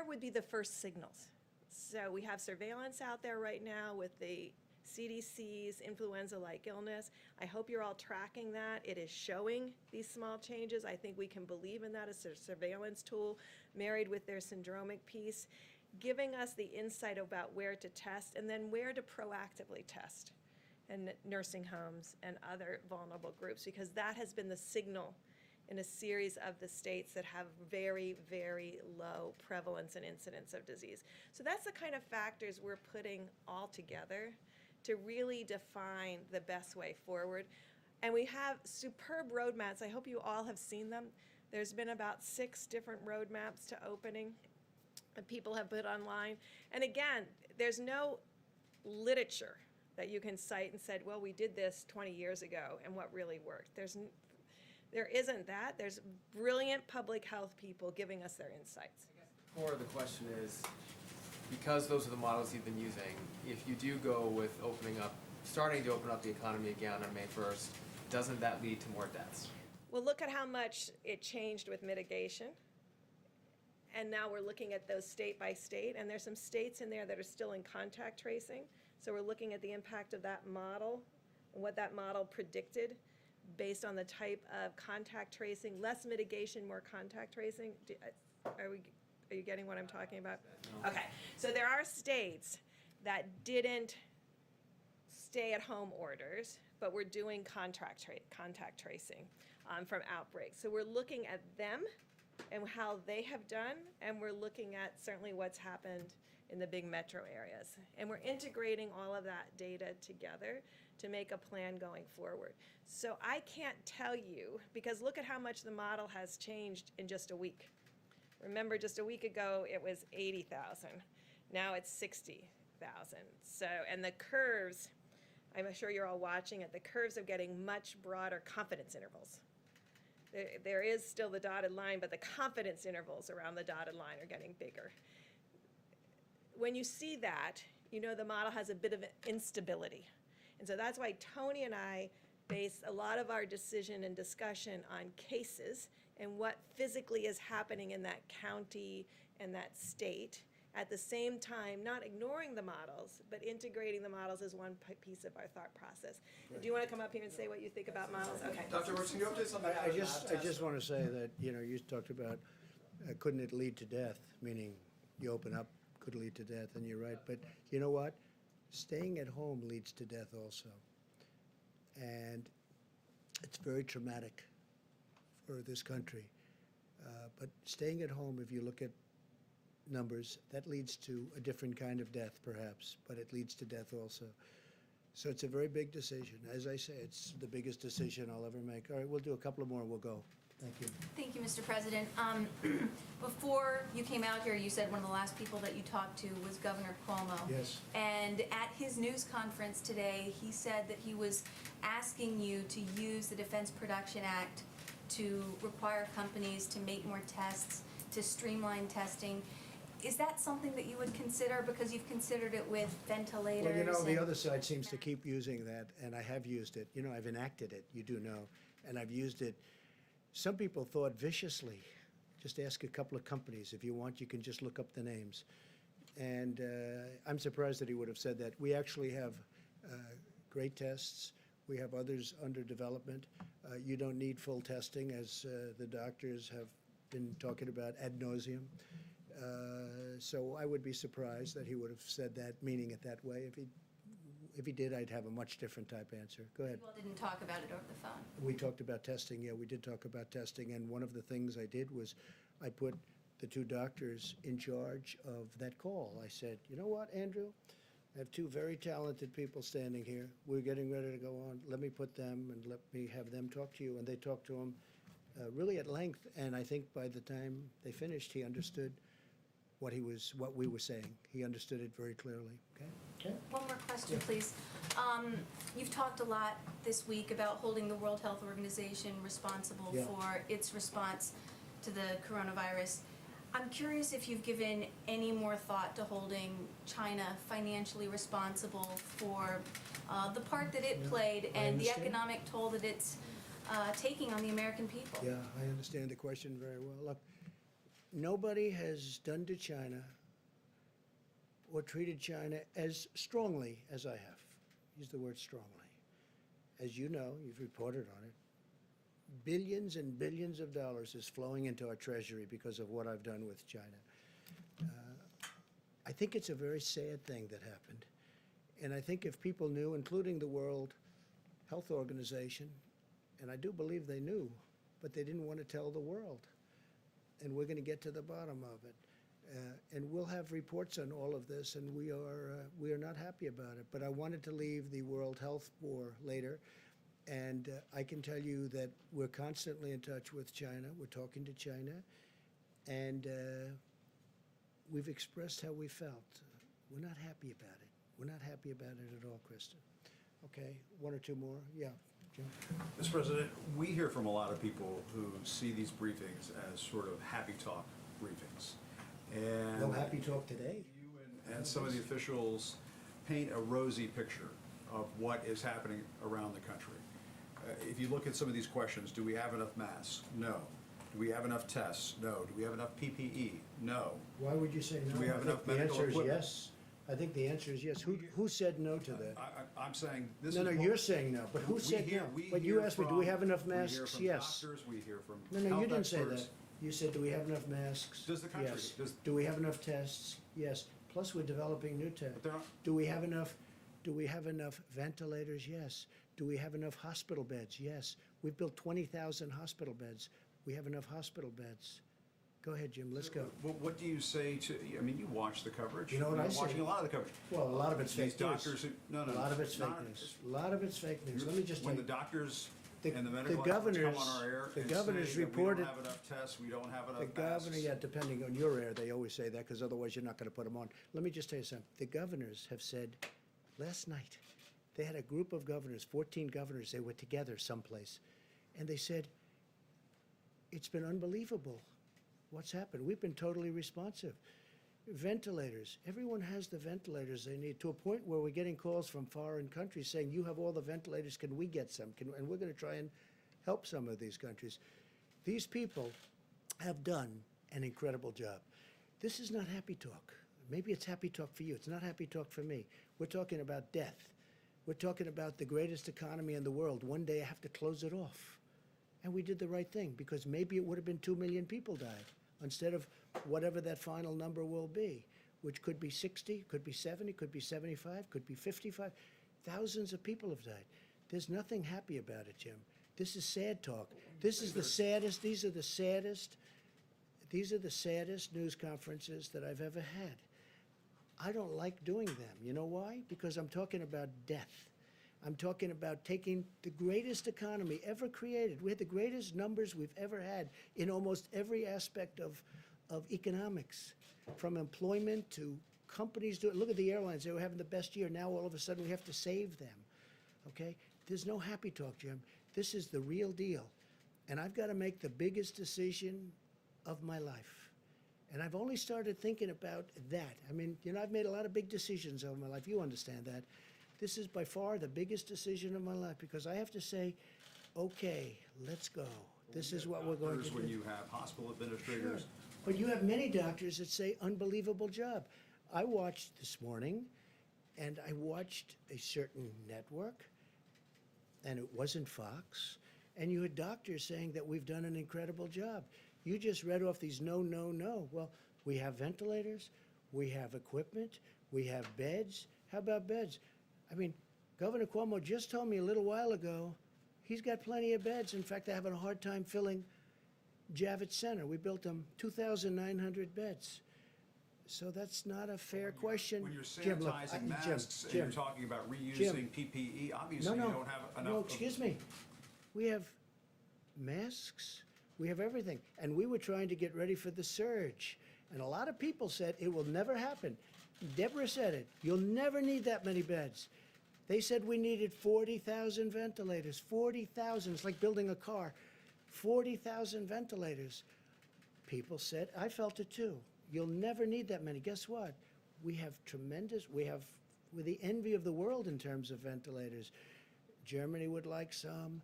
would be the first signals. So we have surveillance out there right now with the CDC's influenza-like illness. I hope you're all tracking that. It is showing these small changes. I think we can believe in that as a surveillance tool married with their syndromic piece, giving us the insight about where to test and then where to proactively test in nursing homes and other vulnerable groups, because that has been the signal in a series of the states that have very, very low prevalence and incidence of disease. So that's the kind of factors we're putting all together to really define the best way forward. And we have superb roadmaps. I hope you all have seen them. There's been about 6 different roadmaps to opening that people have put online. And again, there's no literature that you can cite and said, well, we did this 20 years ago and what really worked. There isn't that. There's brilliant public health people giving us their insights. The core of the question is, because those are the models you've been using, if you do go with starting to open up the economy again on May 1st, doesn't that lead to more deaths? Well, look at how much it changed with mitigation. And now we're looking at those state by state, and there's some states in there that are still in contact tracing. So we're looking at the impact of that model and what that model predicted based on the type of contact tracing, less mitigation, more contact tracing. Are you getting what I'm talking about? Okay, so there are states that didn't stay-at-home orders, but we're doing contact tracing from outbreaks. So we're looking at them and how they have done, and we're looking at certainly what's happened in the big metro areas. And we're integrating all of that data together to make a plan going forward. So I can't tell you, because look at how much the model has changed in just a week. Remember, just a week ago, it was 80,000. Now it's 60,000. So, and the curves, I'm sure you're all watching it, the curves are getting much broader confidence intervals. There is still the dotted line, but the confidence intervals around the dotted line are getting bigger. When you see that, you know the model has a bit of instability. And so that's why Tony and I base a lot of our decision and discussion on cases and what physically is happening in that county and that state. At the same time, not ignoring the models, but integrating the models as one piece of our thought process. Do you want to come up here and say what you think about models? Okay. Dr. Works, can you update something? I just want to say that, you talked about, couldn't it lead to death, meaning you open up, could lead to death, and you're right. But you know what? Staying at home leads to death also. And it's very traumatic for this country. But staying at home, if you look at numbers, that leads to a different kind of death, perhaps, but it leads to death also. So it's a very big decision. As I say, it's the biggest decision I'll ever make. All right, we'll do a couple of more and we'll go. Thank you. Thank you, Mr. President. Before you came out here, you said one of the last people that you talked to was Governor Cuomo. Yes. And at his news conference today, he said that he was asking you to use the Defense Production Act to require companies to make more tests, to streamline testing. Is that something that you would consider, because you've considered it with ventilators? Well, the and- other side seems to keep using that, and I have used it. I've enacted it, you do know, and I've used it. Some people thought viciously. Just ask a couple of companies. If you want, you can just look up the names. And I'm surprised that he would have said that. We actually have great tests. We have others under development. You don't need full testing, as the doctors have been talking about ad nauseum. So I would be surprised that he would have said that, meaning it that way. If he did, I'd have a much different type answer. Go ahead. Well, didn't talk about it over the phone. We talked about testing. Yeah, we did talk about testing. And one of the things I did was I put the two doctors in charge of that call. I said, you know what, Andrew? I have two very talented people standing here. We're getting ready to go on. Let me put them and let me have them talk to you. And they talked to him really at length. And I think by the time they finished, he understood what we were saying. He understood it very clearly. Okay. One more question, please. You've talked a lot this week about holding the World Health Organization responsible Yeah. for its response to the coronavirus. I'm curious if you've given any more thought to holding China financially responsible for the part that it played I and the understand. economic toll that it's taking on the American people. Yeah, I understand the question very well. Look, nobody has done to China or treated China as strongly as I have. Use the word strongly. As you know, you've reported on it. Billions and billions of dollars is flowing into our treasury because of what I've done with China. I think it's a very sad thing that happened. And I think if people knew, including the World Health Organization, and I do believe they knew, but they didn't want to tell the world. And we're going to get to the bottom of it. And we'll have reports on all of this, and we are not happy about it. But I wanted to leave the World Health for later. And I can tell you that we're constantly in touch with China. We're talking to China. And we've expressed how we felt. We're not happy about it. We're not happy about it at all, Kristen. Okay, one or two more? Yeah, Jim? Mr. President, we hear from a lot of people who see these briefings as sort of happy talk briefings. And No happy talk today? and some of the officials paint a rosy picture of what is happening around the country. If you look at some of these questions, do we have enough masks? No. Do we have enough tests? No. Do we have enough PPE? No. Why would you say no? Do we have I enough think the medical answer is equipment? yes. I think the answer is yes. Who said no to that? I'm saying this No, is. no, what- you're saying no, but who we said hear- no? we But you hear asked me, do we from- have enough We hear masks? from Yes. doctors, we hear from No, no, health you didn't say experts. that. You said, do we have enough masks? Does the country- Yes. does- Do we have enough tests? Yes. Plus, we're developing new tests. But they're not- Do we have enough ventilators? Yes. Do we have enough hospital beds? Yes. We've built 20,000 hospital beds. We have enough hospital beds. Go ahead, Jim, let's go. What do you say to, I mean, you watch the coverage. You know what I I'm say? watching a lot of the coverage. Well, a lot of it's These fake news. doctors who, no, A lot of it's fake not- news. A lot of it's fake news. Let me just tell When you. the doctors The- and the the medical experts come governors- on our air the and governors say that reported- we don't have enough tests, we don't have enough The governor, masks. yeah, depending on your air, they always say that, because otherwise you're not gonna put them on. Let me just tell you something. The governors have said, last night, they had a group of governors, 14 governors, they were together someplace, and they said, it's been unbelievable what's happened. We've been totally responsive. Ventilators, everyone has the ventilators they need, to a point where we're getting calls from foreign countries saying, you have all the ventilators, can we get some? And we're gonna try and help some of these countries. These people have done an incredible job. This is not happy talk. Maybe it's happy talk for you. It's not happy talk for me. We're talking about death. We're talking about the greatest economy in the world. One day I have to close it off. And we did the right thing, because maybe it would have been 2 million people died instead of whatever that final number will be, which could be 60, could be 70, could be 75, could be 55. Thousands of people have died. There's nothing happy about it, Jim. This is sad talk. This is the saddest, these are the saddest news conferences that I've ever had. I don't like doing them. You know why? Because I'm talking about death. I'm talking about taking the greatest economy ever created. We had the greatest numbers we've ever had in almost every aspect of economics, from employment to companies. Look at the airlines. They were having the best year. Now all of a sudden we have to save them. Okay? There's no happy talk, Jim. This is the real deal. And I've got to make the biggest decision of my life. And I've only started thinking about that. I mean, you know, I've made a lot of big decisions over my life. You understand that. This is by far the biggest decision of my life, because I have to say, okay, let's go. This is what we're going to do. When you have hospital administrators. Sure. But you have many doctors that say unbelievable job. I watched this morning, and I watched a certain network, and it wasn't Fox, and you had doctors saying that we've done an incredible job. You just read off these no, no, no. Well, we have ventilators, we have equipment, we have beds. How about beds? I mean, Governor Cuomo just told me a little while ago, he's got plenty of beds. In fact, they're having a hard time filling Javits Center. We built them 2,900 beds. So that's not a fair question. When you're Jim, look, sanitizing masks and Jim, you're talking about reusing Jim. PPE, obviously No, you no, don't have enough. no, of- excuse me. We have masks, we have everything. And we were trying to get ready for the surge. And a lot of people said it will never happen. Deborah said it, you'll never need that many beds. They said we needed 40,000 ventilators, 40,000, it's like building a car. 40,000 ventilators. People said, I felt it too. You'll never need that many. Guess what? We're the envy of the world in terms of ventilators. Germany would like some.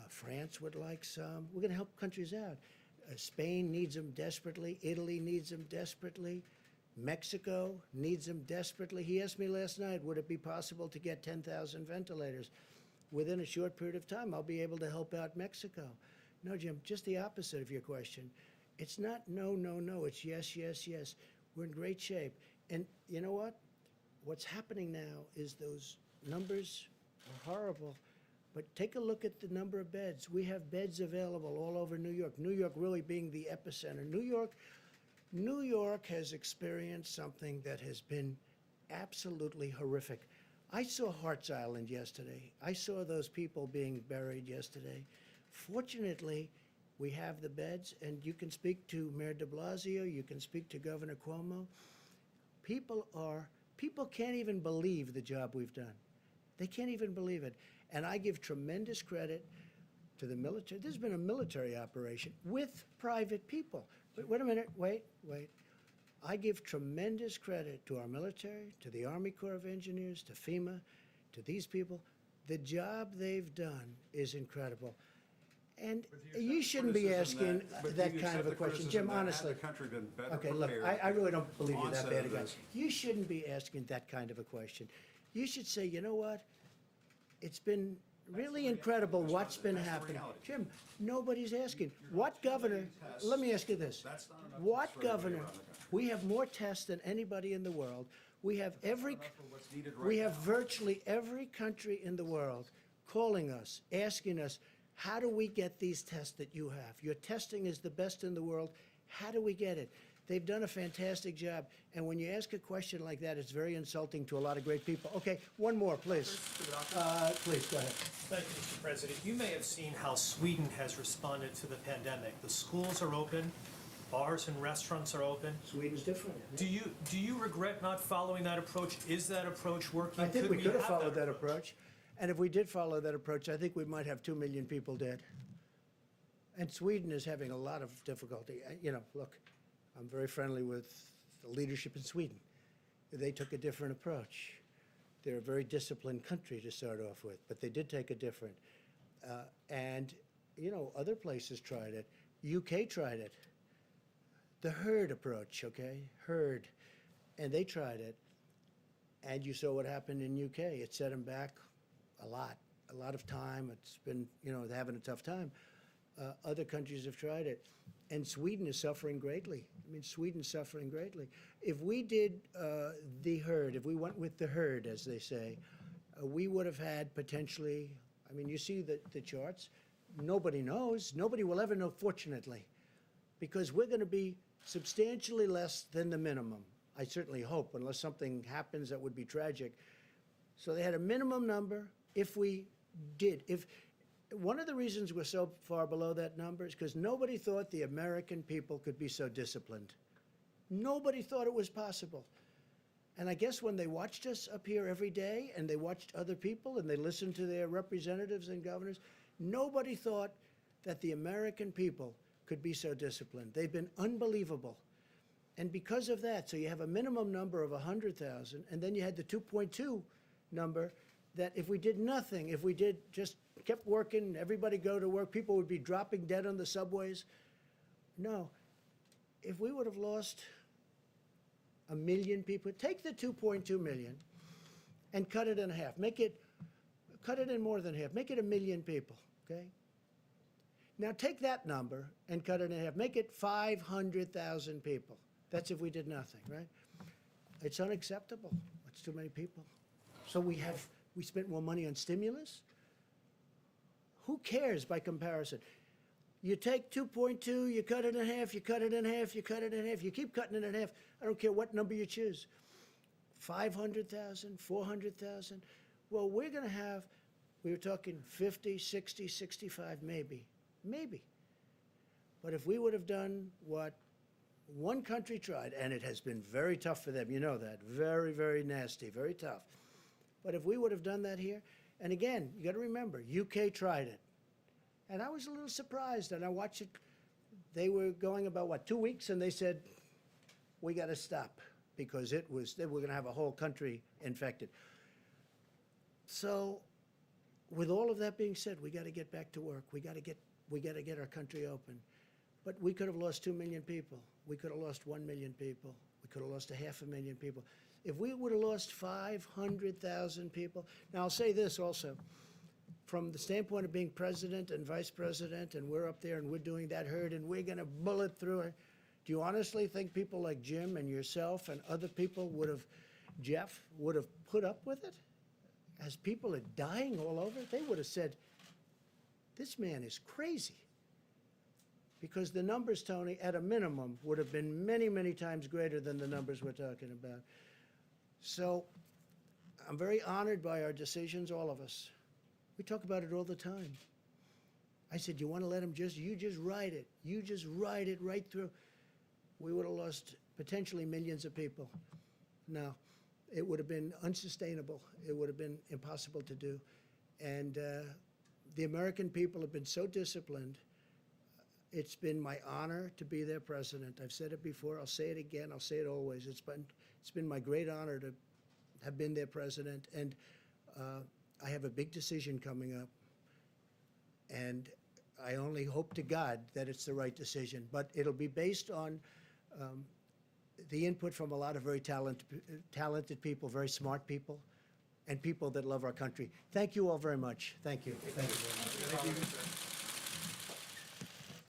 France would like some. We're going to help countries out. Spain needs them desperately. Italy needs them desperately. Mexico needs them desperately. He asked me last night, would it be possible to get 10,000 ventilators? Within a short period of time, I'll be able to help out Mexico. No, Jim, just the opposite of your question. It's not no, no, no. It's yes, yes, yes. We're in great shape. And you know what? What's happening now is those numbers are horrible. But take a look at the number of beds. We have beds available all over New York. New York really being the epicenter. New York has experienced something that has been absolutely horrific. I saw Hart's Island yesterday. I saw those people being buried yesterday. Fortunately, we have the beds, and you can speak to Mayor de Blasio, you can speak to Governor Cuomo. People can't even believe the job we've done. They can't even believe it. And I give tremendous credit to the military. There's been a military operation with private people. Wait a minute, wait. I give tremendous credit to our military, to the Army Corps of Engineers, to FEMA, to these people. The job they've done is incredible. And you shouldn't be asking that kind of a question. Jim, honestly. Had the country been better Okay, look, prepared I really don't believe you're that onset bad a of guy. this? You shouldn't be asking that kind of a question. You should say, you know what? It's been really incredible what's been happening. Jim, nobody's asking. What governor, let me ask you this. What governor, we have more tests than anybody in the world. We have virtually every country in the world calling us, asking us, how do we get these tests that you have? Your testing is the best in the world. How do we get it? They've done a fantastic job. And when you ask a question like that, it's very insulting to a lot of great people. Okay, one more, please. Please, go ahead. Thank you, Mr. President. You may have seen how Sweden has responded to the pandemic. The schools are open, bars and restaurants are open. Sweden's different. Do you regret not following that approach? Is that approach working? I think we could have have followed that approach. And if we did follow that approach, I think we might have 2 million people dead. And Sweden is having a lot of difficulty. You know, look, I'm very friendly with the leadership in Sweden. They took a different approach. They're a very disciplined country to start off with, but they did take a different. And, you know, other places tried it. UK tried it. The herd approach, okay? Herd. And they tried it. And you saw what happened in UK. It set them back a lot of time. It's been, you know, they're having a tough time. Other countries have tried it. And Sweden is suffering greatly. I mean, Sweden's suffering greatly. If we did the herd, if we went with the herd, as they say, we would have had potentially, I mean, you see the charts. Nobody knows. Nobody will ever know, fortunately, because we're going to be substantially less than the minimum. I certainly hope, unless something happens that would be tragic. So they had a minimum number. If we did, one of the reasons we're so far below that number is because nobody thought the American people could be so disciplined. Nobody thought it was possible. And I guess when they watched us up here every day and they watched other people and they listened to their representatives and governors, nobody thought that the American people could be so disciplined. They've been unbelievable. And because of that, so you have a minimum number of 100,000, and then you had the 2.2 number that if we did nothing, if we did just kept working, everybody go to work, people would be dropping dead on the subways. No. If we would have lost 1 million people, take the 2.2 million and cut it in half. Cut it in more than half. Make it 1 million people, okay? Now take that number and cut it in half. Make it 500,000 people. That's if we did nothing, right? It's unacceptable. It's too many people. So we spent more money on stimulus? Who cares by comparison? You take 2.2, you cut it in half, you cut it in half, you cut it in half, you keep cutting it in half. I don't care what number you choose. 500,000, 400,000. Well, we're going to have, we were talking 50, 60, 65, maybe. Maybe. But if we would have done what one country tried, and it has been very tough for them, you know that, very, very nasty, very tough. But if we would have done that here, and again, you got to remember, UK tried it. And I was a little surprised, and I watched it. They were going about, what, 2 weeks, and they said, we got to stop, because they were going to have a whole country infected. So with all of that being said, we got to get back to work. We got to get our country open. But we could have lost 2 million people. We could have lost 1 million people. We could have lost 500,000 people. If we would have lost 500,000 people, now I'll say this also, from the standpoint of being president and vice president, and we're up there and we're doing that herd and we're going to bullet through it, do you honestly think people like Jim and yourself and other people Jeff, would have put up with it? As people are dying all over, they would have said, this man is crazy. Because the numbers, Tony, at a minimum, would have been many, many times greater than the numbers we're talking about. So I'm very honored by our decisions, all of us. We talk about it all the time. I said, you want to let him you just ride it. You just ride it right through. We would have lost potentially millions of people. No, it would have been unsustainable. It would have been impossible to do. And the American people have been so disciplined. It's been my honor to be their president. I've said it before. I'll say it again. I'll say it always. It's been my great honor to have been their president. And I have a big decision coming up. And I only hope to God that it's the right decision. But it'll be based on the input from a lot of very talented people, very smart people, and people that love our country. Thank you all very much. Thank you. Thank you very much.